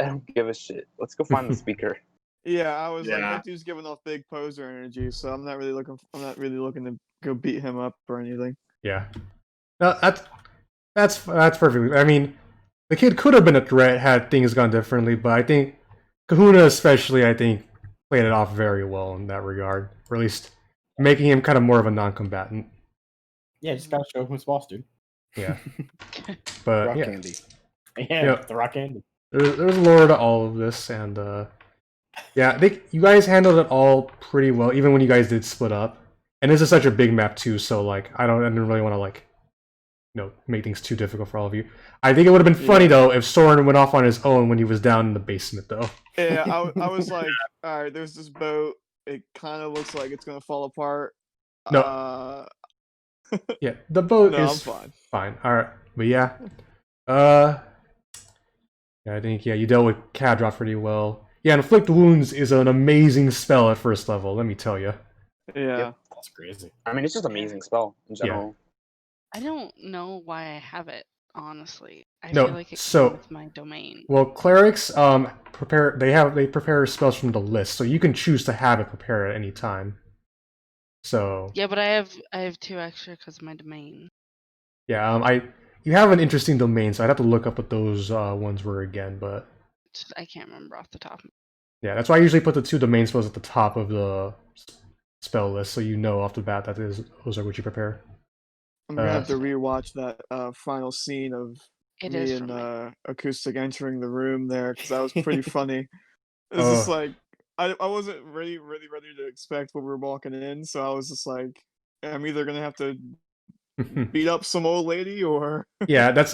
I don't give a shit. Let's go find the speaker. Yeah, I was like, Yeah. that dude's giving off big poser energy, so I'm not really looking to go beat him up or anything. Yeah. No, that's perfectly. I mean, the kid could have been a threat had things gone differently, but I think Kahuna especially, I think, played it off very well in that regard, or at least making him kind of more of a non-combatant. Yeah, just gotta show him who's boss, dude. Yeah. But Rock yeah, candy. Yeah, the rock candy. there's lore to all of this, and yeah, I think you guys handled it all pretty well, even when you guys did split up. And this is such a big map too, so I didn't really want to make things too difficult for all of you. I think it would have been funny though if Soren went off on his own when he was down in the basement, though. Yeah, I was like, all right, there's this boat. It kind of looks like it's gonna fall apart. No. Yeah, the boat No, is I'm fine. fine. All right, but yeah, yeah, I think you dealt with Kadrop pretty well. Yeah, inflict wounds is an amazing spell at first level. Let me tell you. Yeah. That's crazy. I mean, it's just an amazing spell in general. I don't know why I have it, honestly. I No, feel like it so- came with my domain. Well, clerics they prepare spells from the list, so you can choose to have it prepared at any time. So Yeah, but I have 2 extra because of my domain. yeah, you have an interesting domain, so I'd have to look up what those ones were again, but I can't remember off the top. yeah, that's why I usually put the 2 domain spells at the top of the spell list, so you know off the bat that those are what you prepare. I'm gonna have to rewatch that final scene of It me is and from my... Acoustic entering the room there because that was pretty funny. It's just like I wasn't really ready to expect what we were walking in, so I was just like, I'm either gonna have to beat up some old lady or? Yeah,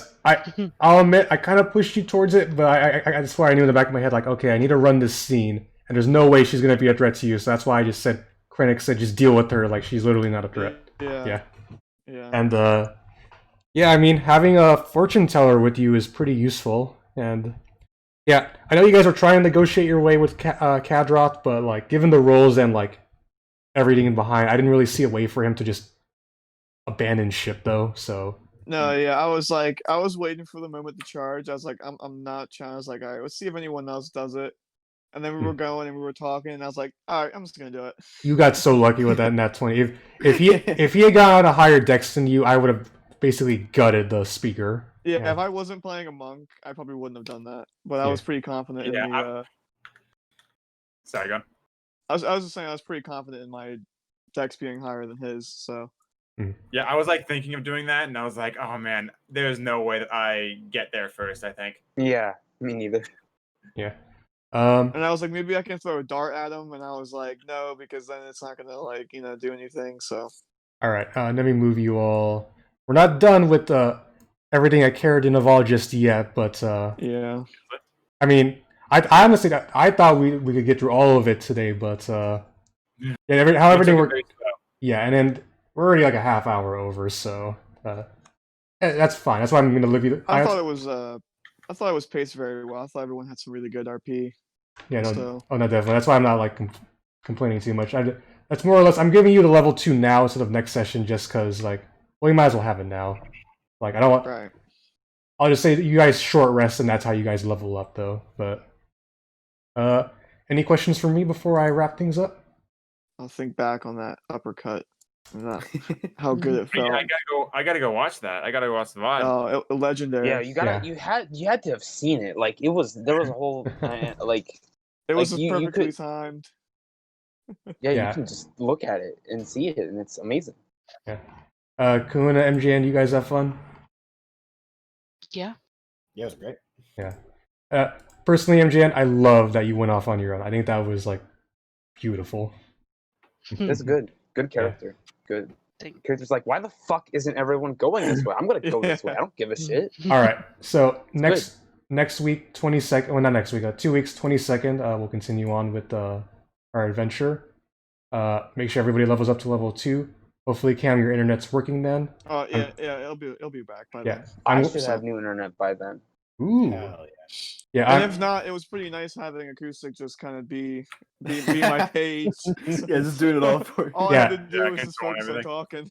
I'll admit I kind of pushed you towards it, but that's why I knew in the back of my head, like, okay, I need to run this scene, and there's no way she's gonna be a threat to you. So that's why I just said, Krennic said, just deal with her, like she's literally not a threat. Yeah. And yeah, I mean, having a fortune teller with you is pretty useful. And yeah, I know you guys are trying to negotiate your way with Kadroth, but like, given the rules and like everything behind, I didn't really see a way for him to just abandon ship though. So No, yeah, I was waiting for the moment to charge. I was like, I'm not trying. I was like, all right, let's see if anyone else does it. And then we were going and we were talking, and I was like, all right, I'm just gonna do it. you got so lucky with that nat 20. If he had gotten a higher dex than you, I would have basically gutted the speaker. Yeah, if I wasn't playing a monk, I probably wouldn't have done that. But I was pretty confident in the. Sorry, go on. I was just saying I was pretty confident in my dex being higher than his. So. Yeah, I was like thinking of doing that, and I was like, oh man, there's no way that I get there first. I think. Yeah, me neither. Yeah. And I was like, maybe I can throw a dart at him, and I was like, no, because then it's not gonna like do anything. So. All right, let me move you all. We're not done with everything at Caer-Dineval just yet, but yeah. I mean, I honestly I thought we could get through all of it today, but how everything worked. Yeah, and then we're already like a half hour over, so that's fine. That's why I'm gonna leave you. I thought it was paced very well. I thought everyone had some really good RP. Yeah, no, So. no, definitely. That's why I'm not like complaining too much. That's more or less. I'm giving you the level 2 now instead of next session, just because like, well, you might as well have it now. Like, I don't want. Right. I'll just say that you guys short rest, and that's how you guys level up, though. But any questions for me before I wrap things up? I'll think back on that uppercut. How good it felt. I gotta go watch that. I gotta go watch the VOD. Oh, legendary. Yeah, you had to have seen it. Like there was a whole like. It was like, just perfectly timed. Yeah, you can just look at it and see it, and it's amazing. Yeah. Kahuna, MJN, you guys have fun? Yeah. Yeah, it was great. Yeah. Personally, MJN, I love that you went off on your own. I think that was like beautiful. That's good. Good character. Good. Character's like, why the fuck isn't everyone going this way? I'm gonna go this way. I don't give a shit. All right. So next week, 22nd. Well, not next week. 2 weeks, 22nd. We'll continue on with our adventure. Make sure everybody levels up to level 2. Hopefully, Cam, your internet's working then. Oh yeah, it'll be back by then. I should have new internet by then. Ooh. Hell yeah. And if not, it was pretty nice having acoustic just kind of be my page. Yeah, just doing it all for you. All I had to do was just focus on talking.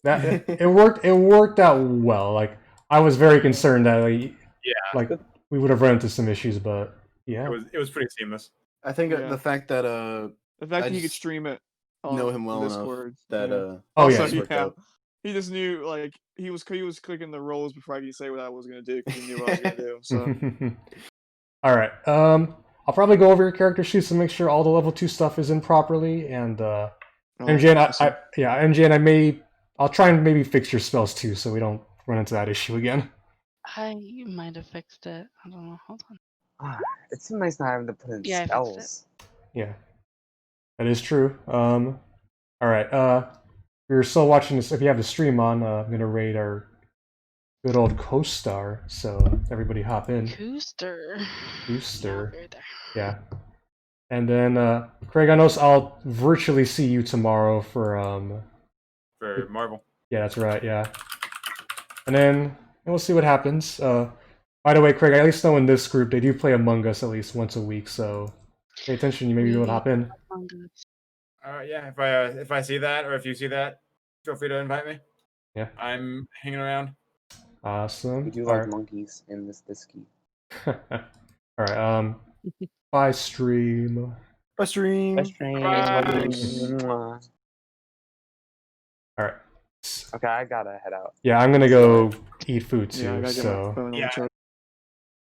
It worked out well. Like, I was very concerned that like we would have run into some issues, but yeah, it was pretty seamless. I think the fact that the fact that he could stream it on know him well Discord, enough that oh also, yeah, he just knew, like, he was clicking the rolls before I could say what I was gonna do because he knew what I was gonna do. So all right, I'll probably go over your character sheets to make sure all the level 2 stuff is in properly, and MJN, awesome. MJN, I'll try and maybe fix your spells too, so we don't run into that issue again. I might have fixed it. I don't know. Hold on. It's so nice not having to put in Yeah, spells. Yeah, that is true. All right. If you're still watching this, if you have the stream on, I'm gonna raid our good old co-star. So everybody hop in. Cooster. Yeah. And then Craig, I know I'll virtually see you tomorrow for Marvel. Yeah, that's right. Yeah. And then we'll see what happens. By the way, Craig, I at least know in this group they do play Among Us at least once a week, so pay attention. You maybe be able to hop in. Yeah, if I see that or if you see that, feel free to invite me. Yeah, I'm hanging around. Awesome. We do like monkeys in this key. All right. Bye, stream. Bye, stream. Bye, stream. Bye. All right. Okay, I gotta head out. Yeah, I'm gonna go eat food too. Yeah, I gotta get my phone on the charger.